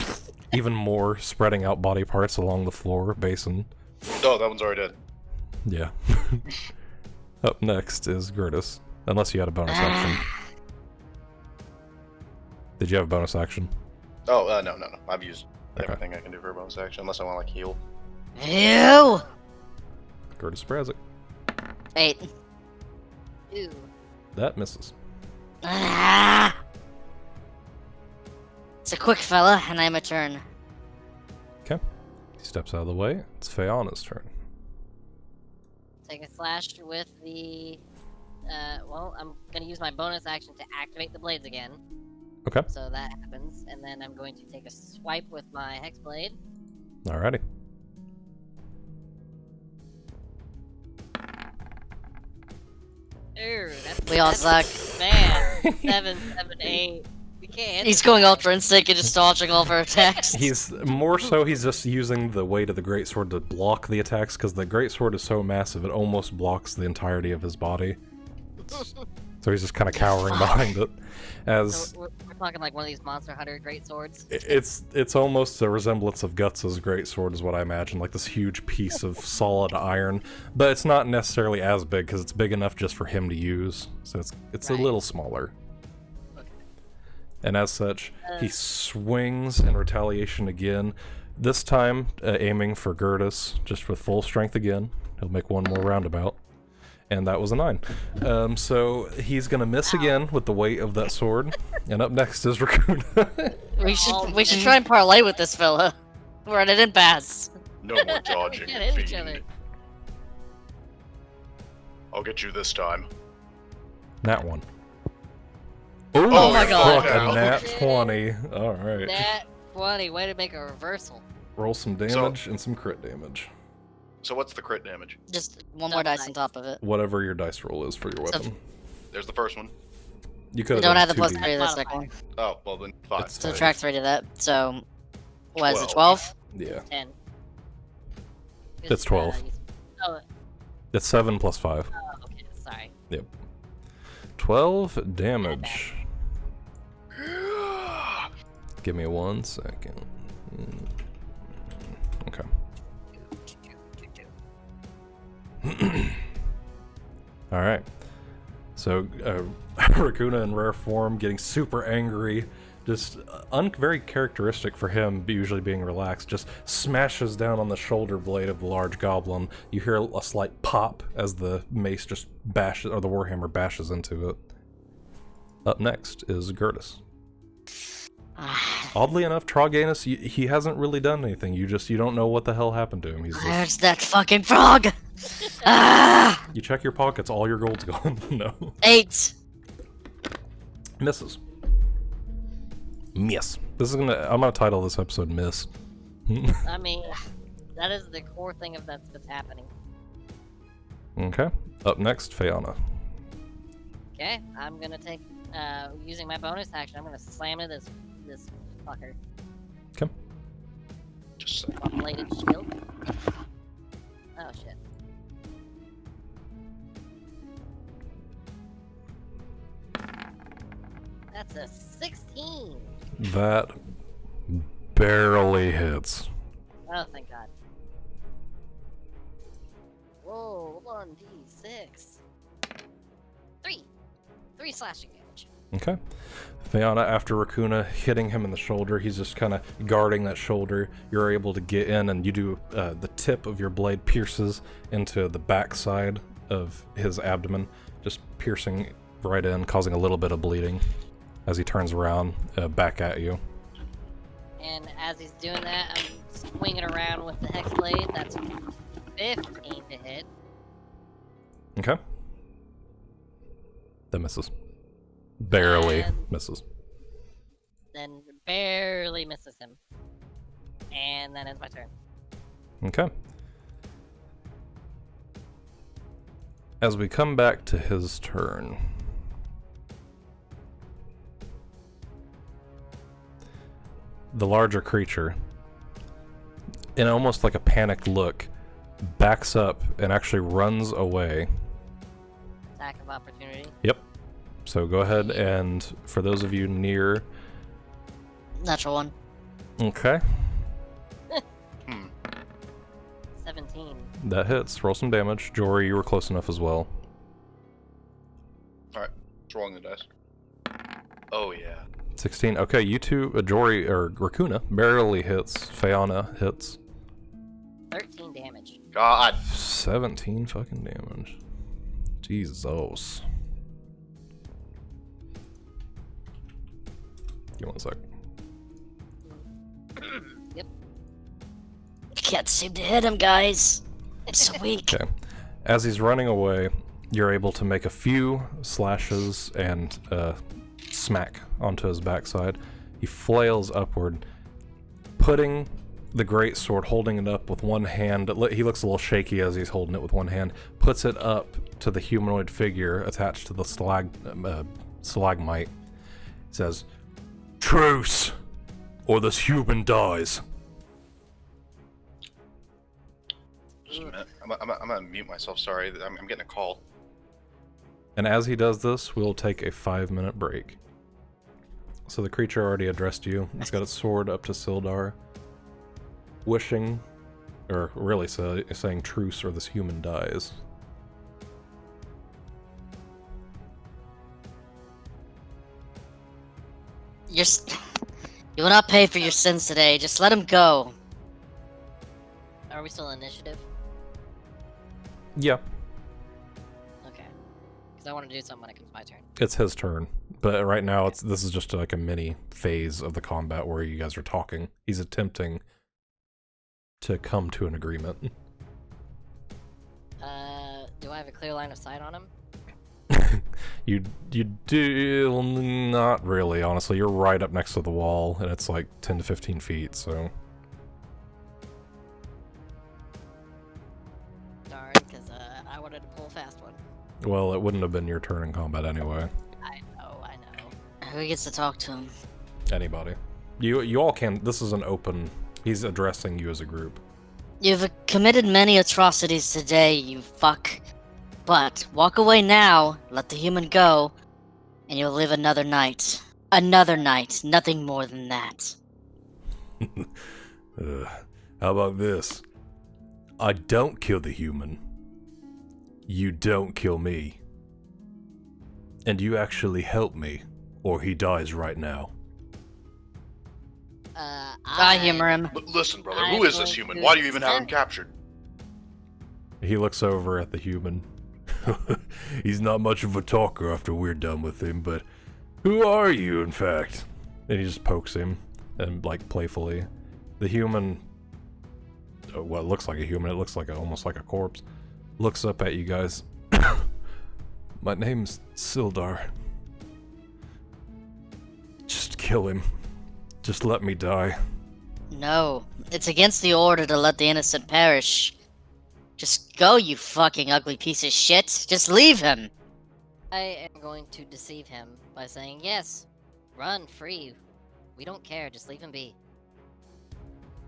even more, spreading out body parts along the floor basin. Oh, that one's already dead. Yeah. Up next is Gurdis, unless you had a bonus action. Did you have a bonus action? Oh, no. I've used Okay. everything I can do for a bonus action, unless I want to, like, heal. Ew! Gurdis spreads it. 8. Ew. That misses. Ah! It's a quick fella, and I'm a turn. Okay. He steps out of the way. It's Fayanna's turn. Take a slash with the. Well, I'm gonna use my bonus action to activate the blades again. Okay. So that happens, and then I'm going to take a swipe with my hex blade. Alrighty. Ooh, that's We all suck. Man, 7, 7, 8. We can't. He's going Ultra Instinct and just dodging all of our attacks. He's just using the weight of the greatsword to block the attacks, because the greatsword is so massive it almost blocks the entirety of his body. So he's just kind of cowering behind it. As So we're talking like one of these Monster Hunter great swords. it's almost a resemblance of Guts' greatsword is what I imagine, like this huge piece of solid iron, but it's not necessarily as big because it's big enough just for him to use. So it's Right. a little smaller. Okay. And as such, he swings in retaliation again, this time aiming for Gurdis, just with full strength again. He'll make one more roundabout. And that was a 9. So he's gonna miss again with the weight of that sword. And up next is Raakuna. We should try and parlay with this fella. We're at an impasse. No more dodging, Can't hit each fiend. other. I'll get you this time. Nat 1. Oh my God. Fuck, a nat Shit. 20. Alright. Nat 20, way to make a reversal. Roll some damage and some crit damage. So what's the crit damage? Just one more dice on top of it. Whatever your dice roll is for your So- weapon. There's the first one. You could We have don't done have the plus 2d. 3 to the second one. Oh, well then 5. It's- So subtract 3 to that. So, what is it, 12. 12? Yeah. 10. It's 12. Oh, It's 7 plus 5. okay, sorry. 12 damage. Give me 1 second. Okay. Alright. So, Raakuna in rare form getting super angry, just very characteristic for him, usually being relaxed, just smashes down on the shoulder blade of the large goblin. You hear a slight pop as the mace just bashes, or the warhammer bashes into it. Up next is Gurdis. Oddly enough, Troganis, he hasn't really done anything. You don't know what the hell happened to him. He's just, Where's that fucking frog? Ah! you check your pockets, all your gold's gone. No. 8. Misses. Miss. I'm gonna title this episode Miss. I mean, that is the core thing of that's happening. Okay. Up next, Fayanna. Okay, I'm gonna take, using my bonus action, I'm gonna slam into this fucker. Okay. Just Bladed shield. Oh shit. That's a 16! That barely hits. Oh, thank god. Whoa, 1d6. 3 slashing damage. Okay. Fayanna, after Raakuna hitting him in the shoulder, he's just kind of guarding that shoulder. You're able to get in, and you do the tip of your blade pierces into the backside of his abdomen, just piercing right in, causing a little bit of bleeding as he turns around back at you. And as he's doing that, I'm swinging around with the hex blade. That's 15 to hit. Okay. That misses. Barely And- misses. Then barely misses him. And then ends my turn. Okay. As we come back to his turn, the larger creature, in almost like a panicked look, backs up and actually runs away. Attack of opportunity. Yep. So go ahead and, for those of you near... Natural one. Okay, 17. that hits. Roll some damage. Jory, you were close enough as well. Just rolling the dice. Oh yeah. 16. Okay, you two, Jory, or Raakuna, barely hits. Fayanna hits. 13 damage. God. 17 fucking damage. Jesus. Give me 1 sec. Yep. I can't seem to hit him, guys. I'm so weak. Okay. As he's running away, you're able to make a few slashes and smack onto his backside. He flails upward, putting the great sword, holding it up with one hand. He looks a little shaky as he's holding it with one hand. Puts it up to the humanoid figure attached to the stalagmite. Says, "Truce, or this human dies." Just a minute. I'm gonna mute myself. Sorry, I'm getting a call. And as he does this, we'll take a 5-minute break. So the creature already addressed you. It's got its sword up to Sildar, wishing, or really saying truce or this human dies. You will not pay for your sins today. Just let him go. Are we still initiative? Yeah, Okay. Because I want to do something when it comes my turn. it's his turn. But right now, this is just like a mini phase of the combat where you guys are talking. He's attempting to come to an agreement. Do I have a clear line of sight on him? You do not really, honestly. You're right up next to the wall, and it's like 10 to 15 feet, so... Darn, because I wanted to pull a fast one. Well, it wouldn't have been your turn in combat anyway. I know. Who gets to talk to him? Anybody. You all can... This is an open... He's addressing you as a group. You've committed many atrocities today, you fuck. But walk away now, let the human go, and you'll live another night. Another night, nothing more than that. How about this? I don't kill the human. You don't kill me. And you actually help me, or he dies right now. I humor him. Listen, brother. I'm Who is this going human? to Why do you even have him accept- captured? He looks over at the human. He's not much of a talker after we're done with him, but who are you, in fact? And he just pokes him, and like playfully. The human, well, it looks like a human. It looks like almost like a corpse. Looks up at you guys. My name's Sildar. Just kill him. Just let me die. No, it's against the order to let the innocent perish. Just go, you fucking ugly piece of shit. Just leave him. I am going to deceive him by saying, yes, run free. We don't care, just leave him be.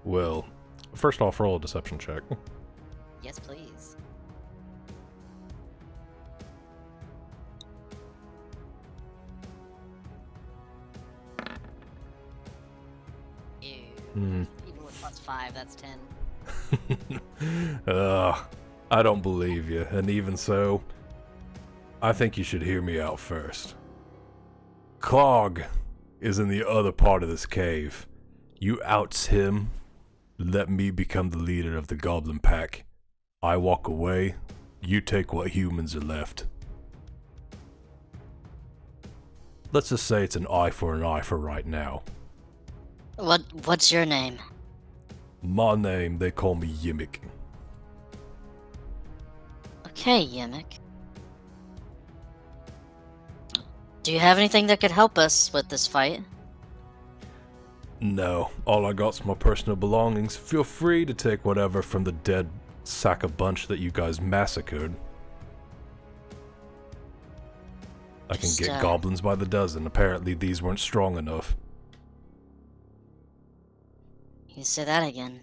Well, first off, roll a deception check. Yes, please. Ew. Even with +5, that's 10. I don't believe you, and even so, I think you should hear me out first. Clog is in the other part of this cave. You outs him, let me become the leader of the goblin pack. I walk away, you take what humans are left. Let's just say it's an eye for right now. What's your name? My name, they call me Yimmick. Okay, Yimmick. Do you have anything that could help us with this fight? No, all I got's my personal belongings. Feel free to take whatever from the dead sack of bunch that you guys massacred. I can Just, get goblins by the dozen. Apparently these weren't strong enough. You say that again.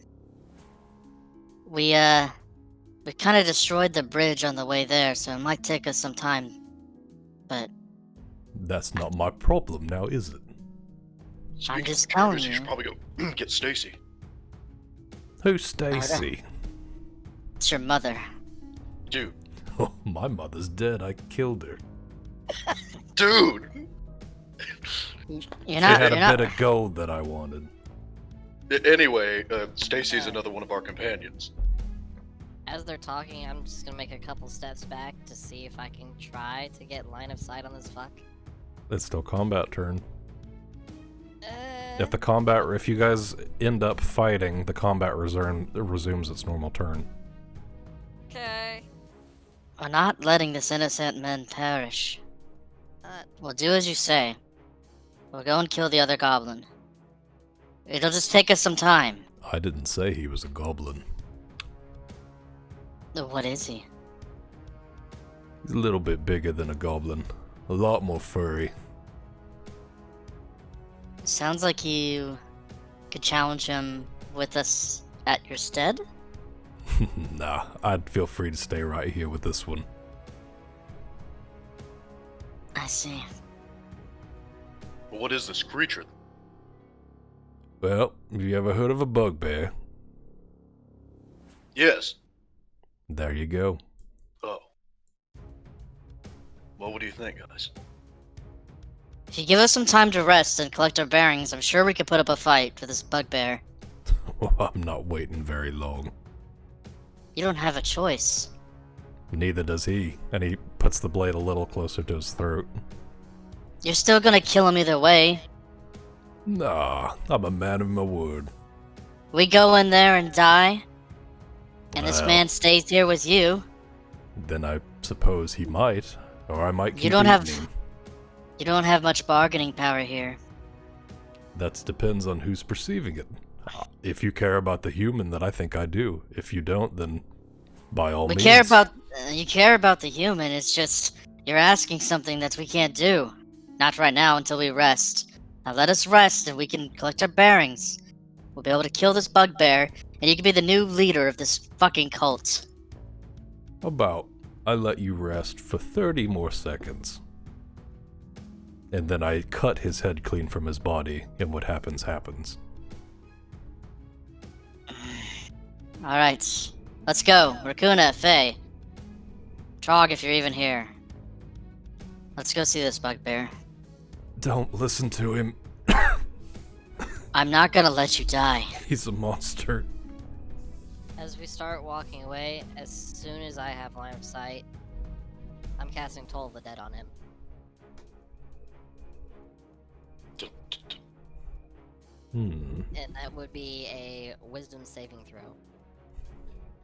We kind of destroyed the bridge on the way there, so it might take us some time. But That's not my problem now, is it? I'm just of telling Gurdis, you. should probably go get Stacy. Who's Stacy? It's your mother. Dude. Oh, my mother's dead. I killed her. Dude! You're She not. had You're a not. bit of gold that I wanted. Anyway, Stacy's another one of our companions. As they're talking, I'm just gonna make a couple steps back to see if I can try to get line of sight on this fuck. It's still combat turn. Uh, If you guys end up fighting, the combat resumes its normal turn. okay. We're not letting this innocent man perish. We'll do as you say. We'll go and kill the other goblin. It'll just take us some time. I didn't say he was a goblin. What is he? He's a little bit bigger than a goblin. A lot more furry. Sounds like you could challenge him with us at your stead? Nah, I'd feel free to stay right here with this one. I see. What is this creature? Well, have you ever heard of a bugbear? Yes. There you go. Oh. Well, what do you think, guys? If you give us some time to rest and collect our bearings, I'm sure we could put up a fight for this bugbear. Well, I'm not waiting very long. You don't have a choice. Neither does he, and he puts the blade a little closer to his throat. You're still gonna kill him either way. Nah, I'm a man of my word. We go in there and die, and this Well, man stays here with you. Then I suppose he might, or I might keep You don't have- eating him. You don't have much bargaining power here. That depends on who's perceiving it. If you care about the human, then I think I do. If you don't, then by all We means. care about you care about the human. It's just you're asking something that we can't do. Not right now until we rest. Now let us rest and we can collect our bearings. We'll be able to kill this bugbear, and you can be the new leader of this fucking cult. About I let you rest for 30 more seconds. And then I cut his head clean from his body, and what happens, happens. Alright. Let's go. Raakuna, Faye. Trog, if you're even here. Let's go see this bugbear. Don't listen to him. I'm not gonna let you die. He's a monster. As we start walking away, as soon as I have line of sight, I'm casting Toll of the Dead on him. And that would be a wisdom saving throw.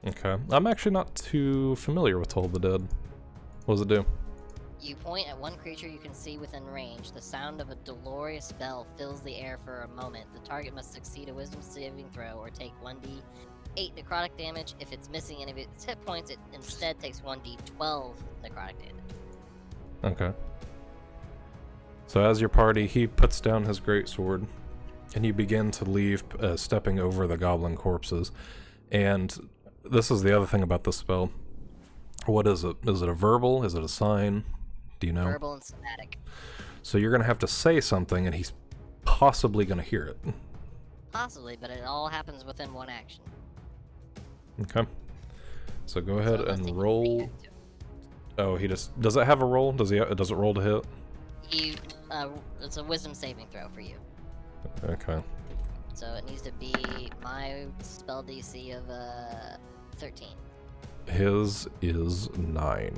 Okay. I'm actually not too familiar with Toll of the Dead. What does it do? You point at one creature you can see within range. The sound of a dolorous bell fills the air for a moment. The target must succeed a wisdom saving throw or take 1d8 necrotic damage. If it's missing any of its hit points, it instead takes 1d12 necrotic damage. Okay. So as your party, he puts down his greatsword, and you begin to leave, stepping over the goblin corpses. And this is the other thing about this spell. What is it? Is it a verbal? Is it a sign? Do you know? Verbal and somatic. So you're going to have to say something, and he's possibly going to hear it. Possibly, but it all happens within one action. Okay. So go ahead So unless he and can roll. react to it. Oh, he just... Does it have a roll? Does it roll to hit? It's a wisdom saving throw for you. Okay. So it needs to be my spell DC of 13. His is 9.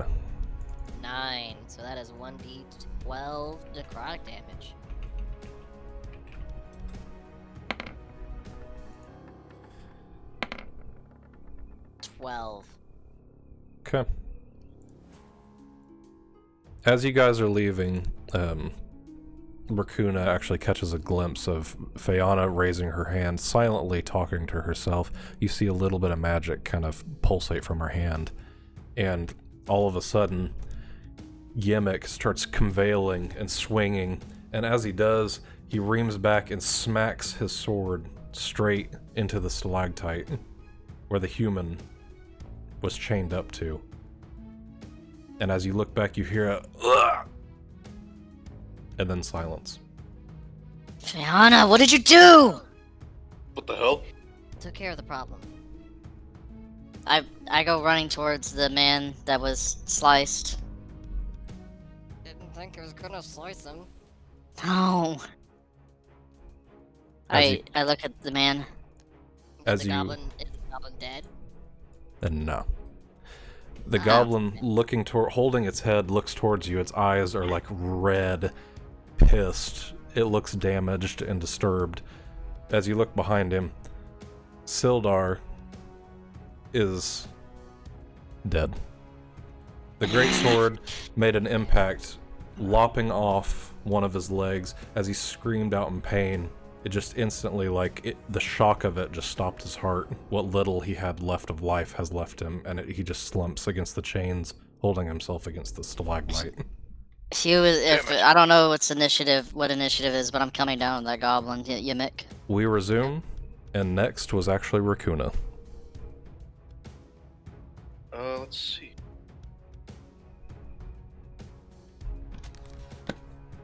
9. So that is 1d12 necrotic damage. $12. Okay. As you guys are leaving, Raakuna actually catches a glimpse of Fayanna raising her hand, silently talking to herself. You see a little bit of magic kind of pulsate from her hand, and all of a sudden, Yemek starts conveying and swinging, and as he does, he reams back and smacks his sword straight into the stalactite where the human was chained up to. And as you look back, you hear a "Ugh!" and then silence. Fayanna, what did you do? What the hell? Took care of the problem. I go running towards the man that was sliced. Didn't think I was gonna slice him. No. I look at the man. As Is you- the goblin dead? And no. The goblin, holding its head, looks towards you. Its eyes are like red, pissed. It looks damaged and disturbed. As you look behind him, Sildar is dead. The great sword made an impact, lopping off one of his legs. As he screamed out in pain, it just instantly, the shock of it just stopped his heart. What little he had left of life has left him, and he just slumps against the chains, holding himself against the stalagmite. I don't know what initiative is, but I'm coming down on that goblin, Yimik. We resume, and next was actually Raakuna. Let's see.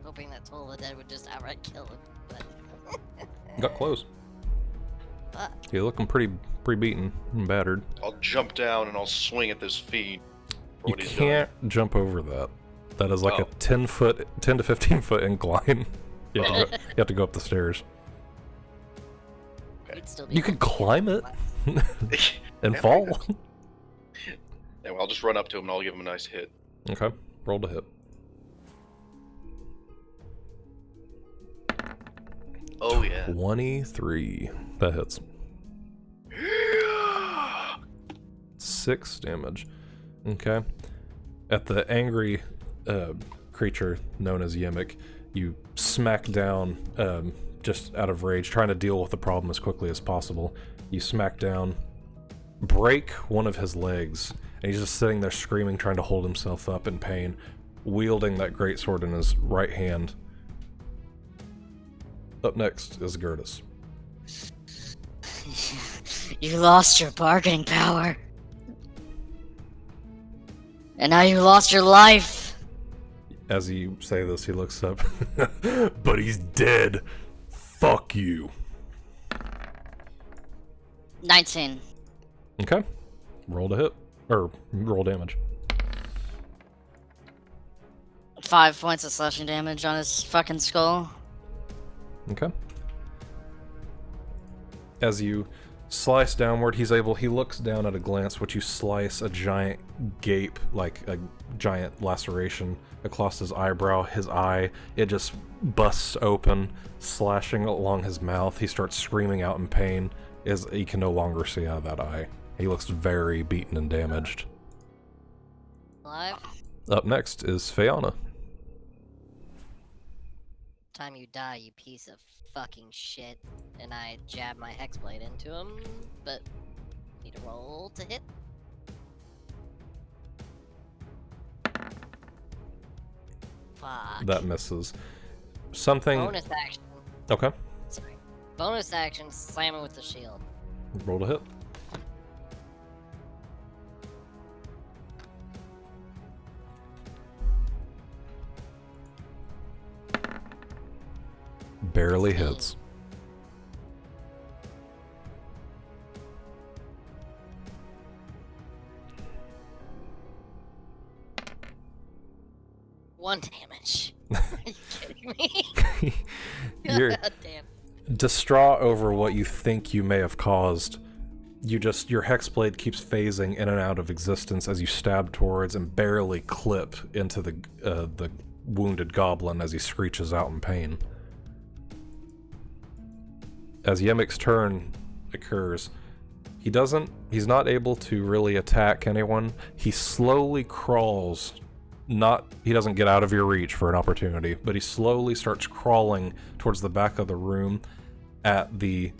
Hoping that Toll of the Dead would just outright kill him, but Got close. fuck. He's looking pretty beaten and battered. I'll jump down and I'll swing at this fiend. for You what he's can't jump over that. That is like Oh. a 10 to 15 foot incline. You have to go up the stairs. He'd still be You could climb it done. and Yeah, fall. Yeah, well, I'll just run up to him and I'll give him a nice hit. Okay, roll to hit. Oh yeah. 23. That hits. 6 damage. Okay. At the angry creature known as Yimik, you smack down just out of rage, trying to deal with the problem as quickly as possible. You smack down, break one of his legs, and he's just sitting there screaming, trying to hold himself up in pain, wielding that greatsword in his right hand. Up next is Gurdis. You lost your bargaining power. And now you lost your life. As you say this, he looks up. But he's dead. Fuck you. 19. Okay. Roll to hit. Or roll damage. 5 points of slashing damage on his fucking skull. Okay. As you slice downward, he looks down at a glance, which you slice a giant gape, like a giant laceration across his eyebrow, his eye. It just busts open, slashing along his mouth. He starts screaming out in pain as he can no longer see out of that eye. He looks very beaten and damaged. Alive? Up next is Fayanna. Time you die, you piece of fucking shit. And I jab my hexblade into him, but need to roll to hit. Fuck. That misses. Something. Bonus action. Okay. Sorry. Bonus action, slam him with the shield. Roll to hit. Barely hits. One damage. Are you kidding me? You're God damn. distraught over what you think you may have caused. Your hexblade keeps phasing in and out of existence as you stab towards and barely clip into the wounded goblin as he screeches out in pain. As Yemik's turn occurs, he's not able to really attack anyone. He slowly crawls. He doesn't get out of your reach for an opportunity, but he slowly starts crawling towards the back of the room at the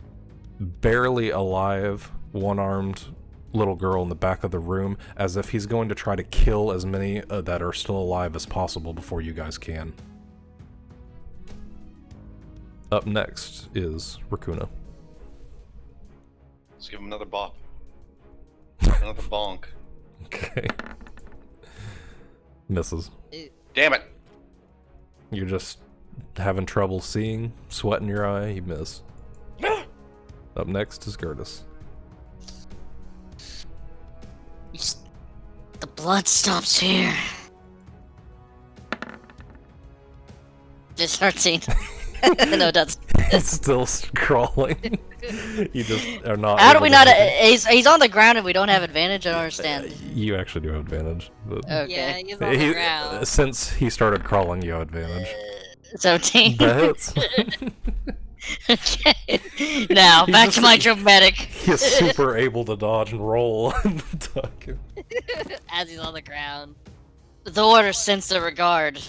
barely alive, one-armed little girl in the back of the room, as if he's going to try to kill as many that are still alive as possible before you guys can. Up next is Raakuna. Let's give him another bop. Another bonk. Okay. Misses. Damn it! You're just having trouble seeing, sweat in your eye, you miss. Up next is Gurdis. The blood stops here. Just 13. No, it doesn't. It's still crawling. You just are not. How do able we to not? hit He's on the ground and we don't have advantage. I don't understand. it. You actually do have advantage. But Yeah, Okay. he's on the ground. Since he started crawling, you have advantage. 17. That hits. Okay. Now He's back just to my like- dramatic. He's super able to dodge and roll. As he's on the ground. The order sends the regard.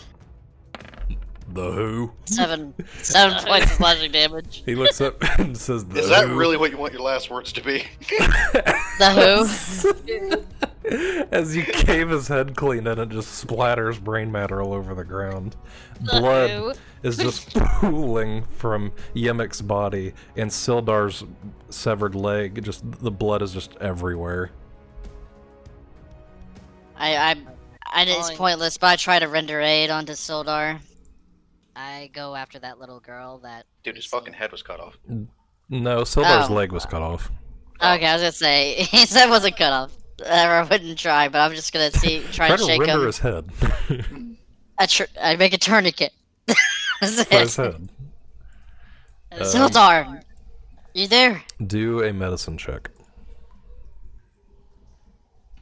The who? 7 points of slashing damage. He looks up and says, "The Is that who?" really what you want your last words to be? The who? As you cave his head clean and it just splatters brain matter all over the ground. Blood who? is just pooling from Yemek's body, and Sildar's severed leg, just the blood is just everywhere. I it's pointless, but I try to render aid onto Sildar. I go after that little girl that. Dude, his fucking head was cut off. No, Sildar's Oh. leg was cut off. Okay, I was gonna say his head wasn't cut off. I wouldn't try, but I'm just gonna try Try to to shake render him. his head. I make a tourniquet. That's For his it. head. Sildar, you there? Do a medicine check.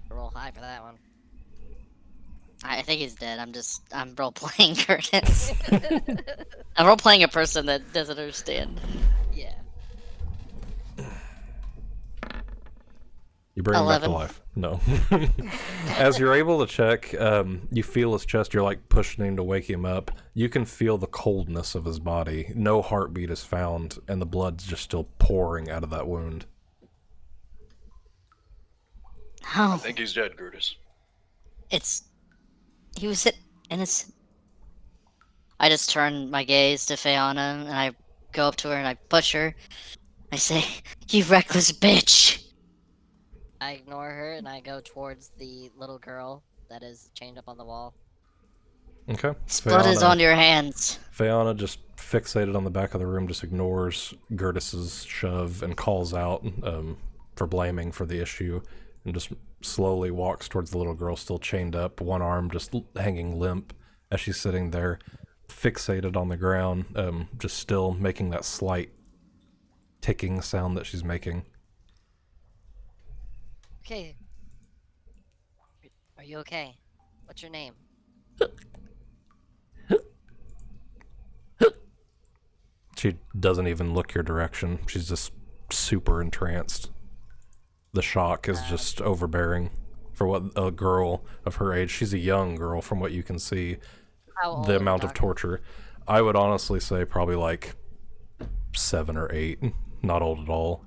Roll high for that one. I think he's dead. I'm role playing Curtis. I'm role playing a person that doesn't understand. Yeah. You bring him back to 11. life. No. As you're able to check, you feel his chest. You're like pushing him to wake him up. You can feel the coldness of his body. No heartbeat is found, and the blood's just still pouring out of that wound. I Oh, think he's dead, Gurdis. he was innocent. I just turn my gaze to Fayanna and I go up to her and I push her. I say, "You reckless bitch!" I ignore her and I go towards the little girl that is chained up on the wall. Okay. This blood is on your hands. Fayanna, just fixated on the back of the room, just ignores Gurdis's shove and calls out for blaming for the issue, and just slowly walks towards the little girl still chained up, one arm just hanging limp as she's sitting there, fixated on the ground, just still making that slight ticking sound that she's making. Okay. Are you okay? What's your name? She doesn't even look your direction. She's just super entranced. The shock is just overbearing for what a girl of her age. She's a young girl from what you can see. How old The are we amount of talking? torture. I would honestly say probably like 7 or 8. Not old at all.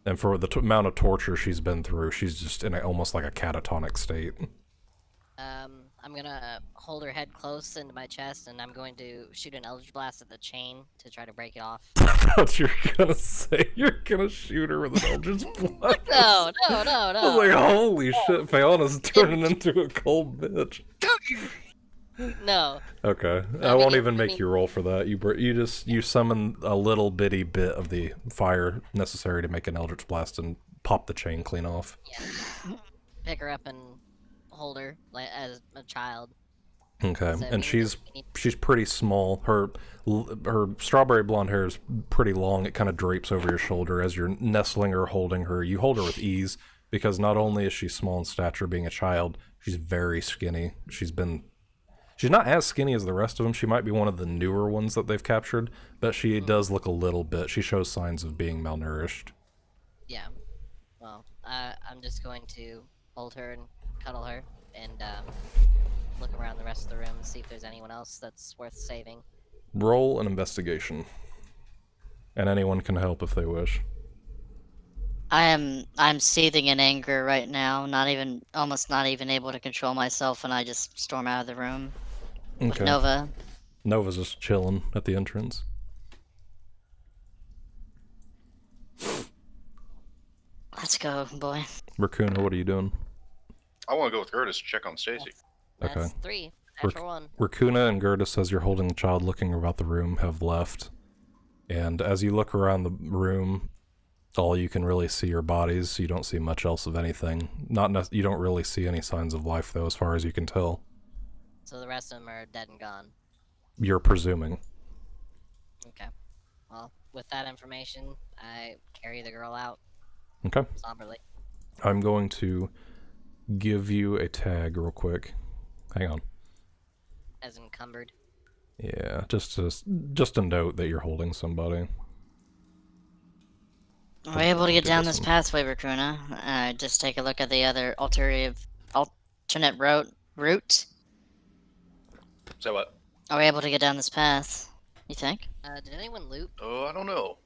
And for the amount of torture she's been through, she's just in almost like a catatonic state. I'm gonna hold her head close into my chest and I'm going to shoot an Eldritch Blast at the chain to try to break it off. I thought you were gonna say you're gonna shoot her with an Eldritch Blast. No. I was like, holy shit, Fayanna's turning into a cold bitch. No. Okay, I I mean, won't it- even I make mean- you roll for that. You summon a little bitty bit of the fire necessary to make an Eldritch Blast and pop the chain clean off. Yeah. Pick her up and hold her like as a child. Okay, So and we she's need- pretty small. Her strawberry blonde hair is pretty long. It kind of drapes over your shoulder as you're nestling her, holding her. You hold her with ease because not only is she small in stature, being a child, she's very skinny. She's not as skinny as the rest of them. She might be one of the newer ones that they've captured, but she does look a little bit. She shows signs of being malnourished. Yeah. Well, I'm just going to hold her and cuddle her and look around the rest of the room and see if there's anyone else that's worth saving. Roll an investigation, and anyone can help if they wish. I'm seething in anger right now, almost not even able to control myself, and I just storm out of the room with Okay. Nova. Nova's just chilling at the entrance. Let's go, boy. Raakuna, what are you doing? I want to go with Gurdis to check on Stacy. That's Okay. 3. Natural 1. Raakuna and Gurdis, as you're holding the child looking about the room, have left. And as you look around the room, all you can really see are bodies. You don't see much else of anything. You don't really see any signs of life, though, as far as you can tell. So the rest of them are dead and gone. You're presuming. Okay. Well, with that information, I carry the girl out Okay. somberly. I'm going to give you a tag real quick. Hang on. As encumbered. Yeah, just a note that you're holding somebody. We're able to get Do down this this one. pathway, Raakuna. Just take a look at the other alternate route. So what? Are we able to get down this path? You think? Did anyone loot? Oh, I don't know.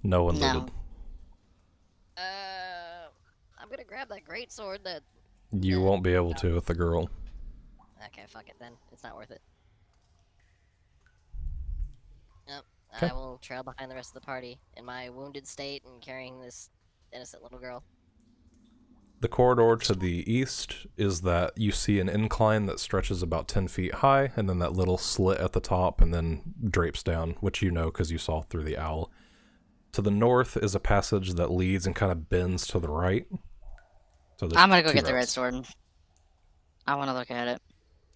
No one No. looted. I'm gonna grab that great sword that... You won't be able to with the girl. Okay, fuck it then. It's not worth it. Yep. Okay. I will trail behind the rest of the party in my wounded state and carrying this innocent little girl. The corridor to the east is that you see an incline that stretches about 10 feet high, and then that little slit at the top, and then drapes down, which you know because you saw through the owl. To the north is a passage that leads and kind of bends to the right. So there's I'm gonna go two get the red routes. sword. I want to look at it.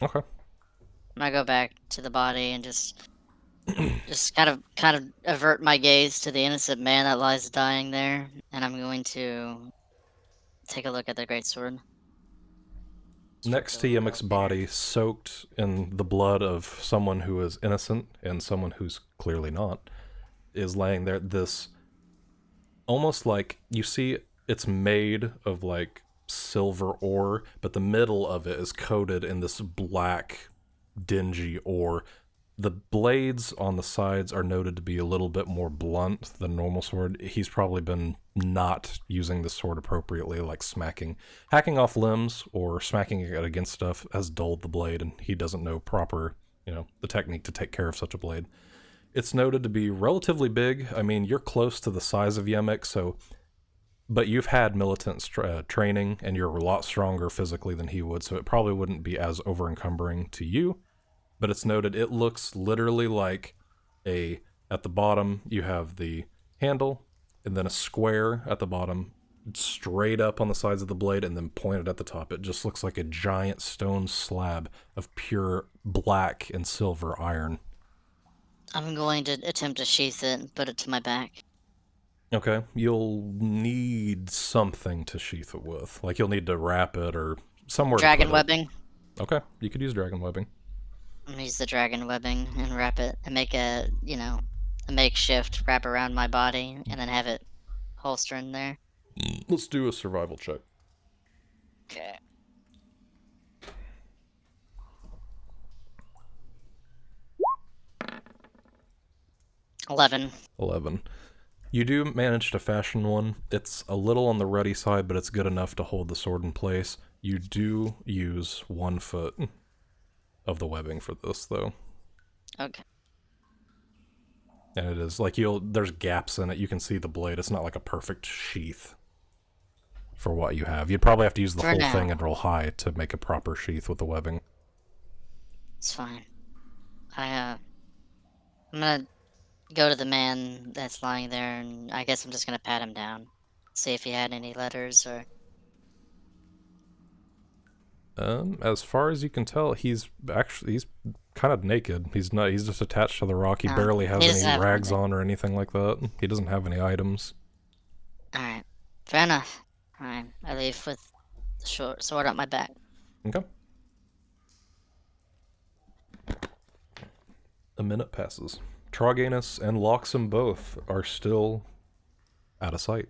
Okay. I'm gonna go back to the body and just kind of avert my gaze to the innocent man that lies dying there, and I'm going to take a look at the great sword. Next to Yemek's body, soaked in the blood of someone who is innocent and someone who's clearly not, is laying there this almost like, you see it's made of like silver ore, but the middle of it is coated in this black, dingy ore. The blades on the sides are noted to be a little bit more blunt than normal sword. He's probably been not using the sword appropriately, like hacking off limbs or smacking it against stuff has dulled the blade, and he doesn't know proper, the technique to take care of such a blade. It's noted to be relatively big. I mean, you're close to the size of Yemek, but you've had militant training, and you're a lot stronger physically than he would, so it probably wouldn't be as over-encumbering to you. But it's noted it looks literally like at the bottom you have the handle, and then a square at the bottom, straight up on the sides of the blade, and then pointed at the top. It just looks like a giant stone slab of pure black and silver iron. I'm going to attempt to sheath it and put it to my back. Okay, you'll need something to sheath it with. Like, you'll need to wrap it or somewhere Dragon to put webbing. it. Okay, you could use dragon webbing. I'm gonna use the dragon webbing and wrap it and make a makeshift wrap around my body and then have it holster in there. Let's do a survival check. Okay. $11. 11. You do manage to fashion one. It's a little on the ruddy side, but it's good enough to hold the sword in place. You do use 1 foot of the webbing for this, though. Okay. And it is like there's gaps in it. You can see the blade. It's not like a perfect sheath for what you have. You'd probably have to use the For whole now. thing and roll high to make a proper sheath with the webbing. It's fine. I'm gonna go to the man that's lying there, and I guess I'm just gonna pat him down, see if he had any letters or. As far as you can tell, he's kind of naked. He's just attached to the rock. He barely has he doesn't any have rags anything. on or anything like that. He doesn't have any items. All right, fair enough. All right, I leave with the sword up my back. Okay. A minute passes. Troganis and Loxim both are still out of sight.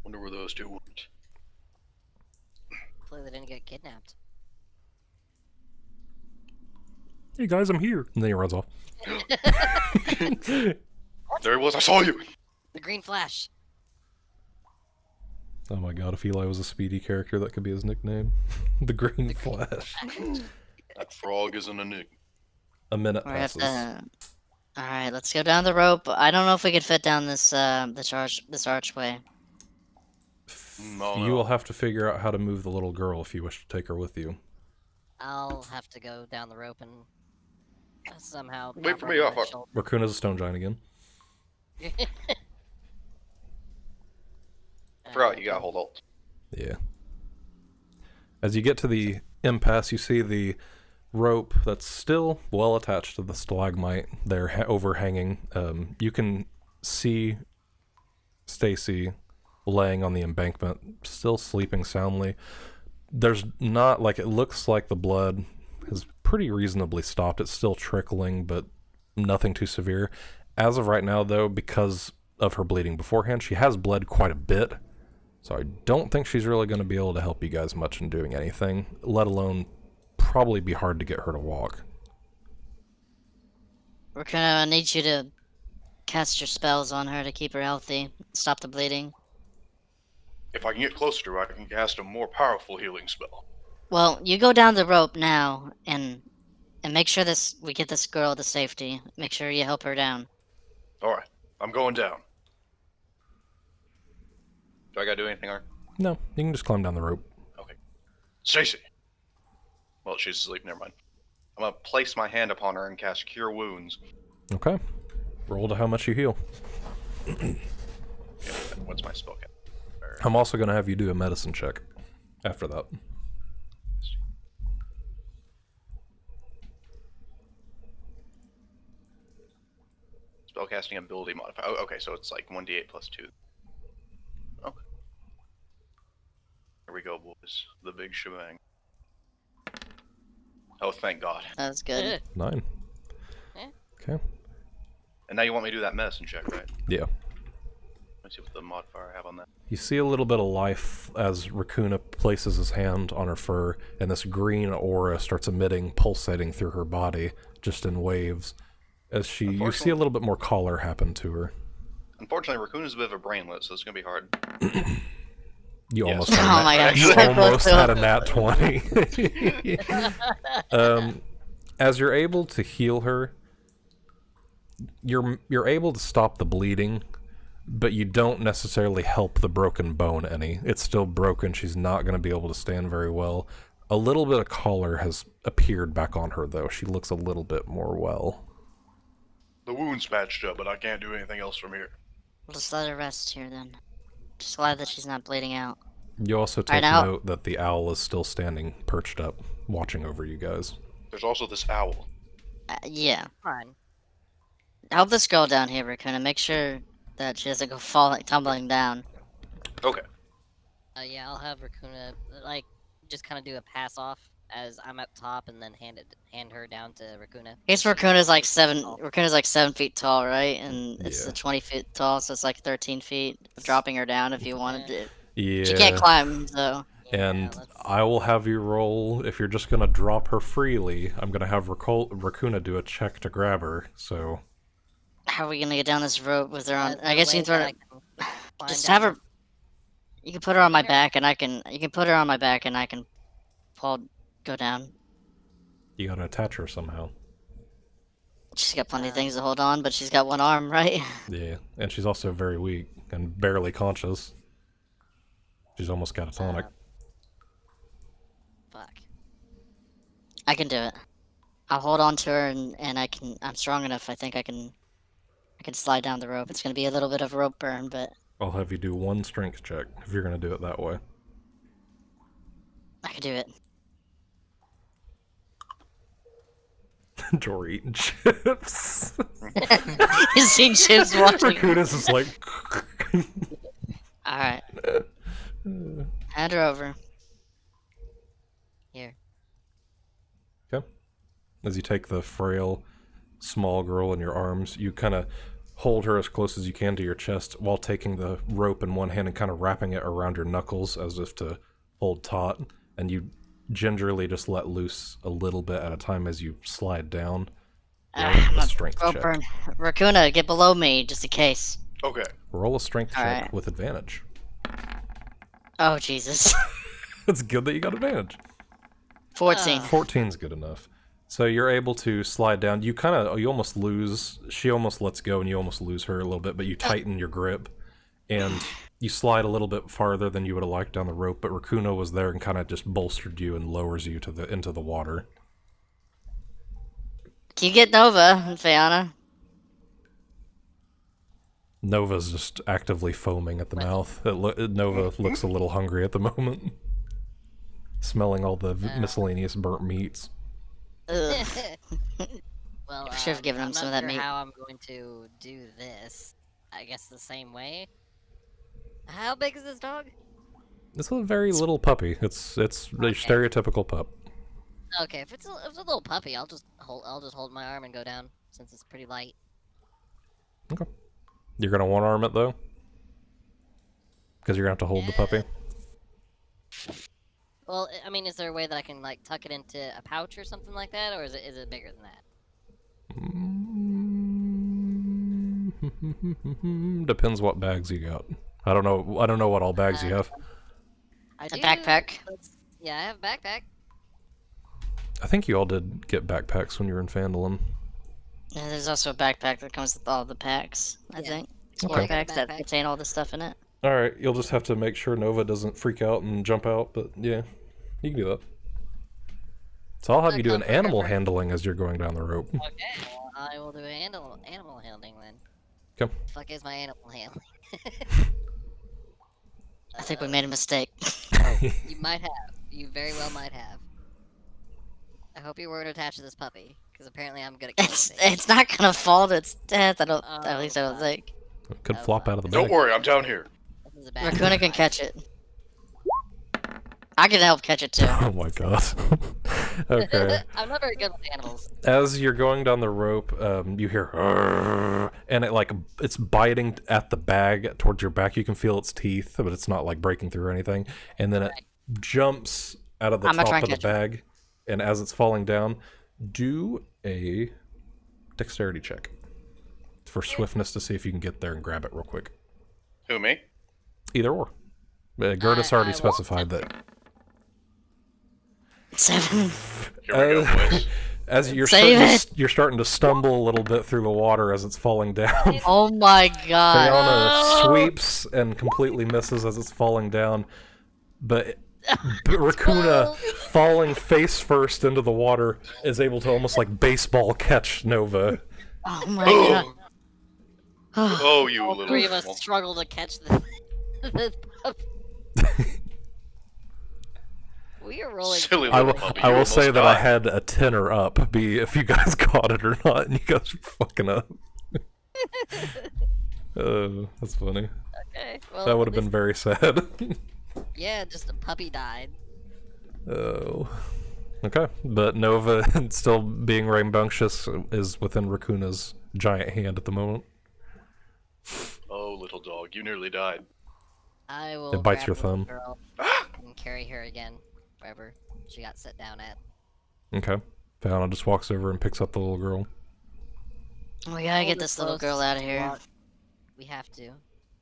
Wonder where those two went. Hopefully they didn't get kidnapped. Hey guys, I'm here. And then he runs off. There he was. I saw you. The green flash. Oh my god, if Eli was a speedy character, that could be his nickname. The Green The green Flash. That frog isn't a nick. A minute We have passes. to. All right, let's go down the rope. I don't know if we could fit down this this archway. No, You no. will have to figure out how to move the little girl if you wish to take her with you. I'll have to go down the rope and somehow. Wait drop for her me, on I'll my fuck. shoulder. Raakuna's a stone giant again. I forgot you got hold alt. Yeah. As you get to the impasse, you see the rope that's still well attached to the stalagmite there overhanging. You can see Stacy laying on the embankment, still sleeping soundly. There's not, like, it looks like the blood has pretty reasonably stopped. It's still trickling, but nothing too severe. As of right now, though, because of her bleeding beforehand, she has bled quite a bit. So I don't think she's really going to be able to help you guys much in doing anything, let alone probably be hard to get her to walk. We're gonna need you to cast your spells on her to keep her healthy, stop the bleeding. If I can get closer to her, I can cast a more powerful healing spell. Well, you go down the rope now and make sure we get this girl to safety. Make sure you help her down. Alright, I'm going down. Do I gotta do anything, Art? No, you can just climb down the rope. Stacy! Well, she's asleep, never mind. I'm gonna place my hand upon her and cast Cure Wounds. Okay. Roll to how much you heal. What's my spell count? I'm also going to have you do a medicine check after that. Spellcasting ability modifier. Oh, okay, so it's like 1d8 plus 2. Okay. Here we go, boys. The big shebang. Oh, thank God. That's good. 9. Eh. Okay. And now you want me to do that medicine check, right? Yeah. Let's see what the modifier I have on that. You see a little bit of life as Raakuna places his hand on her fur, and this green aura starts emitting, pulsating through her body, just in waves. As you see a little bit more color happen to her. Unfortunately, Raakuna's a bit of a brainlet, so it's gonna be hard. You Yes. almost Oh had my god. you almost had a nat 20. As you're able to heal her, you're able to stop the bleeding, but you don't necessarily help the broken bone any. It's still broken. She's not going to be able to stand very well. A little bit of color has appeared back on her, though. She looks a little bit more well. The wound's patched up, but I can't do anything else from here. We'll just let her rest here then. Just glad that she's not bleeding out. You also Right take now- note that the owl is still standing, perched up, watching over you guys. There's also this owl. Yeah. Fine. Help this girl down here, Raakuna. Make sure that she doesn't go tumbling down. Okay. Yeah, I'll have Raakuna like just kind of do a pass off as I'm up top, and then hand her down to Raakuna. I guess Raakuna's like 7 feet tall, right? And it's Yeah. 20 feet tall, so it's like 13 feet. Dropping her down if you wanted to. Yeah. She can't climb, so. And let's- I will have you roll, if you're just going to drop her freely, I'm going to have Raakuna do a check to grab her, so... How are we gonna get down this rope with her on? I guess you can throw her. Climb Just down have her. You can put her on my back, and I can. You can put her on my back, and I can go down. You gotta attach her somehow. She's got plenty of things to hold on, but she's got one arm, right? Yeah, and she's also very weak and barely conscious. She's almost catatonic. Fuck. I can do it. I'll hold on to her, and I can. I'm strong enough. I think I can slide down the rope. It's gonna be a little bit of a rope burn, but I'll have you do one strength check if you're gonna do it that way. I can do it. Jor eating chips. You see Chip's watching. Raakuna's just like... All right. Hand her over. Here. Okay. As you take the frail, small girl in your arms, you kind of hold her as close as you can to your chest while taking the rope in one hand and kind of wrapping it around your knuckles as if to hold taut. And you gingerly just let loose a little bit at a time as you slide down. Roll a My strength rope check. burn. Raakuna, get below me, just in case. Okay. Roll a strength check Alright. with advantage. Oh, Jesus. It's good that you got advantage. 14. 14's good enough. So you're able to slide down. You almost lose. She almost lets go, and you almost lose her a little bit. But you tighten your grip, and you slide a little bit farther than you would have liked down the rope. But Raakuna was there and kind of just bolstered you and lowers you to into the water. Can you get Nova and Fayanna? Nova's just actively foaming at the mouth. Nova looks a little hungry at the moment, smelling all the miscellaneous burnt meats. Ugh. Well, I should have given him I'm some of not that sure meat. how I'm going to do this. I guess the same way. How big is this dog? It's a very little puppy. It's a stereotypical pup. Okay, if it's a little puppy, I'll just hold my arm and go down since it's pretty light. Okay. You're gonna one arm it though, because you're gonna have to hold the puppy. Well, I mean, is there a way that I can like tuck it into a pouch or something like that, or is it bigger than that? Depends what bags you got. I don't know what all bags you have. I A do- backpack. Yeah, I have a backpack. I think you all did get backpacks when you were in Phandelver. And there's also a backpack that comes with all the packs, I Yeah. think. Okay. Sport I got a packs that backpack. contain all the stuff in it. All right, you'll just have to make sure Nova doesn't freak out and jump out. But yeah, you can do that. So I'll have you do an animal handling as you're going down the rope. Okay, well, I will do animal handling then. Come. The fuck is my animal handling? I think we made a mistake. You might have. You very well might have. I hope you weren't attached to this puppy, because apparently I'm good at killing things. It's not gonna fall to its death. At least I don't God. think. It could flop out of the bag. Don't worry, I'm down here. This is a bad Raakuna can catch it. I can help catch it too. Oh my god. Okay. I'm not very good with animals. As you're going down the rope, you hear, "Arrgh," and it's biting at the bag towards your back. You can feel its teeth, but it's not like breaking through or anything. And then it jumps out of the I'm gonna try top and of the catch bag, and as it's falling down, do a dexterity check for swiftness to see if you can get there and grab it real quick. Who, me? Either or. Gurdis already I will specified that. 7. Here we go, boys. As you're Save you're starting to stumble a little bit through the water as it's falling down. Oh my god. Fayanna sweeps and completely misses as it's falling down, but Raakuna, falling face first into the water, is able to almost like baseball catch Nova. Oh my god. Oh, you All little. three of us animal. struggle to catch the puppy. We are rolling. Silly I little will, puppy. I you will say almost that I died. had a 10 or up, be if you guys caught it or not, and you guys were fucking up. That's funny. Okay, well, That would have at been very sad. least- Yeah, just a puppy died. Oh. Okay, but Nova, still being rambunctious, is within Raakuna's giant hand at the moment. Oh, little dog, you nearly died. I will. It bites grab your the little thumb. girl and carry her again, wherever she got set down at. Okay. Fayanna just walks over and picks up the little girl. We gotta Hold get her this little close girl out of and here. walk. We have to.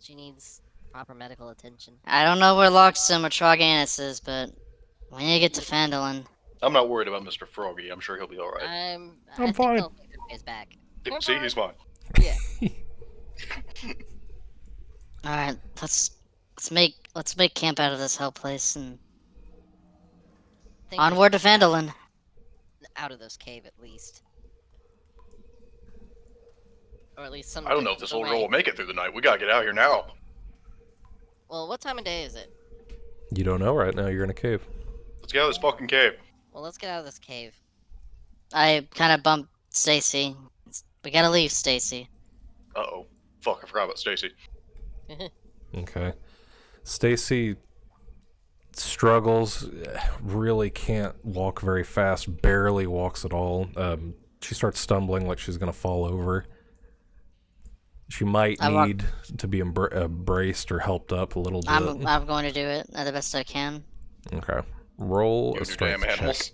She needs proper medical attention. I don't know where Loxim or Troganis is, but we need to get to Phandelver. I'm not worried about Mr. Froggy. I'm sure he'll be alright. I I'm think fine. they'll make their ways back. See, he's fine. Yeah. Alright, let's make camp out of this hell place and Think we onward to should get Phandelver. out of this cave at least. Or at least some. I don't know if this little girl will make it through the night. We gotta get out of here now. Well, what time of day is it? You don't know right now, you're in a cave. Let's get out of this fucking cave. Well, let's get out of this cave. I kind of bumped Stacy. We gotta leave, Stacy. Uh-oh. Fuck, I forgot about Stacy. Okay. Stacy struggles, really can't walk very fast, barely walks at all. She starts stumbling like she's gonna fall over. She might need to be braced or helped up a little bit. I'm going to do it the best I can. Okay. Roll You a and your strength damn check. animals.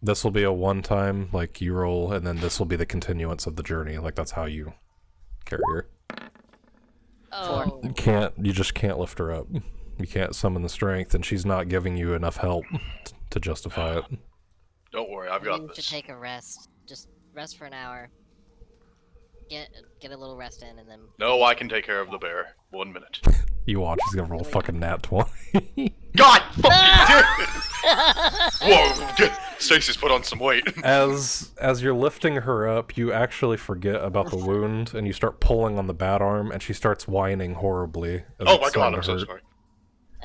This will be a one-time, like, you roll, and then this will be the continuance of the journey. Like, that's how you carrier. Oh. You just can't lift her up. You can't summon the strength, and she's not giving you enough help to justify it. Don't worry, I've Maybe got we should this. take a rest. Just rest for an hour. Get a little rest in, and then. No, I can take care of the bear. 1 minute. You watch, he's gonna roll a fucking nat 20. God fucking Whoa! Stacy's put on some weight. As you're lifting her up, you actually forget about the wound, and you start pulling on the bat arm, and she starts whining horribly. as Oh it's my god, starting I'm to so hurt. sorry.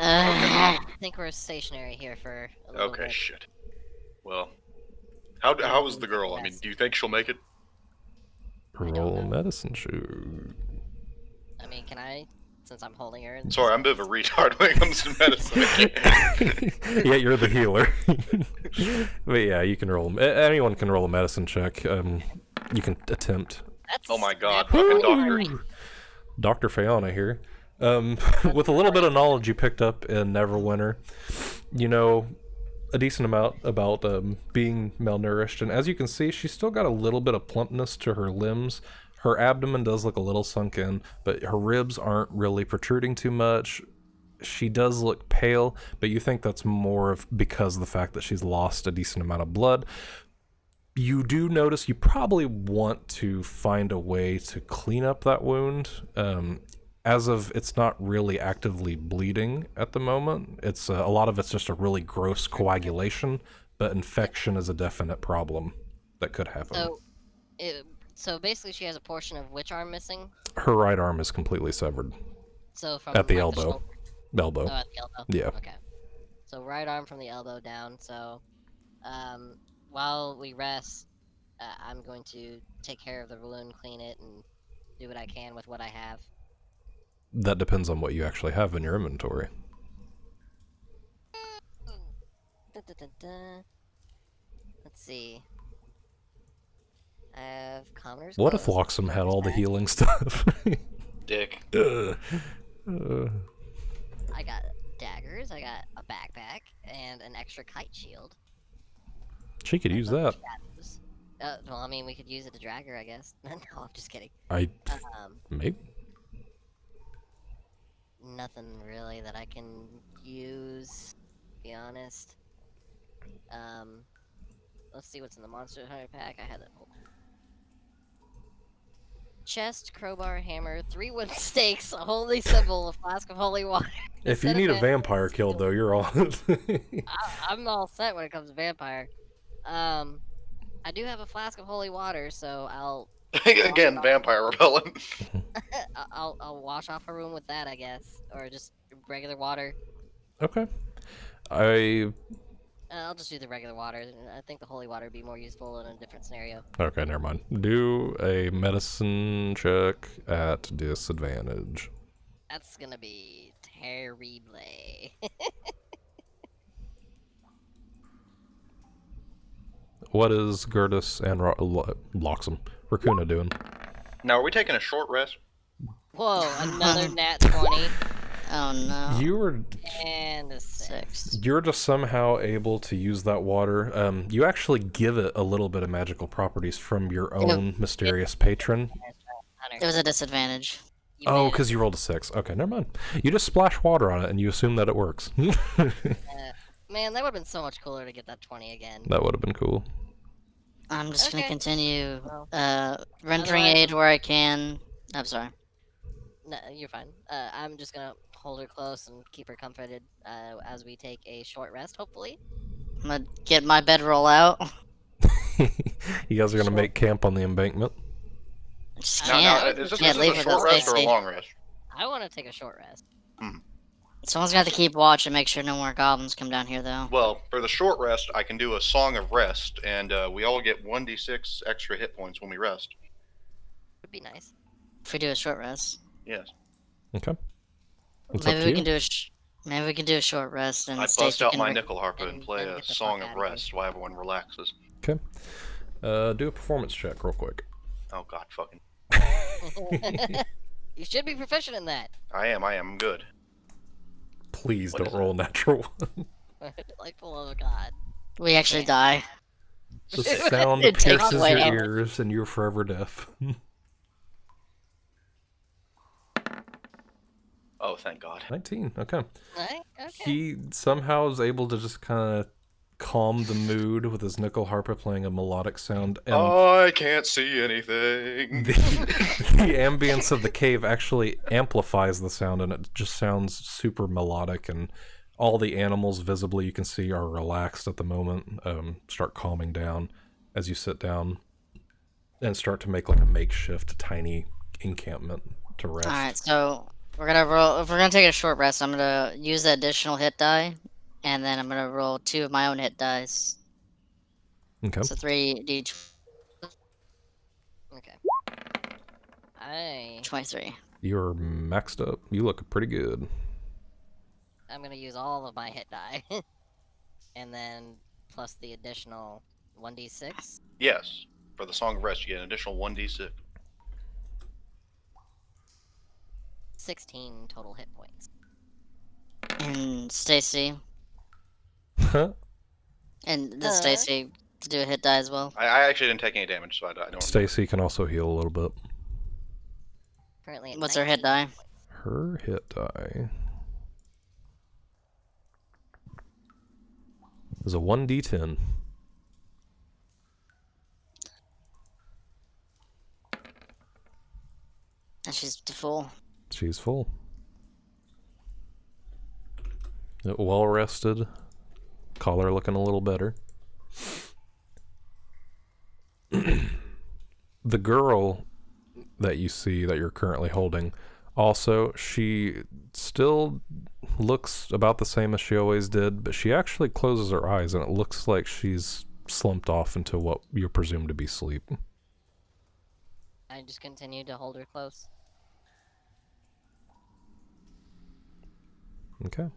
I think we're stationary here for a little Okay, bit. shit. Well, how is the girl? I mean, do you think she'll make it? Roll a medicine shoot. I mean, can I? Since I'm holding her. And Sorry, I'm a bit of a retard when it comes to medicine. Yeah, you're the healer. But yeah, you can roll. Anyone can roll a medicine check. You can attempt. That's Oh my god, fucking doctor. Dr. Fayanna here. With a little bit of knowledge you picked up in Neverwinter, you know a decent amount about being malnourished, and as you can see, she's still got a little bit of plumpness to her limbs. Her abdomen does look a little sunk in, but her ribs aren't really protruding too much. She does look pale, but you think that's more of because of the fact that she's lost a decent amount of blood. You do notice you probably want to find a way to clean up that wound. As of, it's not really actively bleeding at the moment. It's a lot of it's just a really gross coagulation, but infection is a definite problem that could happen. So basically, she has a portion of which arm missing? Her right arm is completely severed. So from At the like, elbow. shoulder- Elbow. Oh, at the elbow. Yeah. Okay. So right arm from the elbow down. So, while we rest, I'm going to take care of the balloon, clean it, and do what I can with what I have. That depends on what you actually have in your inventory. Let's see. I have commoner's What if gloves, Loxim had all the healing stuff? Dick. Uh, I got daggers. I got a backpack and an extra kite shield. she could use that. Shadows. Well, I mean, we could use it to drag her, I guess. No, I'm just kidding. Maybe. Nothing really that I can use, to be honest. Let's see what's in the Monster Hunter pack. I had that. Chest, crowbar, hammer, 3 wooden stakes, a holy symbol, a flask of holy water. If you Set need a bed, vampire killed, though, you're on. I'm all set when it comes to vampire. I do have a flask of holy water, so I'll Again, vampire repellent. I'll wash off a room with that, I guess, or just regular water. Okay. I'll just do the regular water. I think the holy water would be more useful in a different scenario. Okay, never mind. Do a medicine check at disadvantage. That's gonna be terrible. What is Gurdis and Loxim, Raakuna doing? Now, are we taking a short rest? Whoa, another nat 20 Oh no. and a 6. You're just somehow able to use that water. You actually give it a little bit of magical properties from your own mysterious patron. Hunter, It was a disadvantage. you Oh, missed. because you rolled a 6. Okay, never mind. You just splash water on it and you assume that it works. Man, that would have been so much cooler to get that 20 again. That would have been cool. I'm just gonna Okay. continue Well, rendering otherwise- aid where I can. I'm sorry. No, you're fine. I'm just gonna hold her close and keep her comforted as we take a short rest, hopefully. I'm gonna get my bedroll out. You guys are going to Sure. make camp on the embankment? I just Now, can't. is this Can't a leave short without rest or a Stacy. long rest? I want to take a short rest. Someone's got to keep watch and make sure no more goblins come down here, though. Well, for the short rest, I can do a Song of Rest, and we all get 1d6 extra hit points when we rest. Would be nice. If we do a short rest, Yes. Okay. It's maybe up we to can you. do maybe we can do a short rest and I bust Stacy out can my re- nickel harp and play and a get the Song fuck of outta here. Rest while everyone relaxes. Okay. Do a performance check real quick. Oh god, fucking. You should be proficient in that. I am, I'm good. Please What don't is roll a natural one. Like, oh god. We actually die. The sound It takes pierces away your everything. ears and you're forever deaf. Oh, thank God. 19. Okay. Right? Okay. He somehow is able to just kind of calm the mood with his nickel harpa playing a melodic sound, and I can't see anything. the ambience of the cave actually amplifies the sound, and it just sounds super melodic, and all the animals visibly you can see are relaxed at the moment, start calming down as you sit down and start to make like a makeshift tiny encampment to rest. Alright, so we're gonna roll. If we're gonna take a short rest, I'm gonna use the additional hit die, and then I'm gonna roll 2 of my own hit dice. Okay. So 3 each. Okay. I'm 23. You're maxed up. You look pretty good. gonna use all of my hit die, and then plus the additional 1d6. Yes. For the Song of Rest, you get an additional 1d6. 16 total hit points. And Stacy. Huh? And does Stacy to do a hit die as well? I actually didn't take any damage, so I don't. Stacy can also heal a little bit. Currently at What's her hit 19 die? hit points. Her hit die is a 1d10. And she's to full. She's full. Well rested. Collar looking a little better. The girl that you see that you're currently holding, also, she still looks about the same as she always did, but she actually closes her eyes and it looks like she's slumped off into what you presume to be sleep. I just continue to hold her close. Okay.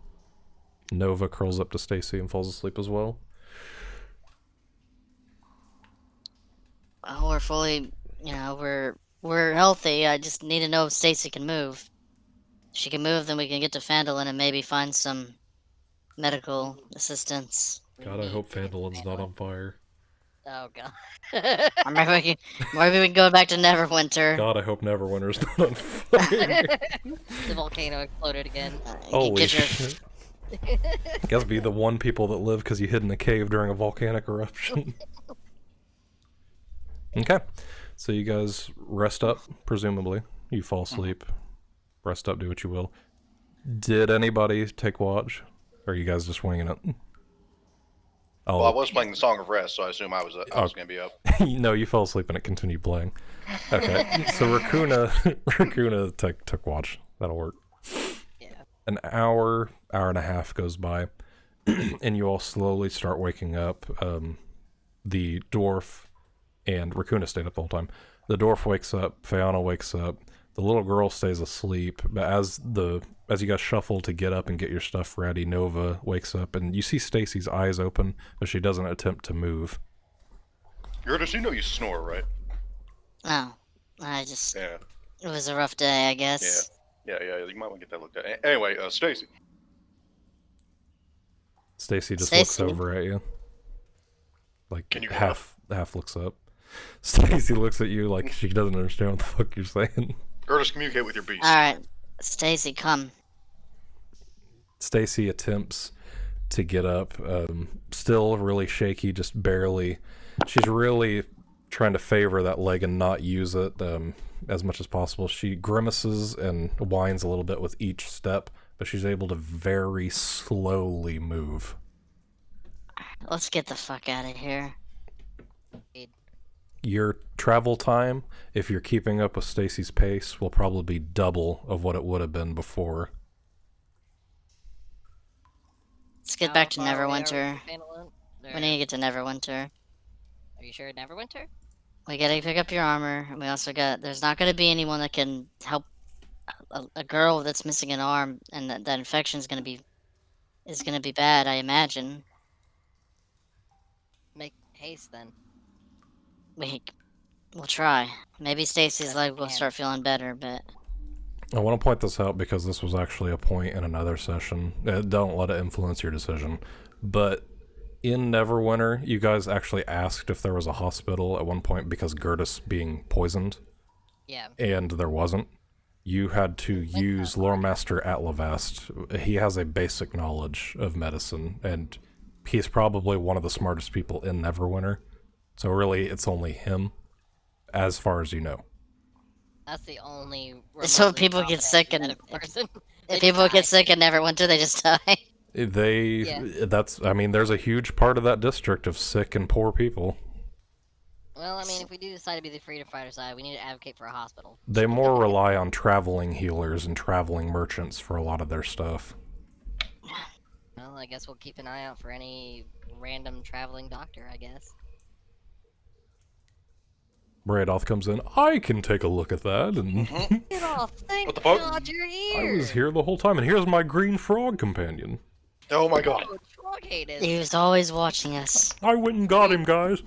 Nova curls up to Stacy and falls asleep as well. Oh, we're fully, we're healthy. I just need to know if Stacy can move. If she can move, then we can get to Phandelver and maybe find some medical assistance. God, I hope Phandelin's not on fire. Oh god. Or maybe we can go back to Neverwinter. God, I hope Neverwinter's not on fire. The volcano exploded again. Holy Get your- shit. Guess be the one people that live because you hid in a cave during a volcanic eruption. Okay. So you guys rest up, presumably. You fall asleep. Rest up, do what you will. Did anybody take watch? Or are you guys just winging it? Oh, Well, I was playing the Song of Rest, so I assume I was going to be up. no, you fell asleep and it continued playing. Okay, so Raakuna took watch. That'll work. Yeah. An hour and a half goes by, and you all slowly start waking up. The dwarf and Raakuna stayed up the whole time. The dwarf wakes up, Fayanna wakes up, the little girl stays asleep, but as you guys shuffle to get up and get your stuff ready, Nova wakes up, and you see Stacy's eyes open, but she doesn't attempt to move. Gurdis, you know you snore, right? Oh, I just, Yeah. it was a rough day, I guess. Yeah, you might want to get that looked at. Anyway, Stacy. Stacy just Stacy? looks over at you. Like, Can you get half looks up. Stacy looks at you like she doesn't understand what the fuck you're saying. Gurdis, communicate with your beast. Alright, Stacy, come. Stacy attempts to get up, still really shaky, just barely. She's really trying to favor that leg and not use it as much as possible. She grimaces and whines a little bit with each step, but she's able to very slowly move. Let's get the fuck out of here. Your travel time, if you're keeping up with Stacy's pace, will probably be double of what it would have been before. Let's get back to How far away are Neverwinter. we from Phandelver? We need to get to Neverwinter. Are you sure Neverwinter? We gotta pick up your armor, and we also got. There's not gonna be anyone that can help a girl that's missing an arm, and that infection's gonna be bad, I imagine. Make haste then. We'll try. Maybe Stacy's Yes, leg we will can. start feeling better, but I want to point this out because this was actually a point in another session. Don't let it influence your decision. But in Neverwinter, you guys actually asked if there was a hospital at one point because Gurdis being poisoned, Yeah. and there wasn't. you had to use Lore Master Atlavast. He has a basic knowledge of medicine, and he's probably one of the smartest people in Neverwinter. So really, it's only him, as far as you know. That's the only. So remotely people get competent sick and medical person. if They people die. get sick in Neverwinter, they just die. I mean, there's a huge part of that district of sick and poor people. Well, I mean, if we do decide to be the freedom fighter side, we need to advocate for a hospital. They more rely on traveling healers and traveling merchants for a lot of their stuff. Well, I guess we'll keep an eye out for any random traveling doctor, I guess. Bradoff comes in, I can take a look at that, and Get off! Thank What the fuck? God you're I here! was here the whole time, and here's my green frog companion. Oh my god. Oh, Troganis. He was always watching us. I went and got him, guys.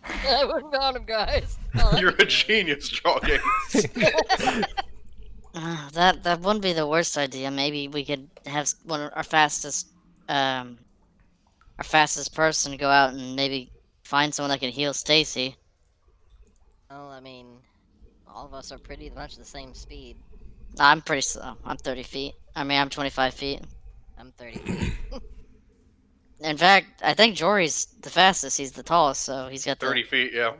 I wouldn't got him, guys. Oh, You're a genius, Troganis. That wouldn't be the worst idea. Maybe we could have one of our fastest person go out and maybe find someone that can heal Stacy. Well, I mean, all of us are pretty much the same speed. I'm pretty slow. I'm 30 feet. I mean, I'm 25 feet. I'm 30 feet. In fact, I think Jory's the fastest. He's the tallest, so he's got the... 30 feet, yeah.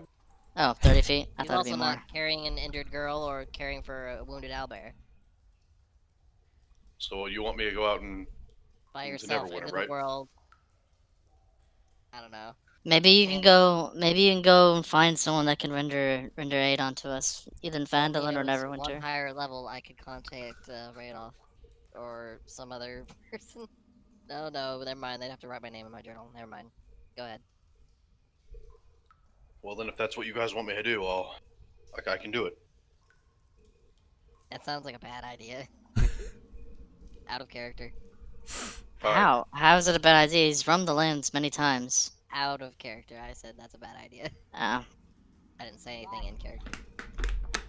Oh, 30 feet? I He's thought it'd also be more. not carrying an injured girl or caring for a wounded owlbear. So you want me to go out and... By It's yourself Neverwinter, into right? the world. I don't know. Maybe you can go. Maybe you can go and find someone that can render aid onto us, either in If Phandelver or it was one Neverwinter. higher level, I could contact Radoff or some other person. No, never mind. They'd have to write my name in my journal. Never mind. Go ahead. Well, then if that's what you guys want me to do, I can do it. That sounds like a bad idea. Out of character. Alright. How is it a bad idea? He's roamed the lands many times. Out of character. I said that's a bad idea. Oh. I didn't say anything in character.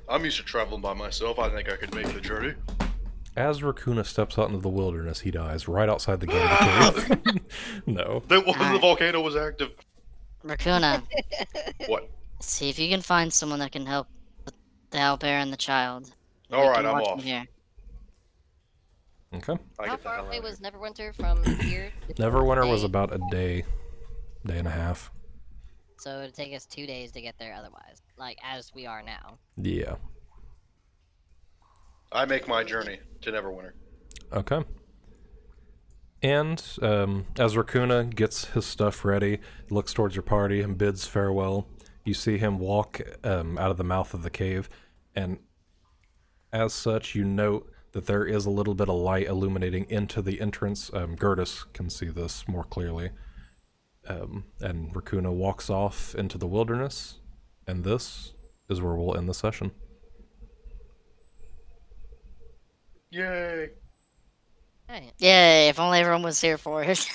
I'm used to traveling by myself. I think I could make the journey. As Raakuna steps out into the wilderness, he dies right outside the gate of the cave. No. The Alright. volcano was active. Raccoona, What? see if you can find someone that can help with the owlbear and the child. We Alright, can I'm watch off. them here. Okay. I How get the far hell away out of was here. Neverwinter from here? Neverwinter was Day. about a day and a half. So it'd take us 2 days to get there otherwise. Like, as we are now. Yeah. I make my journey to Neverwinter. Okay. And as Raakuna gets his stuff ready, looks towards your party and bids farewell, you see him walk out of the mouth of the cave, and as such, you note that there is a little bit of light illuminating into the entrance. Gurdis can see this more clearly. And Raakuna walks off into the wilderness, and this is where we'll end the session. Yay! Hey, Yay, if only everyone was here for it.